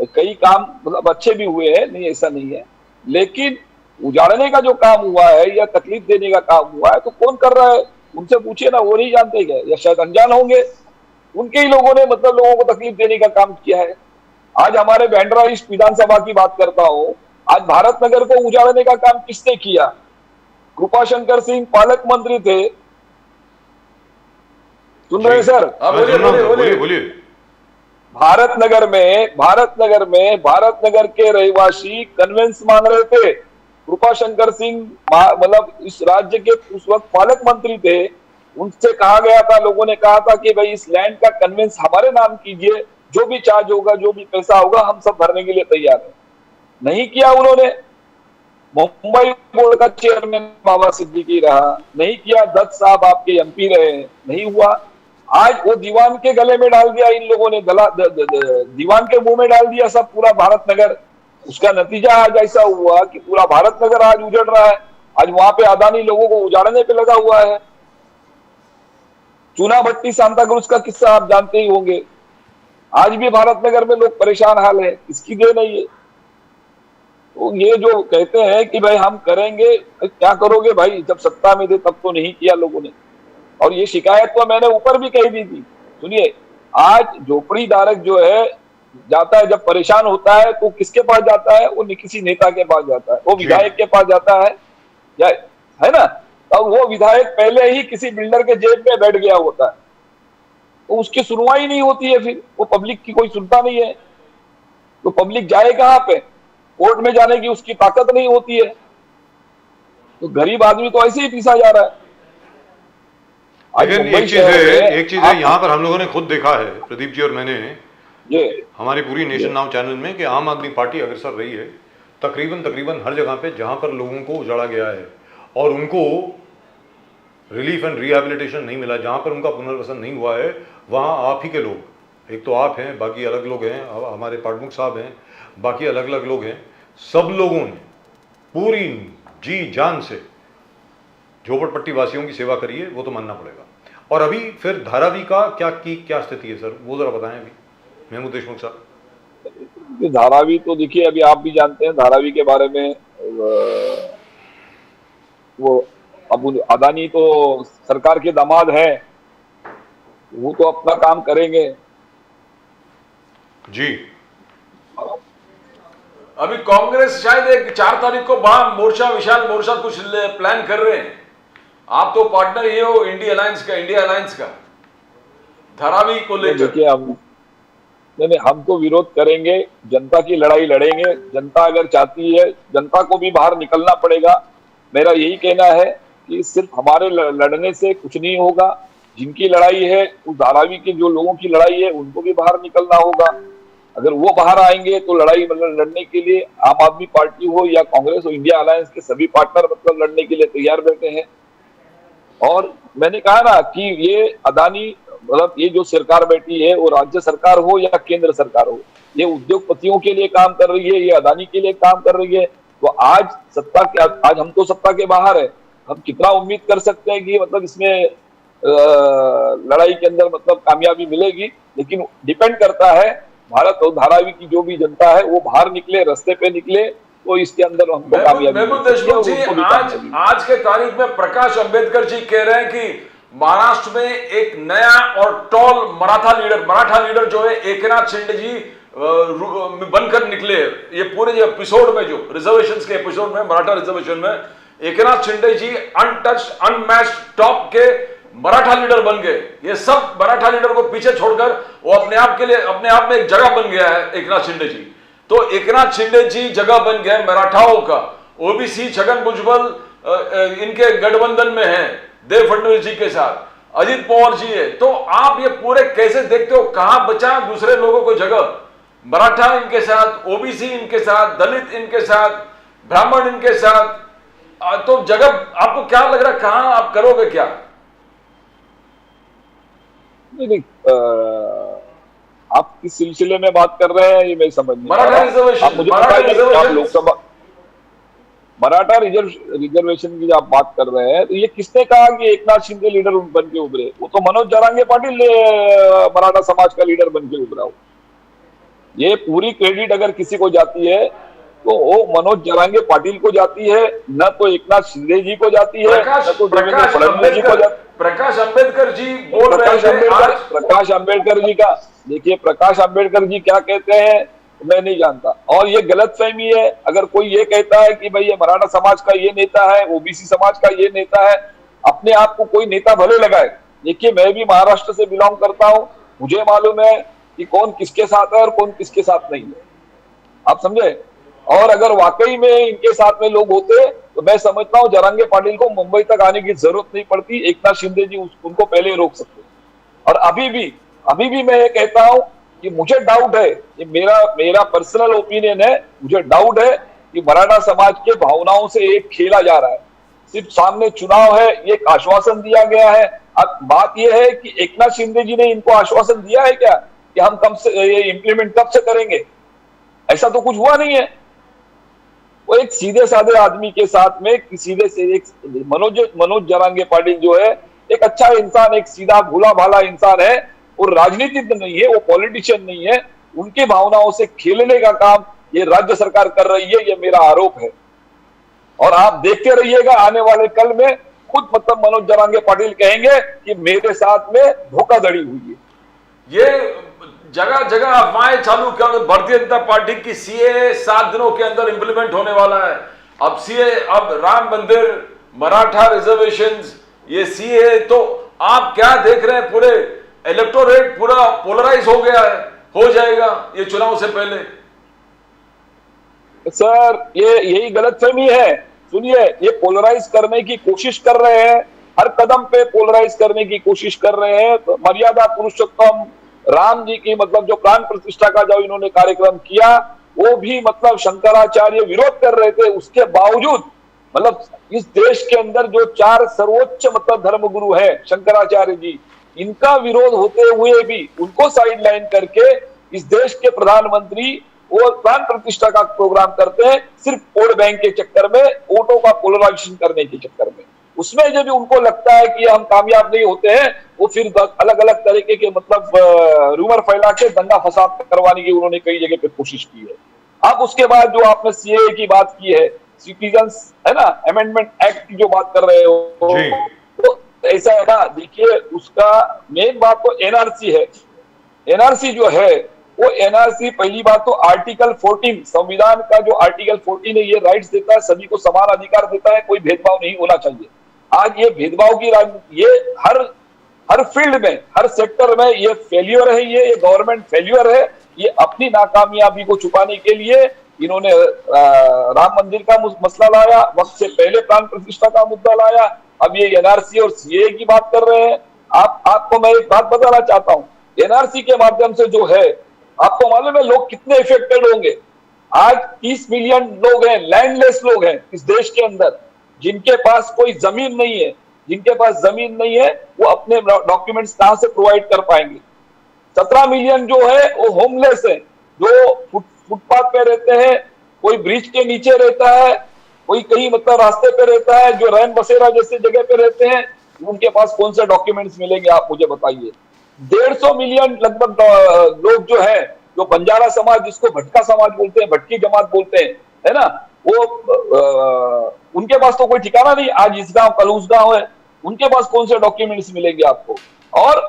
कई काम मतलब अच्छे भी हुए हैं, नहीं ऐसा नहीं है, लेकिन उजाड़ने का जो काम हुआ है या तकलीफ देने का काम हुआ है तो कौन कर रहा है? उनसे पूछिए ना, वो नहीं जानते क्या, या शायद अनजान होंगे। उनके ही लोगों ने मतलब लोगों को तकलीफ देने का काम किया है। आज हमारे बांद्रा ईस्ट विधानसभा की बात करता हूं, आज भारत नगर को उजाड़ने का काम किसने किया? कृपाशंकर सिंह पालक मंत्री थे, सुन रहे हैं सर? बोलिए। भारत नगर के रहवासी कन्वेंस मांग रहे थे। कृपाशंकर सिंह मतलब इस राज्य के उस वक्त पालक मंत्री थे, उनसे कहा गया था, लोगों ने कहा था कि भाई इस लैंड का कन्वेंस हमारे नाम कीजिए, जो भी चार्ज होगा, जो भी पैसा होगा, हम सब भरने के लिए तैयार हैं। नहीं किया उन्होंने। मुंबई बोर्ड का चेयरमैन बाबा सिद्दीकी रहा, नहीं किया। दत्त साहब आपके एमपी रहे, नहीं हुआ। आज वो दीवान के गले में डाल दिया इन लोगों ने, दीवान के मुंह में डाल दिया सब पूरा भारत नगर। उसका नतीजा आज ऐसा हुआ कि पूरा भारत नगर आज उजड़ रहा है। आज वहां पे अदानी लोगों को उजाड़ने पे लगा हुआ है। चूना भट्टी सांताक्रूज का किस्सा आप जानते ही होंगे। आज भी भारत नगर में लोग परेशान हाल है, इसकी देन है ये। तो ये जो कहते हैं कि भाई हम करेंगे, क्या करोगे भाई, जब सत्ता में थे तब तो नहीं किया लोगों ने। और ये शिकायत तो मैंने ऊपर भी कही दी थी। सुनिए, आज झोपड़ी धारक जो है जाता है, जब परेशान होता है तो किसके पास जाता है? वो किसी नेता के पास जाता है, वो विधायक के पास जाता है, या है ना? और वो विधायक पहले ही किसी बिल्डर के जेब में बैठ गया होता है, तो उसकी सुनवाई नहीं होती है। फिर वो पब्लिक की कोई सुनता नहीं है, तो पब्लिक जाए कहां पे? कोर्ट में जाने की उसकी ताकत नहीं होती है। तो गरीब आदमी तो ऐसे ही पीसा जा रहा है। लेकिन एक चीज है यहाँ पर हम लोगों ने खुद देखा है, प्रदीप जी और मैंने, ये हमारी पूरी नेशन नाउ चैनल में, कि आम आदमी पार्टी अग्रसर रही है तकरीबन हर जगह पे जहां पर लोगों को उजाड़ा गया है और उनको रिलीफ एंड रिहेबिलिटेशन नहीं मिला, जहां पर उनका पुनर्वसन नहीं हुआ है, वहां आप ही के लोग, एक तो आप हैं, बाकी अलग लोग हैं, हमारे पाठमुख साहब हैं, बाकी अलग अलग लोग हैं, सब लोगों ने पूरी जी जान से झोपड़पट्टी वासियों की सेवा करी है, वो तो मानना पड़ेगा। और अभी फिर धारावी का क्या स्थिति है सर, वो जरा बताएं अभी महमूद देशमुख साहब। धारावी तो देखिए, अभी आप भी जानते हैं धारावी के बारे में। वो अब अदानी तो सरकार के दामाद है, वो तो अपना काम करेंगे जी। अभी कांग्रेस शायद एक 4 तारीख को बड़ा मोर्चा, विशाल मोर्चा कुछ प्लान कर रहे हैं। आप तो पार्टनर ये हो इंडिया अलायंस का धारावी को लेकर। देखिए, हम तो विरोध करेंगे, जनता की लड़ाई लड़ेंगे। जनता अगर चाहती है, जनता को भी बाहर निकलना पड़ेगा। मेरा यही कहना है कि सिर्फ हमारे लड़ने से कुछ नहीं होगा। जिनकी लड़ाई है, उस धारावी के जो लोगों की लड़ाई है, उनको भी बाहर निकलना होगा। अगर वो बाहर आएंगे तो लड़ाई मतलब लड़ने के लिए आम आदमी पार्टी हो या कांग्रेस हो, इंडिया अलायंस के सभी पार्टनर मतलब लड़ने के लिए तैयार बैठे हैं। और मैंने कहा ना कि ये अदानी मतलब ये जो सरकार बैठी है, वो राज्य सरकार हो या केंद्र सरकार हो, ये उद्योगपतियों के लिए काम कर रही है, ये अदानी के लिए काम कर रही है। तो आज आज हम तो सत्ता के बाहर है, हम कितना उम्मीद कर सकते हैं कि मतलब इसमें लड़ाई के अंदर मतलब कामयाबी मिलेगी, लेकिन डिपेंड करता है भारत और धारावी की जो भी जनता है वो बाहर निकले, रास्ते पे निकले, तो इसके अंदर हमको कामयाबी देशमुख जी, आज के तारीख में प्रकाश अंबेडकर जी कह रहे हैं कि महाराष्ट्र में एक नया और टॉल मराठा लीडर जो है एकनाथ शिंदे जी बनकर निकले। ये पूरे जो एपिसोड में, जो रिजर्वेशंस के एपिसोड में, मराठा रिजर्वेशन में एकनाथ शिंदे जी अनटच्ड अनमैच्ड टॉप के मराठा लीडर बन गए। ये सब मराठा लीडर को पीछे छोड़कर वो अपने आप में एक जगह बन गया है एकनाथ शिंदे जी। तो एकनाथ शिंदे जी जगह बन गए मराठाओं का। ओबीसी छगन भुजबल इनके गठबंधन में है देव फडणवीस जी के साथ, अजित पवार जी है। तो आप ये पूरे कैसे देखते हो, कहां बचा दूसरे लोगों को जगह? मराठा इनके साथ, ओबीसी इनके साथ, दलित इनके साथ, ब्राह्मण इनके साथ, तो जगह आपको क्या लग रहा है, कहां आप करोगे क्या? नहीं, आप किस सिलसिले में बात कर रहे हैं ये मैं समझ नहीं। मराठा रिजर्वेशन, मुझे आप लोकसभा मराठा रिजर्वेशन की आप बात कर रहे हैं, तो ये किसने कहा कि एकनाथ शिंदे लीडर बन के उभरे? वो तो मनोज जरांगे पाटिल मराठा समाज का लीडर बन के उभरा हो। ये पूरी क्रेडिट अगर किसी को जाती है तो वो मनोज जरांगे पाटिल को जाती है, न तो एकनाथ शिंदे जी को जाती है, न तो देवेंद्र फडणवीस जी को जाती है। प्रकाश अंबेडकर जी बोल रहे हैं। प्रकाश अंबेडकर जी का देखिए, प्रकाश अंबेडकर जी क्या कहते हैं मैं नहीं जानता, और ये गलतफहमी है। अगर कोई ये कहता है कि भाई ये मराठा समाज का ये नेता है, ओबीसी समाज का ये नेता है, अपने आप को कोई नेता भले लगाए। देखिए, मैं भी महाराष्ट्र से बिलोंग करता हूं, मुझे मालूम है कि कौन किसके साथ है और कौन किसके साथ नहीं है, आप समझे। और अगर वाकई में इनके साथ में लोग होते तो मैं समझता हूं जरांगे पाटिल को मुंबई तक आने की जरूरत नहीं पड़ती, एकनाथ शिंदे जी उनको पहले रोक सकते। और अभी भी मैं ये कहता हूं कि मुझे डाउट है, ये मेरा पर्सनल ओपिनियन है, मुझे डाउट है कि मराठा समाज के भावनाओं से एक खेला जा रहा है। सिर्फ सामने चुनाव है, ये एक आश्वासन दिया गया है। अब बात यह है कि एकनाथ शिंदे जी ने इनको आश्वासन दिया है क्या कि हम कब से ये इंप्लीमेंट कब से करेंगे? ऐसा तो कुछ हुआ नहीं है। वो एक सीधे साधे आदमी के साथ में सीधे से एक मनोज जरांगे पाटिल जो है एक अच्छा इंसान, एक सीधा भोला भाला इंसान है, और राजनीतिज्ञ नहीं है, वो पॉलिटिशियन नहीं है। उनकी भावनाओं से खेलने का काम ये राज्य सरकार कर रही है, ये मेरा आरोप है। और आप देखते रहिएगा आने वाले कल में खुद मतलब मनोज जरांगे पाटिल कहेंगे कि मेरे साथ में धोखाधड़ी हुई है। ये जगह जगह अफवाहें चालू कर, भारतीय जनता पार्टी की सीए 7 दिनों के अंदर इंप्लीमेंट होने वाला है। अब सीए, अब राम मंदिर, मराठा रिजर्वेशंस, ये सीए, तो आप क्या देख रहे हैं? पूरे इलेक्टोरेट पूरा पोलराइज हो गया है, हो जाएगा ये चुनाव से पहले। सर, ये यही गलतफहमी है। सुनिए, ये पोलराइज करने की कोशिश कर रहे हैं, हर कदम पे पोलराइज करने की कोशिश कर रहे हैं। तो मर्यादा पुरुषोत्तम राम जी की मतलब जो प्राण प्रतिष्ठा का जो इन्होंने कार्यक्रम किया, वो भी मतलब शंकराचार्य विरोध कर रहे थे। उसके बावजूद मतलब इस देश के अंदर जो 4 सर्वोच्च मतलब धर्मगुरु है शंकराचार्य जी, इनका विरोध होते हुए भी उनको साइडलाइन करके इस देश के प्रधानमंत्री वो प्राण प्रतिष्ठा का प्रोग्राम करते हैं, सिर्फ वोट बैंक के चक्कर में, वोटों का पोलराइजेशन करने के चक्कर में। उसमें जब उनको लगता है कि हम कामयाब नहीं होते हैं, वो फिर अलग अलग तरीके के मतलब रूमर फैला के दंगा फसाद करवाने की उन्होंने कई जगह पे कोशिश की है। अब उसके बाद जो आपने सीए की बात की है, सिटीजन्स है ना, अमेंडमेंट एक्ट की जो बात कर रहे हो, तो ऐसा है ना, देखिए उसका मेन बात तो एनआरसी है। एनआरसी जो है वो एनआरसी, पहली बात तो आर्टिकल 14 संविधान का जो आर्टिकल 14 है, ये राइट्स देता है, सभी को समान अधिकार देता है, कोई भेदभाव नहीं होना चाहिए। आज ये भेदभाव की ये हर फील्ड में, हर सेक्टर में ये फेल्यूर है, ये गवर्नमेंट फेल्यूर है। ये अपनी नाकामयाबी को छुपाने के लिए इन्होंने राम मंदिर का मसला लाया, वक्त से पहले प्राण प्रतिष्ठा का मुद्दा लाया, अब ये एनआरसी और सीए की बात कर रहे हैं। आपको मैं एक बात बताना चाहता हूं, एनआरसी के माध्यम से जो है, आपको मालूम है लोग कितने इफेक्टेड होंगे? आज 30 मिलियन लोग हैं, लैंडलेस लोग हैं इस देश के अंदर, जिनके पास कोई जमीन नहीं है। जिनके पास जमीन नहीं है वो अपने डॉक्यूमेंट्स कहां से प्रोवाइड कर पाएंगे? 17 मिलियन जो है वो होमलेस है, जो फुटपाथ पे रहते हैं, कोई ब्रिज के नीचे रहता है, कोई कहीं मतलब रास्ते पे रहता है, जो रैन बसेरा जैसे जगह पे रहते हैं, उनके पास कौन से डॉक्यूमेंट्स मिलेंगे आप मुझे बताइए। 150 मिलियन लगभग लोग जो है, जो बंजारा समाज जिसको भटका समाज बोलते हैं, भटकी जमात बोलते हैं, है ना, वो उनके पास तो कोई ठिकाना नहीं, आज इस गांव कल उस गांव है, उनके पास कौन से डॉक्यूमेंट्स मिलेंगे आपको। और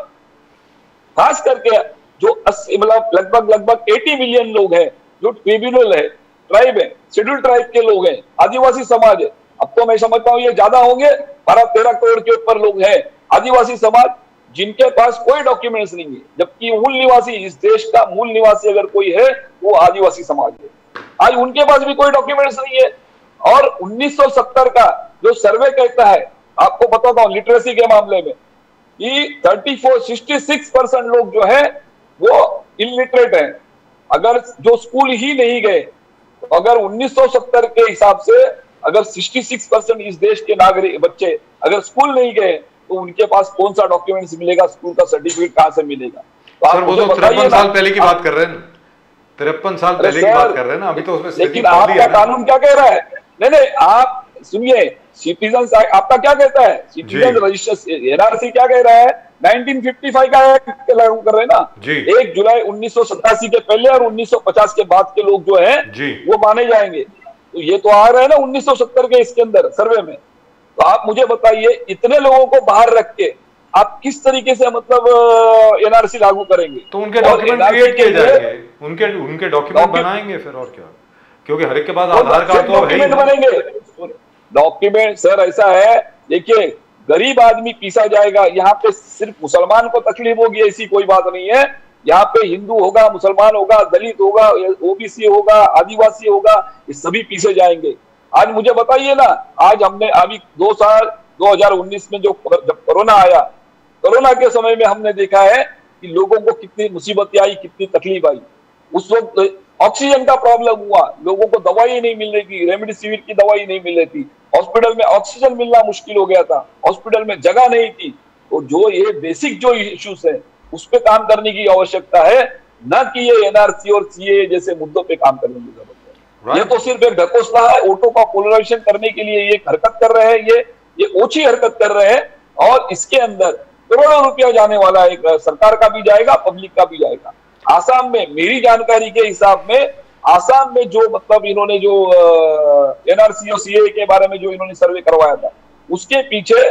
खास करके जो मतलब लगभग 80 मिलियन लोग हैं जो ट्रिब्यूनल है, ट्राइब है, शेड्यूल ट्राइब के लोग हैं, आदिवासी समाज है। अब तो मैं समझता हूँ ये ज्यादा होंगे, 12-13 करोड़ के ऊपर लोग हैं आदिवासी समाज, जिनके पास कोई डॉक्यूमेंट्स नहीं है, जबकि मूल निवासी, इस देश का मूल निवासी अगर कोई है वो आदिवासी समाज है। आज उनके पास भी कोई डॉक्यूमेंट्स नहीं है। और 1970 का जो सर्वे कहता है, आपको बताता हूँ लिटरेसी के मामले में, कि 66% लोग जो है वो इलिटरेट हैं। अगर जो स्कूल ही नहीं गए, तो अगर 1970 के हिसाब से अगर 66% इस देश के नागरिक बच्चे अगर स्कूल नहीं गए, तो उनके पास कौन सा डॉक्यूमेंट्स मिलेगा, स्कूल का सर्टिफिकेट कहां से मिलेगा। तो सर वो तो 53 साल पहले की बात कर रहे हैं ना, 53 साल पहले की बात कर रहे हैं ना, अभी तो उसमें लेकिन आपका कानून क्या कह रहा है? नहीं, आप सुनिए, सिटीजन आपका क्या कहता है, सिटीजन रजिस्टर एनआरसी क्या कह रहा है, 1955 का एक्ट लागू कर रहे हैं ना, 1 जुलाई 1987 के पहले और 1950 के बाद के लोग जो है वो माने जाएंगे। तो ये तो आ रहा है ना 1970 के इसके अंदर सर्वे में। तो आप मुझे बताइए, इतने लोगों को बाहर रख के आप किस तरीके से मतलब एनआरसी लागू करेंगे? तो उनके डॉक्यूमेंट क्रिएट किए जाएंगे, उनके डॉक्यूमेंट बनाएंगे फिर, और क्या, क्योंकि हर एक के पास आधार कार्ड तो है ही। बनेंगे डॉक्यूमेंट। सर ऐसा है, देखिए गरीब आदमी पीसा जाएगा, यहाँ पे सिर्फ मुसलमान को तकलीफ होगी ऐसी कोई बात नहीं है। यहाँ पे हिंदू होगा, मुसलमान होगा, दलित होगा, ओबीसी होगा, आदिवासी होगा, ये सभी पीछे जाएंगे। आज मुझे बताइए ना, आज हमने अभी 2 साल 2019 में जब कोरोना आया, कोरोना के समय में हमने देखा है कि लोगों को कितनी मुसीबतें आई, कितनी तकलीफ आई। उस वक्त ऑक्सीजन का प्रॉब्लम हुआ, लोगों को दवाई नहीं मिल रही थी, रेमडेसिविर की दवाई नहीं मिल रही थी, हॉस्पिटल में ऑक्सीजन मिलना मुश्किल हो गया था, हॉस्पिटल में जगह नहीं थी। तो जो ये बेसिक जो इश्यूज है उस पे काम करने की आवश्यकता है, न कि ये एनआरसी और सीए जैसे मुद्दों पे काम करने की जरूरत है। ये तो सिर्फ एक ढकोसला है, वोटों का पोलराइजेशन करने के लिए ये हरकत कर रहे हैं, ये ओछी हरकत कर रहे हैं। और इसके अंदर करोड़ों रुपया जाने वाला है, सरकार का भी जाएगा, पब्लिक का भी जाएगा। आसाम में मेरी जानकारी के हिसाब में, आसाम में जो मतलब इन्होंने जो एनआरसी और सीए के बारे में जो इन्होंने सर्वे करवाया था, उसके पीछे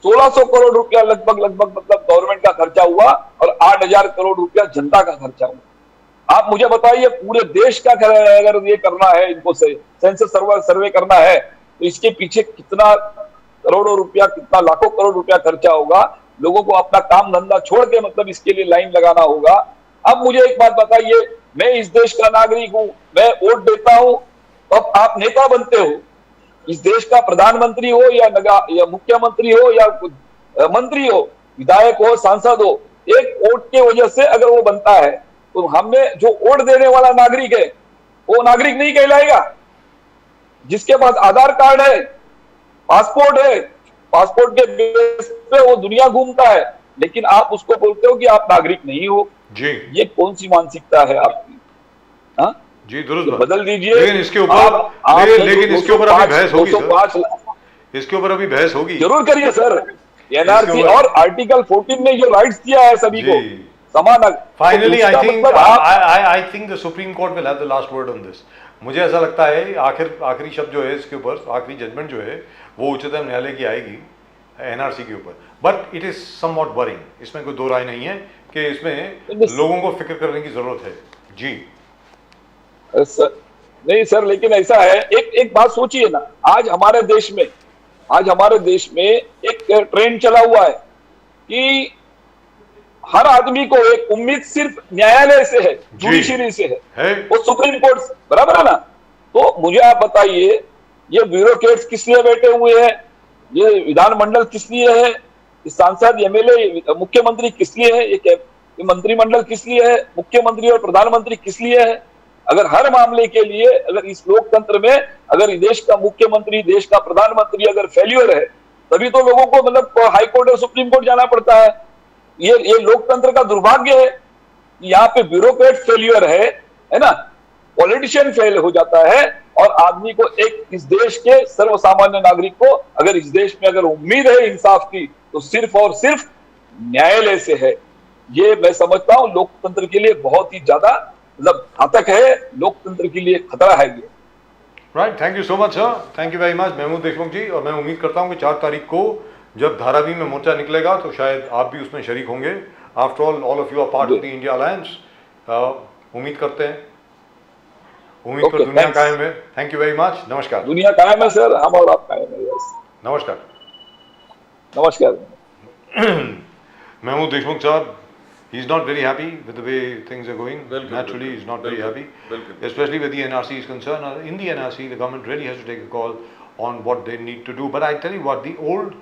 1600 करोड़ रुपया लगभग मतलब गवर्नमेंट का खर्चा हुआ और 8000 करोड़ रुपया जनता का खर्चा हुआ। आप मुझे बताइए, पूरे देश का अगर ये करना है, इनको सेंसस सर्वे करना है, तो इसके पीछे कितना करोड़ों रुपया, कितना लाखों करोड़ रुपया खर्चा होगा। लोगों को अपना काम धंधा छोड़ के मतलब इसके लिए लाइन लगाना होगा। अब मुझे एक बात बताइए, मैं इस देश का नागरिक हूं, मैं वोट देता हूं, अब आप नेता बनते हो, इस देश का प्रधानमंत्री हो या मुख्यमंत्री हो या मंत्री हो, विधायक हो, सांसद हो, एक वोट के वजह से अगर वो बनता है, तो हमें जो वोट देने वाला नागरिक है वो नागरिक नहीं कहलाएगा। जिसके पास आधार कार्ड है, पासपोर्ट है, पासपोर्ट के बेस पे वो दुनिया घूमता है, लेकिन आप उसको बोलते हो कि आप नागरिक नहीं हो। जी, ये कौन सी मानसिकता है आपकी? हाँ जी, दुरुस्त तो बदल दीजिए। लेकिन इसके ऊपर लेकिन इसके ऊपर अभी बहस होगी सर, इसके ऊपर अभी बहस होगी। जरूर करिए सर। एनआरसी और आर्टिकल 14 ने जो राइट्स दिया है सभी को समान, finally I think the supreme court will have the last word on this. मुझे ऐसा लगता है आखिरी शब्द जो है इसके ऊपर, आखिरी जजमेंट जो है वो उच्चतम न्यायालय की आएगी एनआरसी के ऊपर। But it is somewhat worrying, इसमें कोई दो राय नहीं है कि इसमें लोगों को फिक्र करने की जरूरत है। जी नहीं सर, लेकिन ऐसा है, एक बात सोचिए ना, आज हमारे देश में एक ट्रेंड चला हुआ है कि हर आदमी को एक उम्मीद सिर्फ न्यायालय से है, जुडिशरी से है, वो सुप्रीम कोर्ट, बराबर है ना। तो मुझे आप बताइए, ये ब्यूरोक्रेट्स किस लिए बैठे हुए हैं, ये विधानमंडल किस लिए है, ये सांसद, एमएलए, मुख्यमंत्री किस लिए है, ये मंत्रिमंडल किस लिए है, मुख्यमंत्री और प्रधानमंत्री किस लिए है? अगर हर मामले के लिए, अगर इस लोकतंत्र में अगर देश का मुख्यमंत्री, देश का प्रधानमंत्री अगर फेल्यूर है, तभी तो लोगों को मतलब हाई कोर्ट और सुप्रीम कोर्ट जाना पड़ता है। ये लोकतंत्र का दुर्भाग्य है। यहाँ पे ब्यूरोक्रेट फेल्यूर है ना, पॉलिटिशियन फेल हो जाता है और आदमी को एक इस देश के सर्वसामान्य नागरिक को अगर इस देश में अगर उम्मीद है इंसाफ की तो सिर्फ और सिर्फ न्यायालय से है। ये मैं समझता हूं लोकतंत्र के लिए बहुत ही ज्यादा मतलब घातक है, लोकतंत्र के लिए खतरा है ये। Right, thank you so much sir, thank you very much Mahmood Deshmukh ji. और मैं उम्मीद करता हूं कि 4 तारीख को जब धारावी में मोर्चा निकलेगा तो शायद आप भी उसमें शरीक होंगे। After all of you are part of the India alliance. उम्मीद करते हैं, उम्मीद कर दुनिया कायम है। थैंक यू वेरी मच, नमस्कार। दुनिया कायम है सर, हम और आप कायम है। यस, नमस्कार। नमस्कार। Mahmood Deshmukh Sahab, he's not very happy with the way things are going. Naturally, he's not very happy, especially where the NRC is concerned. In the NRC, the government really has to take a call on what they need to do. But I tell you what, the old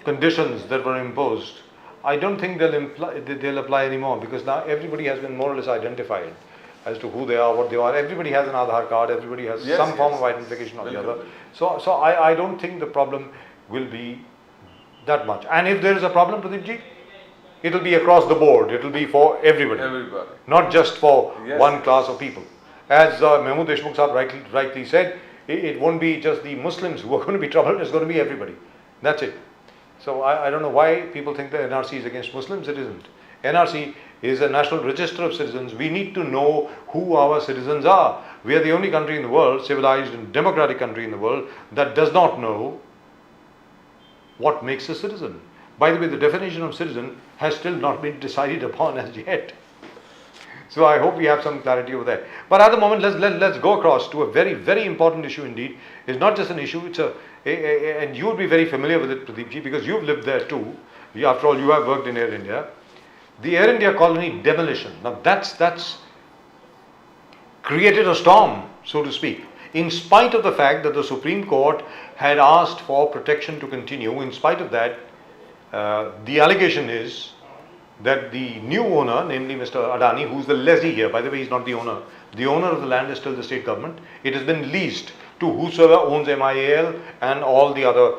conditions that were imposed, I don't think they'll apply anymore, because now everybody has been more or less identified as to who they are, what they are. Everybody has an Aadhaar card, everybody has some form of identification or the other. So I don't think the problem will be that much. And if there is a problem, Pradeep ji, it will be across the board. It will be for everybody. Not just for one class of people. As Mahmood Deshmukh Sahab rightly said, it won't be just the Muslims who are going to be troubled, it's going to be everybody. That's it. So I don't know why people think the NRC is against Muslims. It isn't. NRC is a national register of citizens. We need to know who our citizens are. We are the only country in the world, civilized and democratic country in the world, that does not know what makes a citizen. By the way, the definition of citizen has still not been decided upon as yet. So I hope we have some clarity over there. But at the moment, let's go across to a very, very important issue indeed. It's not just an issue, it's and you will be very familiar with it, Pradeep ji, because you've lived there too. After all, you have worked in Air India. The Air India colony demolition. Now that's created a storm, so to speak. In spite of the fact that the Supreme Court had asked for protection to continue, in spite of that, the allegation is that the new owner, namely Mr. Adani, who's the lessee here, by the way, he's not the owner. The owner of the land is still the state government. It has been leased to whosoever owns MIAL and all the other,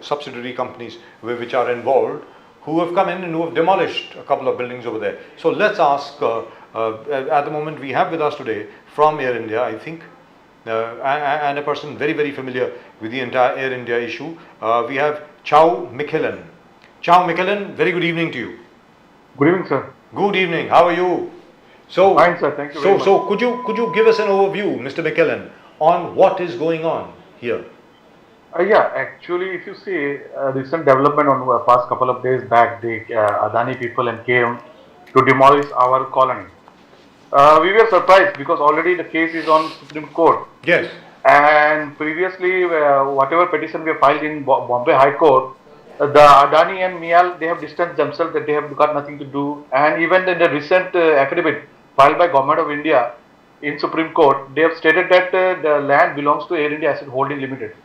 subsidiary companies which are involved, who have come in and who have demolished a couple of buildings over there. So let's ask, at the moment we have with us today from Air India, I think, and a person very, very familiar with the entire Air India issue. We have Chow Mikhelan. Chow Mikhelan, very good evening to you. Good evening, sir. Good evening. How are you? So, fine, sir. Thank you very much. So, could you give us an overview, Mr. Mikhelan, on what is going on here? Yeah, actually, if you see recent development on past couple of days back, the Adani people came to demolish our colony. We were surprised because already the case is on Supreme Court. Yes. And previously, whatever petition we filed in Bombay High Court, the Adani and Mial, they have distanced themselves that they have got nothing to do. And even in the recent affidavit filed by Government of India in Supreme Court, they have stated that the land belongs to Air India Asset Holding Limited.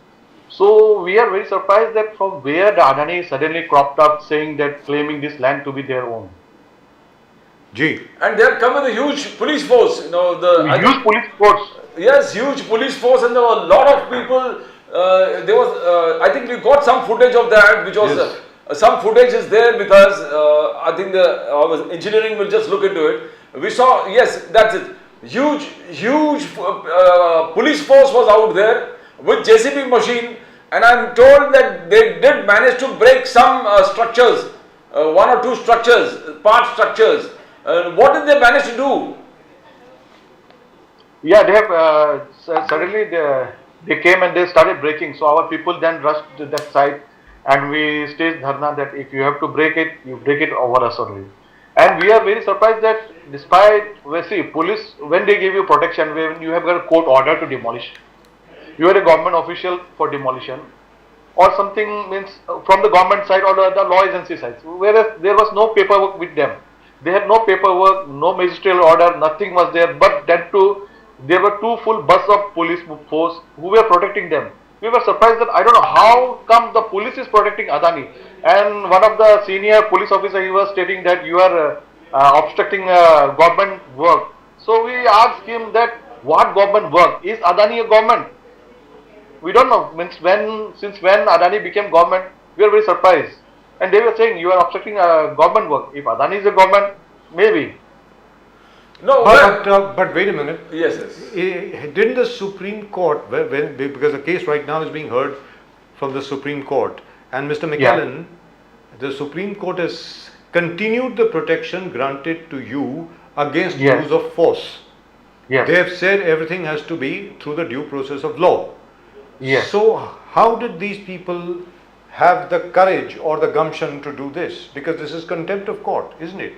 So we are very surprised that from where the Adani suddenly cropped up saying that claiming this land to be their own. Gee. And they have come with a huge police force, Huge police force. Yes, huge police force, and there were a lot of people. I think we got some footage of that, which was some footage is there because I think our engineering will just look into it. We saw, yes, that's it. Huge police force was out there with JCB machine, and I'm told that they did manage to break some structures, one or two structures, part structures. What did they manage to do? Yeah, they have suddenly they came and they started breaking. So our people then rushed to that side, and we staged dharna that if you have to break it, you break it over us only. And we are very surprised that despite, police, when they give you protection, when you have got a court order to demolish, you are a government official for demolition, or something means from the government side or the law agency side. Whereas there was no paperwork with them. They had no paperwork, no ministerial order, nothing was there. But then too, there were two full bus of police force who were protecting them. We were surprised that I don't know how come the police is protecting Adani. And one of the senior police officer, he was stating that you are obstructing government work. So we asked him that what government work? Is Adani a government? We don't know. Since when Adani became government, we are very surprised. And they were saying you are obstructing government work. If Adani is a government, maybe. No, But wait a minute. yes, yes. Didn't the Supreme Court, because the case right now is being heard from the Supreme Court, and Mr. McKellen, the Supreme Court has continued the protection granted to you against use of force. Yes. They have said everything has to be through the due process of law. Yes. So how did these people have the courage or the gumption to do this? Because this is contempt of court, isn't it?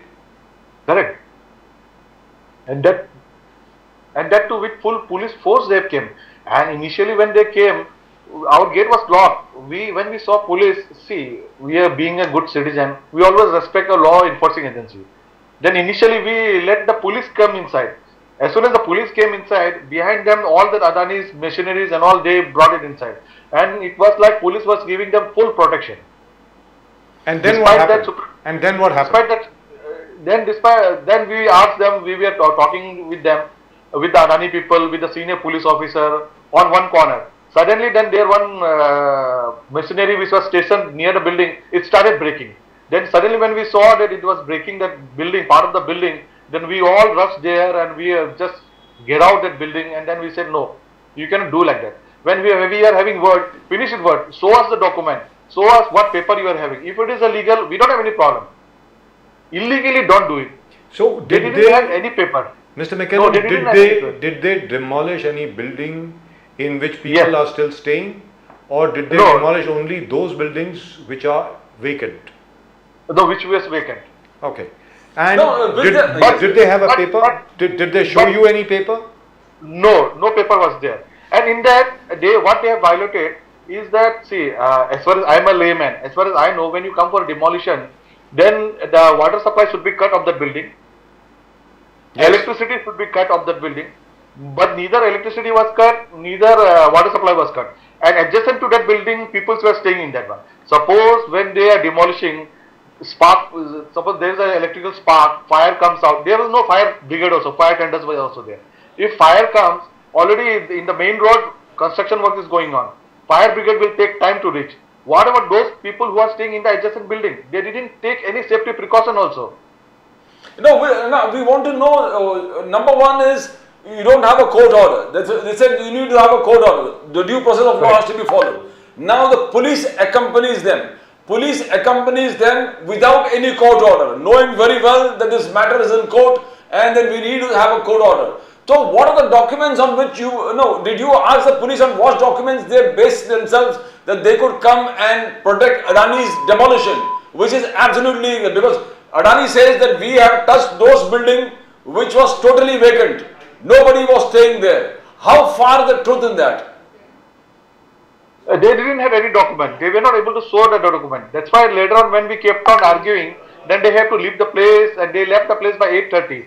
Correct. And that too with full police force they came. And initially when they came, our gate was locked. When we saw police, see, we are being a good citizen, we always respect a law enforcing agency. Then initially we let the police come inside. As soon as the police came inside, behind them all the Adani's machineries and all, they brought it inside. And it was like police was giving them full protection. And then Despite what happened? that, And then what happened? Despite that, then we asked them, we were talking with them, with the Adani people, with the senior police officer on one corner. Suddenly then there one machinery which was stationed near the building, it started breaking. Then suddenly when we saw that it was breaking that building, part of the building, then we all rushed there and we just get out that building, and then we said no, you cannot do like that. When we are having word, finish it word, show us the document, show us what paper you are having. If it is illegal, we don't have any problem. Illegally, don't do it. So They didn't have any paper. Mr. McKellen, they didn't have any paper. did they demolish any building in which people Yes. are still staying, or did they No. demolish only those buildings which are vacant? No, which was vacant. Okay. And No, did they have a paper? but- Did they show but- you any paper? No, no paper was there. And in that, what they have violated is that, see, as far as I am a layman, as far as I know, when you come for demolition, then the water supply should be cut off the building. Yes. Electricity should be cut off that building. But neither electricity was cut, neither water supply was cut. And adjacent to that building, people were staying in that one. Suppose when they are demolishing, suppose there is an electrical spark, fire comes out, there was no fire brigade also, fire tenders were also there. If fire comes, already in the main road, construction work is going on. Fire brigade will take time to reach. What about those people who are staying in the adjacent building? They didn't take any safety precaution also. No, we want to know, number one is, you don't have a court order. They said you need to have a court order. The due process of law has to be followed. Now the police accompanies them. Police accompanies them without any court order, knowing very well that this matter is in court and then we need to have a court order. So what are the documents on which did you ask the police on what documents they based themselves that they could come and protect Adani's demolition, which is absolutely illegal, because Adani says that we have touched those buildings which was totally vacant. Nobody was staying there. How far the truth in that? They didn't have any document. They were not able to show the document. That's why later on when we kept on arguing, then they had to leave the place, and they left the place by 8:30.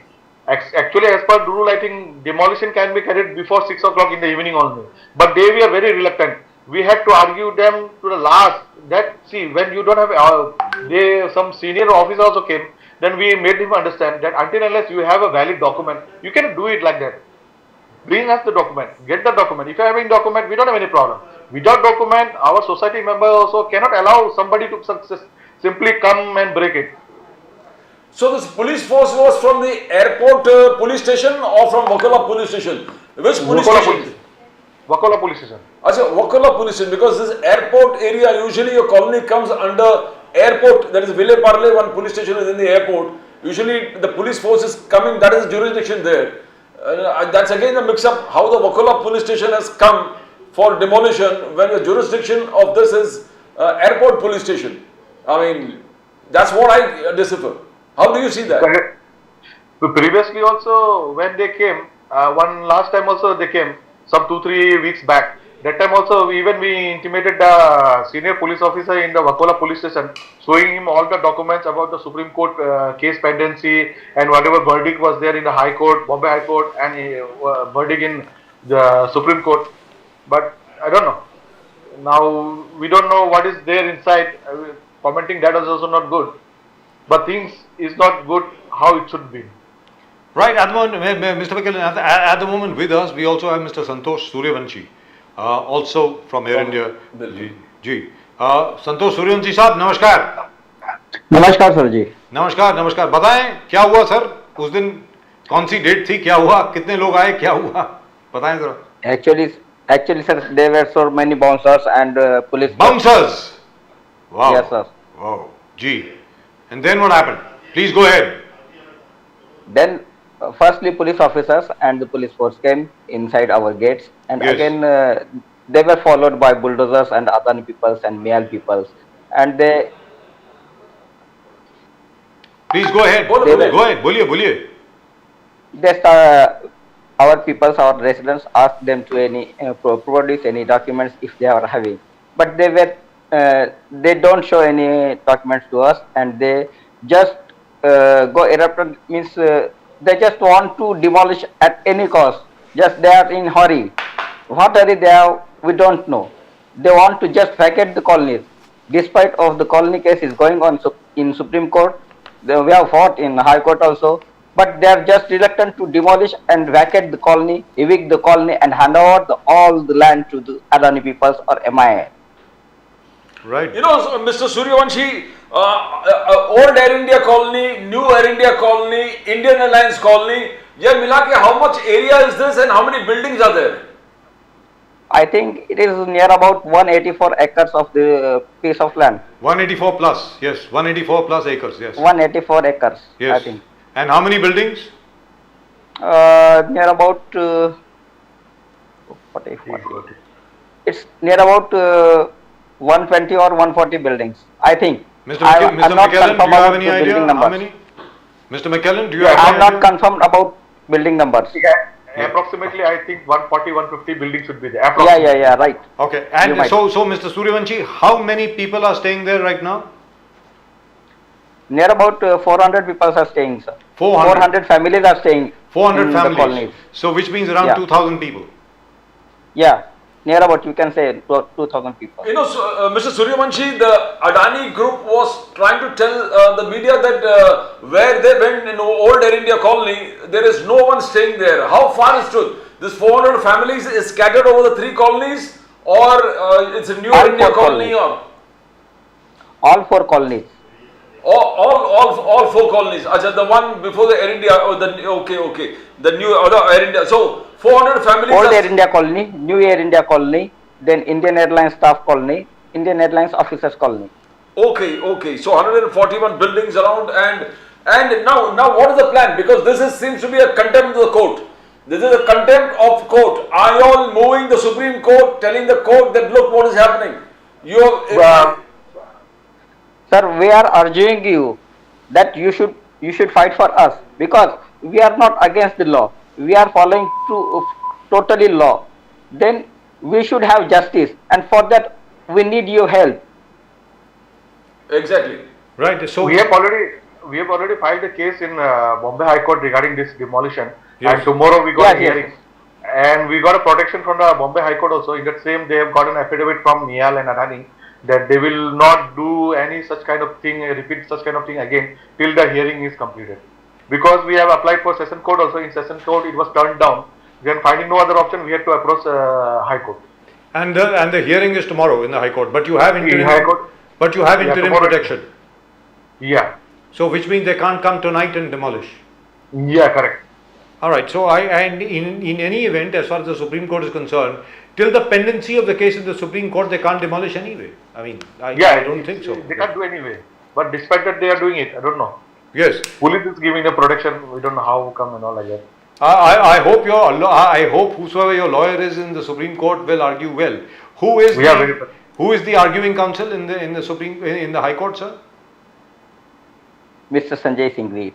Actually, as per rule, I think demolition can be carried before 6 o'clock in the evening only. But they were very reluctant. We had to argue them to the last. That, see, when you don't have, some senior officer also came, then we made him understand that until unless you have a valid document, you cannot do it like that. Bring us the document, get the document. If you have any document, we don't have any problem. Without document, our society member also cannot allow somebody to simply come and break it. So this police force was from the airport police station or from Wakola police station? Which police station? Wakola police station. Achha, Wakola police station, because this airport area, usually your colony comes under airport, that is Ville Parle, one police station is in the airport. Usually the police force is coming, that is jurisdiction there. That's again the mix up how the Wakola police station has come for demolition when the jurisdiction of this is airport police station. I mean, that's what I decipher. How do you see that? Previously also when they came, one last time also they came, some 2-3 weeks back. That time also even we intimated the senior police officer in the Wakola police station, showing him all the documents about the Supreme Court case pendency and whatever verdict was there in the High Court, Bombay High Court, and verdict in the Supreme Court. But I don't know. Now we don't know what is there inside. Commenting that is also not good. But things is not good how it should be. Right, at the moment, Mr. McKellen, at the moment with us, we also have Mr. Santosh Suryavanshi, also from Air India. जी, संतोष सूर्यवंशी साहब नमस्कार। नमस्कार sir जी। नमस्कार, बताएं क्या हुआ sir उस दिन कौन सी डेट थी, क्या हुआ, कितने लोग आए, क्या हुआ, बताएं जरा. Actually, sir, there were so many bouncers and police. Bouncers. Wow. Yes, sir. Wow. Gee. And then what happened? Please go ahead. Then, firstly, police officers and the police force came inside our gates, and Yes. again they were followed by bulldozers and Adani peoples and Mial peoples, and Please go ahead. बोलो, Go बोलो. ahead. बोलिए. our peoples, our residents asked them to produce any documents if they are having, but they don't show any documents to us, and they just go erupted, means they just want to demolish at any cost. Just they are in hurry. What hurry they have, we don't know. They want to just vacate the colonies. Despite of the colony case is going on in Supreme Court, we have fought in High Court also, but they are just reluctant to demolish and vacate the colony, evict the colony, and hand over all the land to the Adani peoples or MIA. Right. You know, so Mr. Suryavanshi, old Air India colony, new Air India colony, Indian Airlines colony, yeah, मिला के how much area is this and how many buildings are there? I think it is near about 184 acres of the piece of land. 184 plus. Yes. 184 plus acres. Yes. 184 acres, Yes. I think. And how many buildings? Near about it's near about 120 or 140 buildings, I think. Mr. I'm not McKellen, do confirmed you have about any the idea? building How numbers. many? Mr. McKellen, do you have I'm any not idea? confirmed about building numbers. Approximately, I think 140, 150 buildings should be there. Yeah, right. Okay. You And might. so Mr. Suryavanshi, how many people are staying there right now? Near about 400 people are staying, sir. 400. 400 families are staying 400 in the families. colonies. So which means around Yeah. 2,000 people. Yeah, near about, you can say 2,000 people. You know, so, Mr. Suryavanshi, the Adani group was trying to tell the media that where they went in old Air India colony, there is no one staying there. How far is true? This 400 families is scattered over the 3 colonies, or it's a new All Air India 4 colony, colonies. or All 4 colonies. all 4 colonies. Acha, the one before the Air India, or the okay, the new other Air India. So 400 families. Old are- Air India colony, New Air India colony, then Indian Airlines staff colony, Indian Airlines officers colony. Okay. So 141 buildings around, and now what is the plan? Because this seems to be a contempt of the court. This is a contempt of court. Are you all moving the Supreme Court, telling the court that look what is happening? Sir, we are urging you that you should fight for us, because we are not against the law. We are following totally law. Then we should have justice, and for that we need your help. Exactly. Right. So We have already filed a case in Bombay High Court regarding this demolition, Yes. and tomorrow we got a Yes, yes. hearing, and we got a protection from the Bombay High Court also. In that same, they have got an affidavit from Mial and Adani that they will not do any such kind of thing, repeat such kind of thing again till the hearing is completed. Because we have applied for session court also. In session court, it was turned down. Then finding no other option, we had to approach High Court. and the hearing is tomorrow in the High Court, but you have In interim. High Court, But you have Yeah, interim tomorrow- protection. yeah, So which means they can't come tonight and demolish. yeah, correct. All right. So in any event, as far as the Supreme Court is concerned, till the pendency of the case in the Supreme Court, they can't demolish anyway. I mean, I don't think so. They can't do anyway. But despite that, they are doing it. I don't know. Yes. Police is giving the protection. We don't know how come and all like that. I hope whosoever your lawyer is in the Supreme Court will argue well. Who is We are very. who is the arguing counsel in the High Court, sir? Mr. Sanjay Singhvi.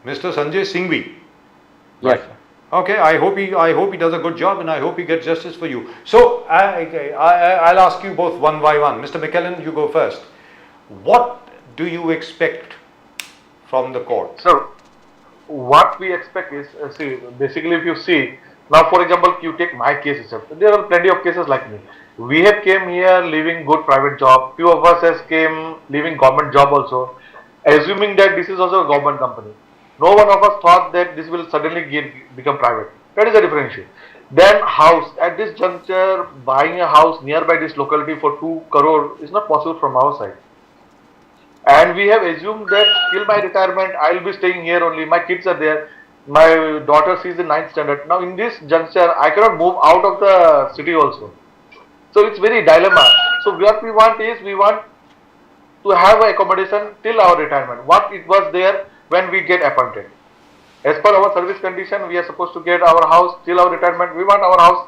Mr. Sanjay Singhvi. Yes. Okay, I hope he does a good job, and I hope he gets justice for you. So I'll ask you both one by one. Mr. McKellen, you go first. What do you expect from the court? So, what we expect is, see, basically if you see, now for example, you take my case itself, there are plenty of cases like me. We have came here leaving good private job, few of us has came leaving government job also, assuming that this is also a government company. No one of us thought that this will suddenly become private. That is the differential. Then house, at this juncture, buying a house nearby this locality for 2 crore is not possible from our side. And we have assumed that till my retirement, I will be staying here only. My kids are there. My daughter sees in 9th standard. Now in this juncture, I cannot move out of the city also. So it's very dilemma. So what we want is, we want to have a accommodation till our retirement. What it was there when we get appointed. As per our service condition, we are supposed to get our house till our retirement. We want our house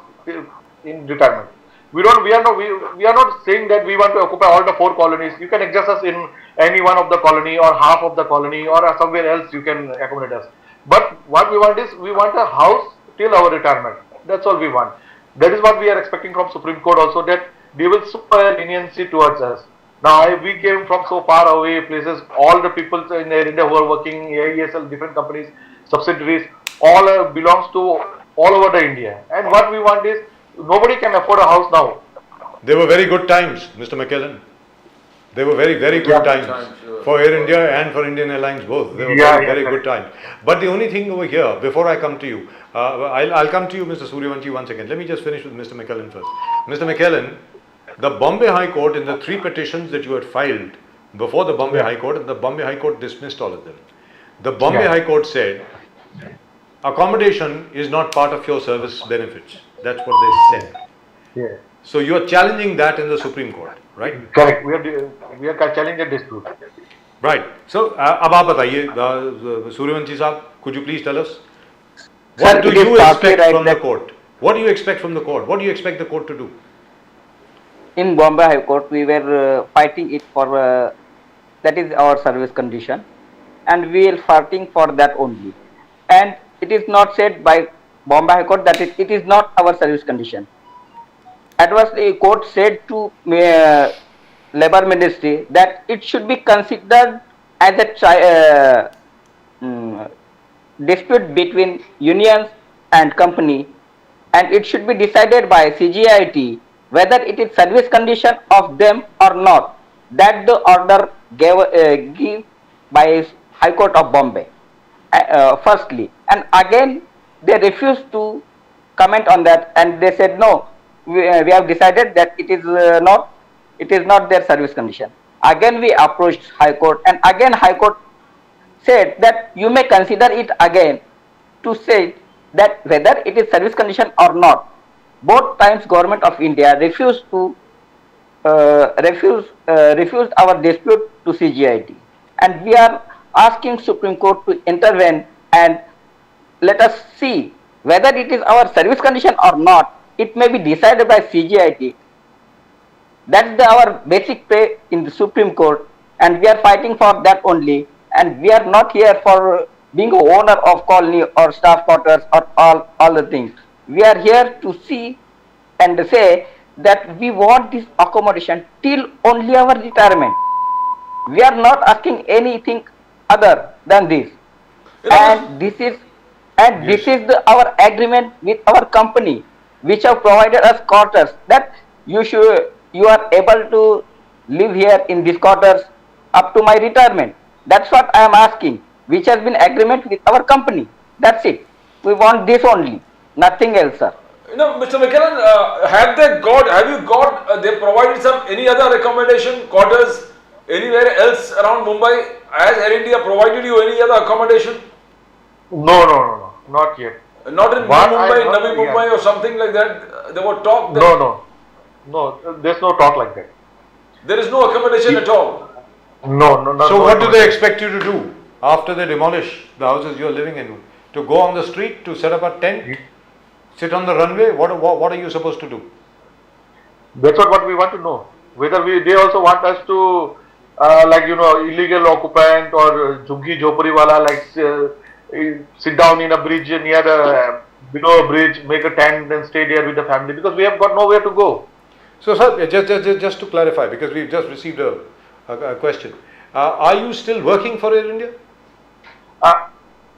in retirement. We are not saying that we want to occupy all the 4 colonies. You can adjust us in any one of the colony or half of the colony or somewhere else you can accommodate us. But what we want is, we want a house till our retirement. That's all we want. That is what we are expecting from Supreme Court also, that they will show leniency towards us. Now we came from so far away places, all the people in India who are working, AESL, different companies, subsidiaries, all belongs to all over the India. And what we want is, nobody can afford a house now. They were very good times, Mr. McKellen. They were very, very good times for Air India and for Indian Airlines both. They were very good times. But the only thing over here, before I come to you, I'll come to you, Mr. Suryavanshi, one second. Let me just finish with Mr. McKellen first. Mr. McKellen, the Bombay High Court, in the 3 petitions that you had filed before the Bombay High Court, the Bombay High Court dismissed all of them. The Bombay High Court said, accommodation is not part of your service benefits. That's what they said. Yeah. So you are challenging that in the Supreme Court, right? Correct. We are challenging the dispute. Right. So, अब आप बताइए, सूर्यवंशी साहब, could you please tell us? Sir, What do it is you partly expect right from the that- court? What do you expect from the court? What do you expect the court to do? In Bombay High Court, we were fighting it for that is our service condition, and we are fighting for that only. And it is not said by Bombay High Court that it is not our service condition. Adversely, court said to Labour Ministry that it should be considered as a dispute between unions and company, and it should be decided by CGIT whether it is service condition of them or not. That the order give by High Court of Bombay. Firstly, and again they refused to comment on that, and they said no, we have decided that it is not their service condition. Again we approached High Court, and again High Court said that you may consider it again to say that whether it is service condition or not. Both times Government of India refused our dispute to CGIT, and we are asking Supreme Court to intervene and let us see whether it is our service condition or not. It may be decided by CGIT. That's our basic pay in the Supreme Court, and we are fighting for that only. And we are not here for being a owner of colony or staff quarters or all the things. We are here to see and say that we want this accommodation till only our retirement. We are not asking anything other than this. And this is our agreement with our company, which have provided us quarters, that you are able to live here in these quarters up to my retirement. That's what I am asking, which has been agreement with our company. That's it. We want this only, nothing else, sir. Mr. McKellen, they provided any other accommodation, quarters, anywhere else around Mumbai? Has Air India provided you any other accommodation? No, not yet. Not in Mumbai, Navi Mumbai or something like that? There were talk there? No, there's no talk like that. There is no accommodation at all? No. So what do they expect you to do after they demolish the houses you are living in? To go on the street, to set up a tent, sit on the runway? What are you supposed to do? That's what we want to know. Whether they also want us to, illegal occupant or jhuggi jhopari wala, sit down in a bridge below a bridge, make a tent and stay there with the family, because we have got nowhere to go. So, sir, just to clarify, because we've just received a question. Are you still working for Air India? I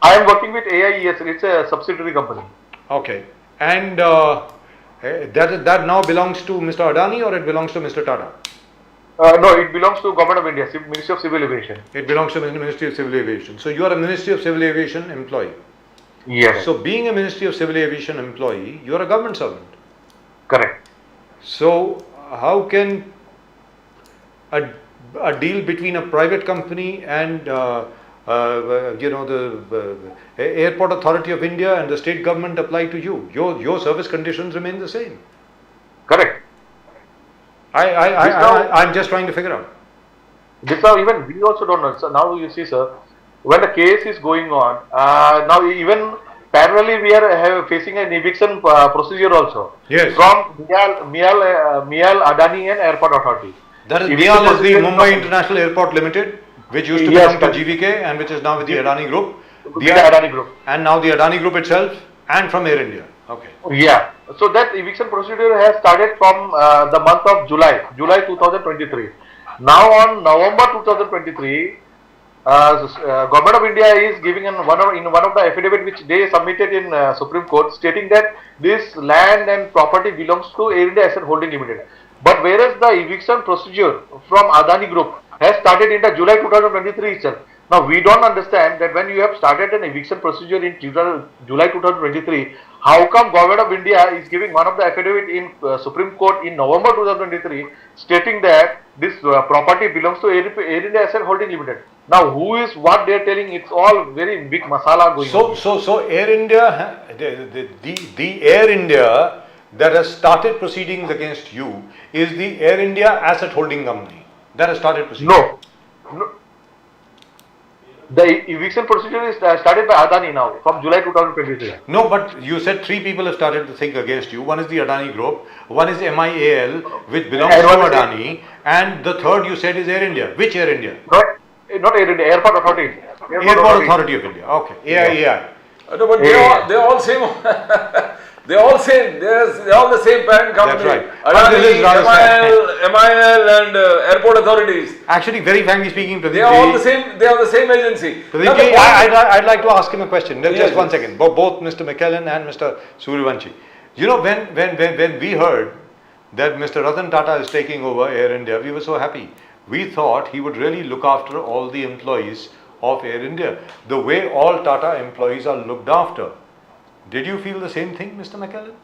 am working with AIES. It's a subsidiary company. Okay. And that now belongs to Mr. Adani, or it belongs to Mr. Tata? No, it belongs to Government of India, Ministry of Civil Aviation. It belongs to the Ministry of Civil Aviation. So you are a Ministry of Civil Aviation employee. Yes. So being a Ministry of Civil Aviation employee, you are a government servant. Correct. So how can a deal between a private company and the Airport Authority of India and the state government apply to you. Your service conditions remain the same. Correct. I'm just trying to figure out. This now even we also don't know. So now you see, sir, when the case is going on, now even parallelly we are facing an eviction procedure also. Yes. From Mial, Adani and Airport Authority. That is Eviction Mial is the procedure is Mumbai not- International Airport Limited, which used to Yes, belong to correct. GVK and which is now with the Adani Group. The Adani Group. And now the Adani Group itself and from Air India. Okay. Yeah. So that eviction procedure has started from the month of July 2023. Now on November 2023, Government of India is giving in one of the affidavit which they submitted in Supreme Court, stating that this land and property belongs to Air India Asset Holding Limited. But whereas the eviction procedure from Adani Group has started in the July 2023 itself. Now we don't understand that when you have started an eviction procedure in July 2023, how come Government of India is giving one of the affidavit in Supreme Court in November 2023, stating that this property belongs to Air India Asset Holding Limited. Now who is what they are telling? It's all very big masala going on. So Air India, the Air India that has started proceedings against you is the Air India Asset Holding Company that has started proceedings. No. The eviction procedure is started by Adani now from July 2023. No, but you said three people have started the thing against you. One is the Adani Group, one is MIAL, which belongs to Adani, and the third you said is Air India. Which Air India? Not Air India, Airport Authority. Airport Authority of India. Okay, AIAI. No, but they all same. They all same. They all the same parent company. That's right. But this Adani, is rather sad. MIL, and airport authorities. Actually, very frankly speaking, Pradeep They are all the same. They are the same agency. Pradeep Now, the ji, point is- I'd like to ask him a question. Just Yes, one yes. second. Both Mr. McKellen and Mr. Suryavanshi. You know, when we heard that Mr. Ratan Tata is taking over Air India, we were so happy. We thought he would really look after all the employees of Air India, the way all Tata employees are looked after. Did you feel the same thing, Mr. McKellen?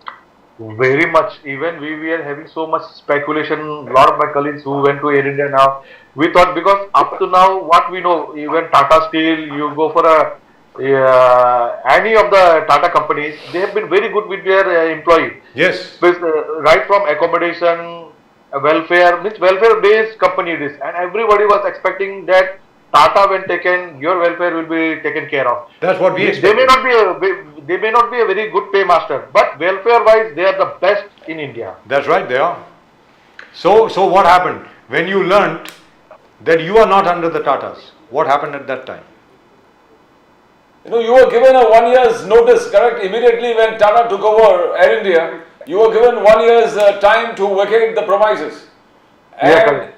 Very much. Even we were having so much speculation. A lot of my colleagues who went to Air India now, we thought, because up to now, what we know, even Tata Steel, you go for any of the Tata companies, they have been very good with their employee. Yes. Right from accommodation, welfare, means welfare-based company it is, and everybody was expecting that Tata, when taken, your welfare will be taken care of. That's what we They expected. may not be a very good paymaster, but welfare-wise, they are the best in India. That's right, they are. So what happened? When you learnt that you are not under the Tatas, what happened at that time? You were given a 1 year's notice, correct? Immediately when Tata took over Air India, you were given 1 year's time to vacate the premises. Yeah, And correct.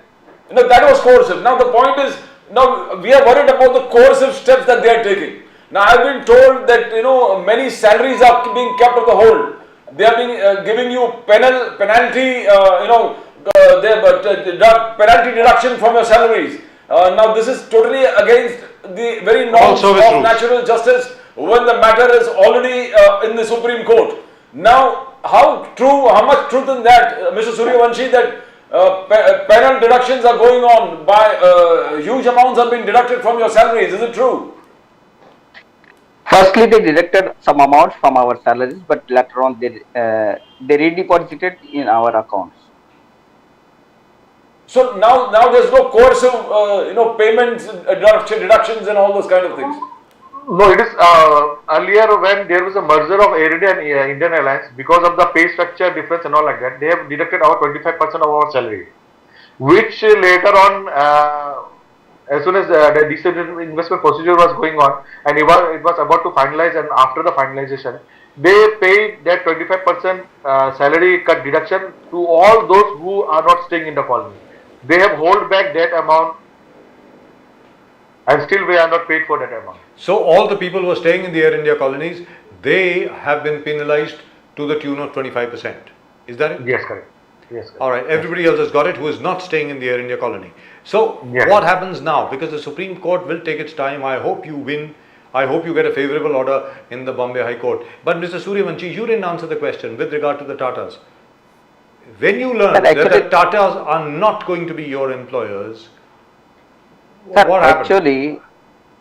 that was coercive. Now the point is, now we are worried about the coercive steps that they are taking. Now I have been told that many salaries are being kept on the hold. They are being giving you penalty, penalty deduction from your salaries. Now this is totally against the very norms of service rules. natural justice when the matter is already in the Supreme Court. Now how much truth in that, Mr. Suryavanshi, that penal deductions are going on by huge amounts are being deducted from your salaries? Is it true? Firstly, they deducted some amounts from our salaries, but later on they redeposited in our accounts. So now there's no coercive, payments, deductions, and all those kind of things. No, it is earlier when there was a merger of Air India and Indian Airlines, because of the pay structure difference and all like that, they have deducted our 25% of our salary, which later on, as soon as the disinvestment procedure was going on and it was about to finalize, and after the finalization, they paid that 25% salary cut deduction to all those who are not staying in the colony. They have held back that amount, and still we are not paid for that amount. So all the people who are staying in the Air India colonies, they have been penalized to the tune of 25%. Is that it? Yes, correct. Yes, correct. All right, everybody else has got it who is not staying in the Air India colony. So Yes. what happens now? Because the Supreme Court will take its time. I hope you win. I hope you get a favorable order in the Bombay High Court. But Mr. Suryavanshi, you didn't answer the question with regard to the Tatas. When you learn But that the actually- Tatas are not going to be your employers, Sir, what happened? actually,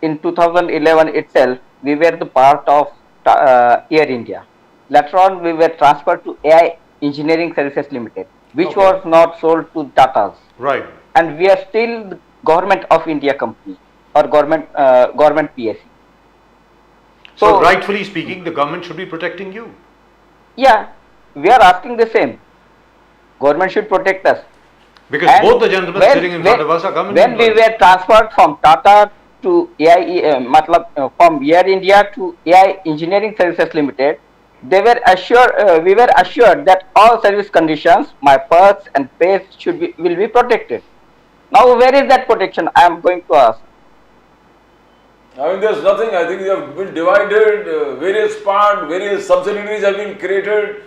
in 2011 itself, we were the part of Air India. Later on, we were transferred to AI Engineering Services Limited, which Okay. was not sold to Tatas. Right. And we are still the Government of India company or government PSC. So rightfully speaking, the government should be protecting you. Yeah, we are asking the same. Government should protect us. Because And both the gentlemen sitting in front of us are government when we employees. were transferred from Tata to from Air India to AI Engineering Services Limited, we were assured that all service conditions, my perks and pays will be protected. Now, where is that protection? I am going to ask. I mean, there's nothing. I think they have been divided, various parts, various subsidiaries have been created.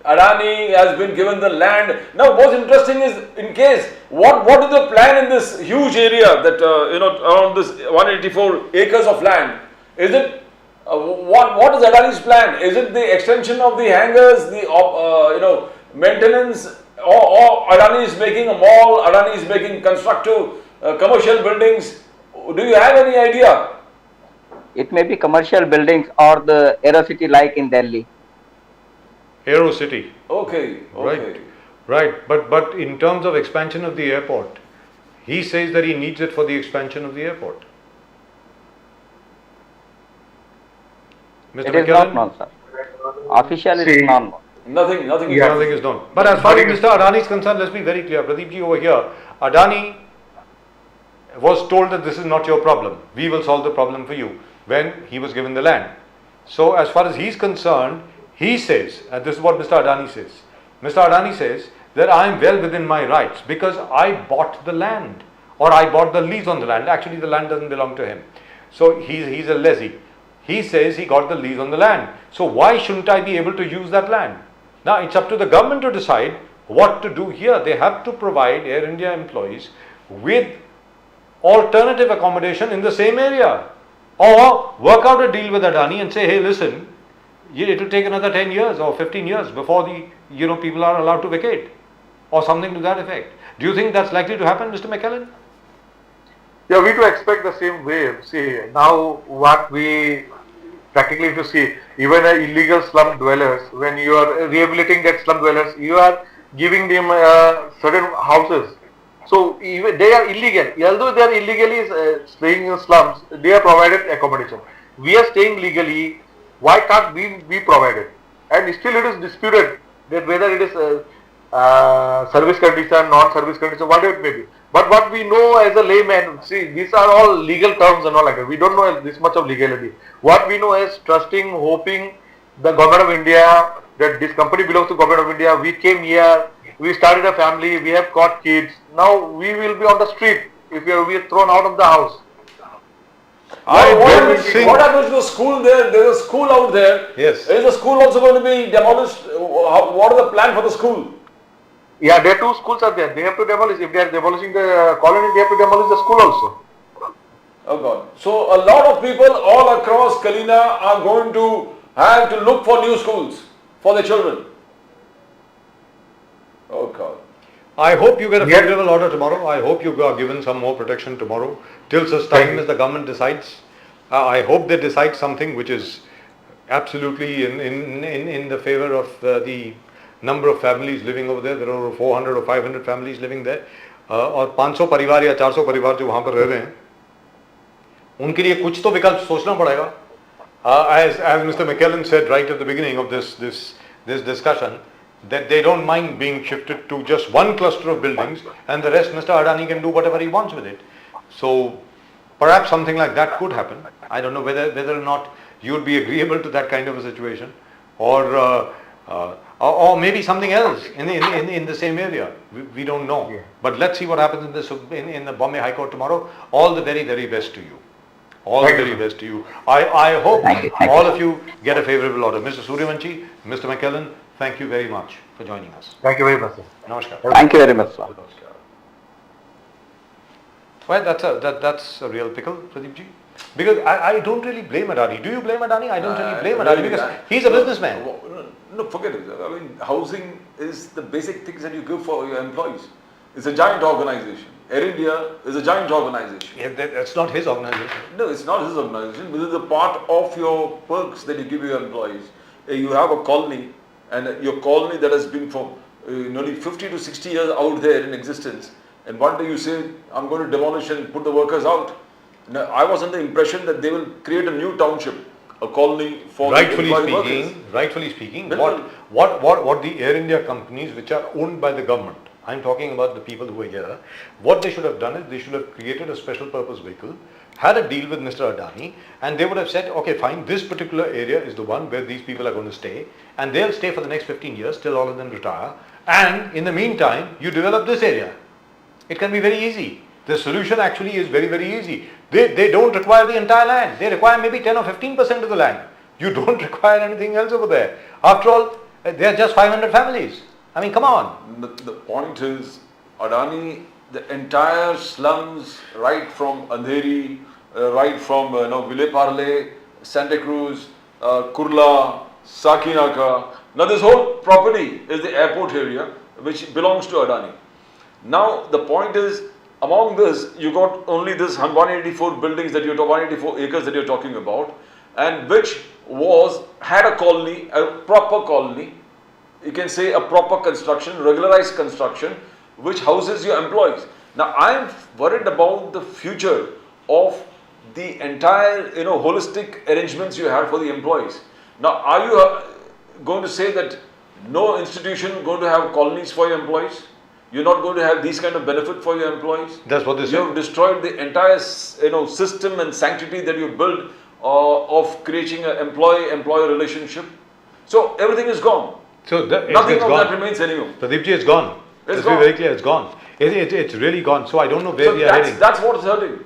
Adani has been given the land. Now, what's interesting is, in case, what is the plan in this huge area that, around this 184 acres of land? Is it, what is Adani's plan? Is it the extension of the hangars, the, maintenance, or Adani is making a mall, Adani is making constructive commercial buildings? Do you have any idea? It may be commercial buildings or the Aero City like in Delhi. Aero City. Okay. Right. But in terms of expansion of the airport, he says that he needs it for the expansion of the airport. Mr. It is not known, sir. Official is See, not known. Nothing. Nothing is known. But as far as Mr. Adani is concerned, let's be very clear. Pradeep ji over here, Adani was told that this is not your problem. We will solve the problem for you when he was given the land. So as far as he is concerned, he says, and this is what Mr. Adani says. Mr. Adani says that I am well within my rights because I bought the land or I bought the lease on the land. Actually, the land doesn't belong to him. So he's a lessee. He says he got the lease on the land. So why shouldn't I be able to use that land? Now it's up to the government to decide what to do here. They have to provide Air India employees with alternative accommodation in the same area, or work out a deal with Adani and say, hey, listen, it will take another 10 years or 15 years before the people are allowed to vacate, or something to that effect. Do you think that's likely to happen, Mr. McKellen? Yeah, we do expect the same way. See, now what we practically, if you see, even illegal slum dwellers, when you are rehabilitating that slum dwellers, you are giving them certain houses. So even they are illegal. Although they are illegally staying in slums, they are provided accommodation. We are staying legally. Why can't we be provided? And still it is disputed that whether it is service condition, non-service condition, whatever it may be. But what we know as a layman, see, these are all legal terms and all like that. We don't know this much of legality. What we know is trusting, hoping the government of India, that this company belongs to government of India. We came here, we started a family, we have got kids. Now we will be on the street if we are thrown out of the house. What happens to the school there? There is a school out there. Yes. Is the school also going to be demolished? What is the plan for the school? Yeah, there are two schools are there. They have to demolish. If they are demolishing the colony, they have to demolish the school also. Oh God. So a lot of people all across Kalina are going to have to look for new schools for their children. Oh God. I hope you get a favorable order tomorrow. I hope you are given some more protection tomorrow till such time as the government decides. I hope they decide something which is absolutely in the favor of the number of families living over there. There are over 400 or 500 families living there. और 500 परिवार या 400 परिवार जो वहाँ पर रह रहे हैं, उनके लिए कुछ तो विकल्प सोचना पड़ेगा. As Mr. McKellen said right at the beginning of this discussion, that they don't mind being shifted to just one cluster of buildings and the rest Mr. Adani can do whatever he wants with it. So perhaps something like that could happen. I don't know whether or not you would be agreeable to that kind of a situation, or maybe something else in the same area. We don't know. Yeah. But let's see what happens in the Bombay High Court tomorrow. All the very, very best to you. All the very best to you. I hope all of you get a favorable order. Mr. Suryavanshi, Mr. McKellen, thank you very much for joining us. Thank you very much, sir. Namaskar. Thank you very much, sir. Well, that's a real pickle, Pradeep ji. Because I don't really blame Adani. Do you blame Adani? I don't really blame Adani because he's a businessman. No, forget it. I mean, housing is the basic things that you give for your employees. It's a giant organization. Air India is a giant organization. Yeah, that's not his organization. No, it's not his organization. This is a part of your perks that you give your employees. You have a colony, and your colony that has been for nearly 50 to 60 years out there in existence, and one day you say, I'm going to demolish and put the workers out. Now, I was under the impression that they will create a new township, a colony for Rightfully the employee workers. speaking, Bilkul. what the Air India companies which are owned by the government, I'm talking about the people who are here, what they should have done is they should have created a special purpose vehicle, had a deal with Mr. Adani, and they would have said, okay fine, this particular area is the one where these people are going to stay, and they'll stay for the next 15 years till all of them retire, and in the meantime you develop this area. It can be very easy. The solution actually is very, very easy. They don't require the entire land. They require maybe 10 or 15% of the land. You don't require anything else over there. After all, they are just 500 families. I mean, come on. The point is, Adani, the entire slums, right from Andheri, right from Ville Parle, Santa Cruz, Kurla, Sakinaka. Now this whole property is the airport area which belongs to Adani. Now the point is, among this, you got only this 184 buildings that you're 184 acres that you're talking about, and which had a colony, a proper colony. You can say a proper construction, regularized construction, which houses your employees. Now I'm worried about the future of the entire holistic arrangements you have for the employees. Now are you going to say that no institution going to have colonies for your employees? You're not going to have these kind of benefit for your employees? That's what they say. You have destroyed the entire system and sanctity that you built of creating an employee-employer relationship. So everything is gone. So Nothing it's of gone. that remains anymore. Pradeepji, it's gone. Let's be gone. very clear, it's gone. It's really gone. So I don't know where So we are heading. that's what is hurting.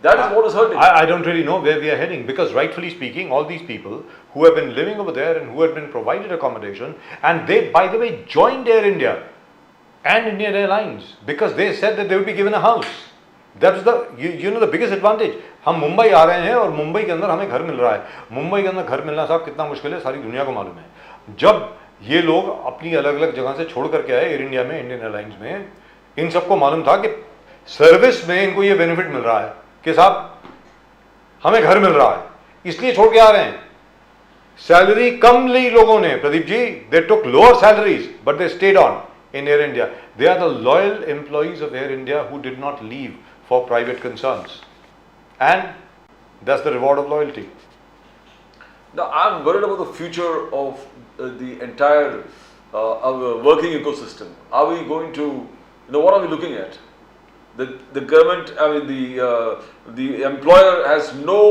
That is what is hurting. I don't really know where we are heading, because rightfully speaking, all these people who have been living over there and who have been provided accommodation, and they, by the way, joined Air India and Indian Airlines because they said that they would be given a house. That was the the biggest advantage. हम मुंबई आ रहे हैं और मुंबई के अंदर हमें घर मिल रहा है. मुंबई के अंदर घर मिलना साहब कितना मुश्किल है, सारी दुनिया को मालूम है. जब ये लोग अपनी अलग अलग जगह से छोड़ करके आए एयर इंडिया में, इंडियन एयरलाइंस में, इन सबको मालूम था कि सर्विस में इनको ये बेनिफिट मिल रहा है कि साहब हमें घर मिल रहा है, इसलिए छोड़ के आ रहे हैं. सैलरी कम ली लोगों ने, Pradeep ji, they took lower salaries but they stayed on in Air India. They are the loyal employees of Air India who did not leave for private concerns. And that's the reward of loyalty. Now, I'm worried about the future of the entire our working ecosystem. Are we going to, what are we looking at? The government, I mean the employer has no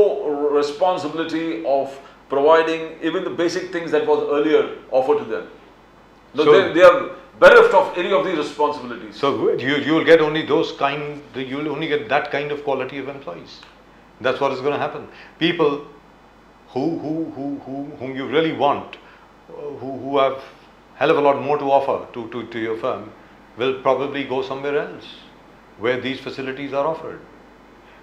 responsibility of providing even the basic things that was earlier offered to them. No, So- they are bereft of any of these responsibilities. So you will get only you will only get that kind of quality of employees. That's what is going to happen. People whom you really want, who have hell of a lot more to offer to your firm, will probably go somewhere else where these facilities are offered.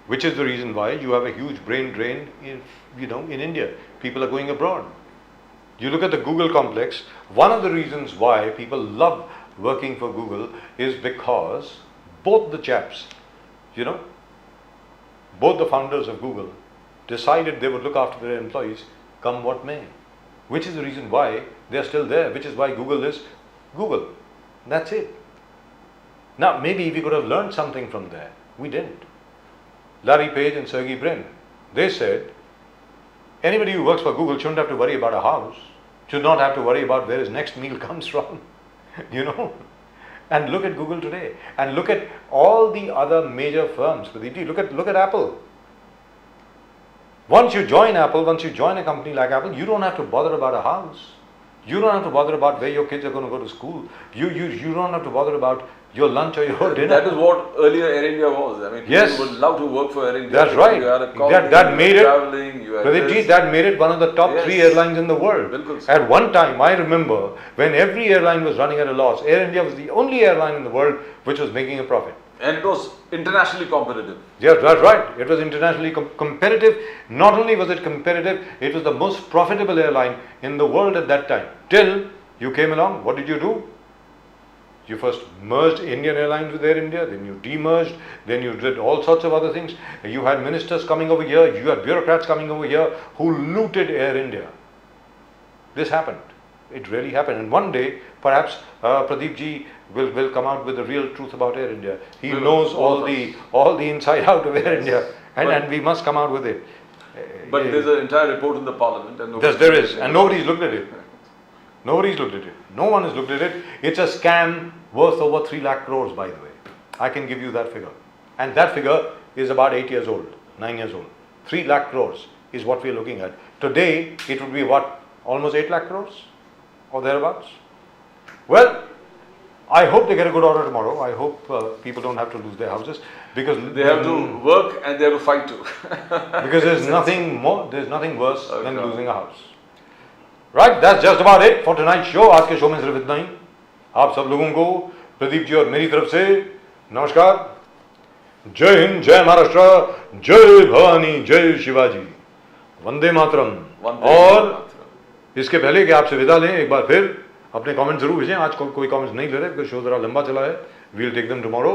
Which is the reason why you have a huge brain drain in India. People are going abroad. You look at the Google complex, one of the reasons why people love working for Google is because both the chaps, both the founders of Google decided they would look after their employees come what may. Which is the reason why they are still there, which is why Google is Google. That's it. Now, maybe we could have learned something from there. We didn't. Larry Page and Sergey Brin, they said, anybody who works for Google shouldn't have to worry about a house, should not have to worry about where his next meal comes from, And look at Google today, and look at all the other major firms. Look at Apple. Once you join Apple, once you join a company like Apple, you don't have to bother about a house. You don't have to bother about where your kids are going to go to school. You don't have to bother about your lunch or your dinner. That is what earlier Air India was. I mean, people Yes. would love to work for Air India. That's right. You had a colony, That you made were it, traveling, you had Pradeep ji, this. that made it one of the top Yes. 3 airlines in the world. Bilkul. At one time, I remember when every airline was running at a loss, Air India was the only airline in the world which was making a profit. And it was internationally competitive. Yes, that's right. It was internationally competitive. Not only was it competitive, it was the most profitable airline in the world at that time. Till you came along, what did you do? You first merged Indian Airlines with Air India, then you demerged, then you did all sorts of other things. You had ministers coming over here, you had bureaucrats coming over here who looted Air India. This happened. It really happened. And one day, perhaps Pradeep ji will come out with the real truth about Air India. He knows all the inside out of Air India, and we must come out with it. But there's an entire report in the parliament. And Yes, there is, and nobody's looked at it. Nobody's looked at it. No one has looked at it. It's a scam worth over 3 lakh crores, by the way. I can give you that figure. And that figure is about 8 years old, 9 years old. 3 lakh crores is what we're looking at. Today, it would be what? Almost 8 lakh crores? Or thereabouts? Well, I hope they get a good order tomorrow. I hope people don't have to lose their houses, because they have to work and they have to fight too. Because there's nothing worse than losing a house. Right, that's just about it for tonight's show. आज के show में सिर्फ इतना ही. आप सब लोगों को प्रदीप जी और मेरी तरफ से नमस्कार. जय हिंद, जय महाराष्ट्र, जय भवानी, जय शिवाजी, वंदे मातरम. और इसके पहले कि आपसे विदा लें, एक बार फिर अपने कमेंट जरूर भेजें. आज कोई कमेंट्स नहीं ले रहे क्योंकि शो जरा लंबा चला है. We'll take them tomorrow.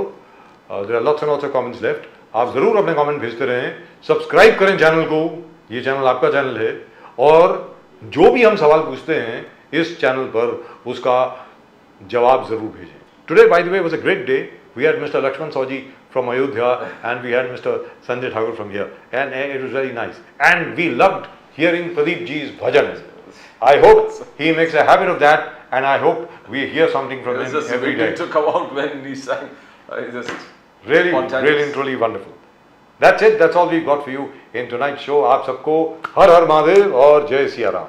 There are lots and lots of comments left. आप जरूर अपने कमेंट भेजते रहें. सब्सक्राइब करें चैनल को. ये चैनल आपका चैनल है, और जो भी हम सवाल पूछते हैं इस चैनल पर उसका जवाब जरूर भेजें. Today, by the way, was a great day. We had Mr. Lakshman Saji from Ayodhya, and we had Mr. Sanjay Thakur from here, and it was very nice. And we loved hearing Pradeep ji's bhajan. I hope he makes a habit of that, and I hope we hear something from him every day. To come out when he sang, just really and truly wonderful. That's it. That's all we've got for you in tonight's show. आप सबको हर हर महादेव और जय सिया राम.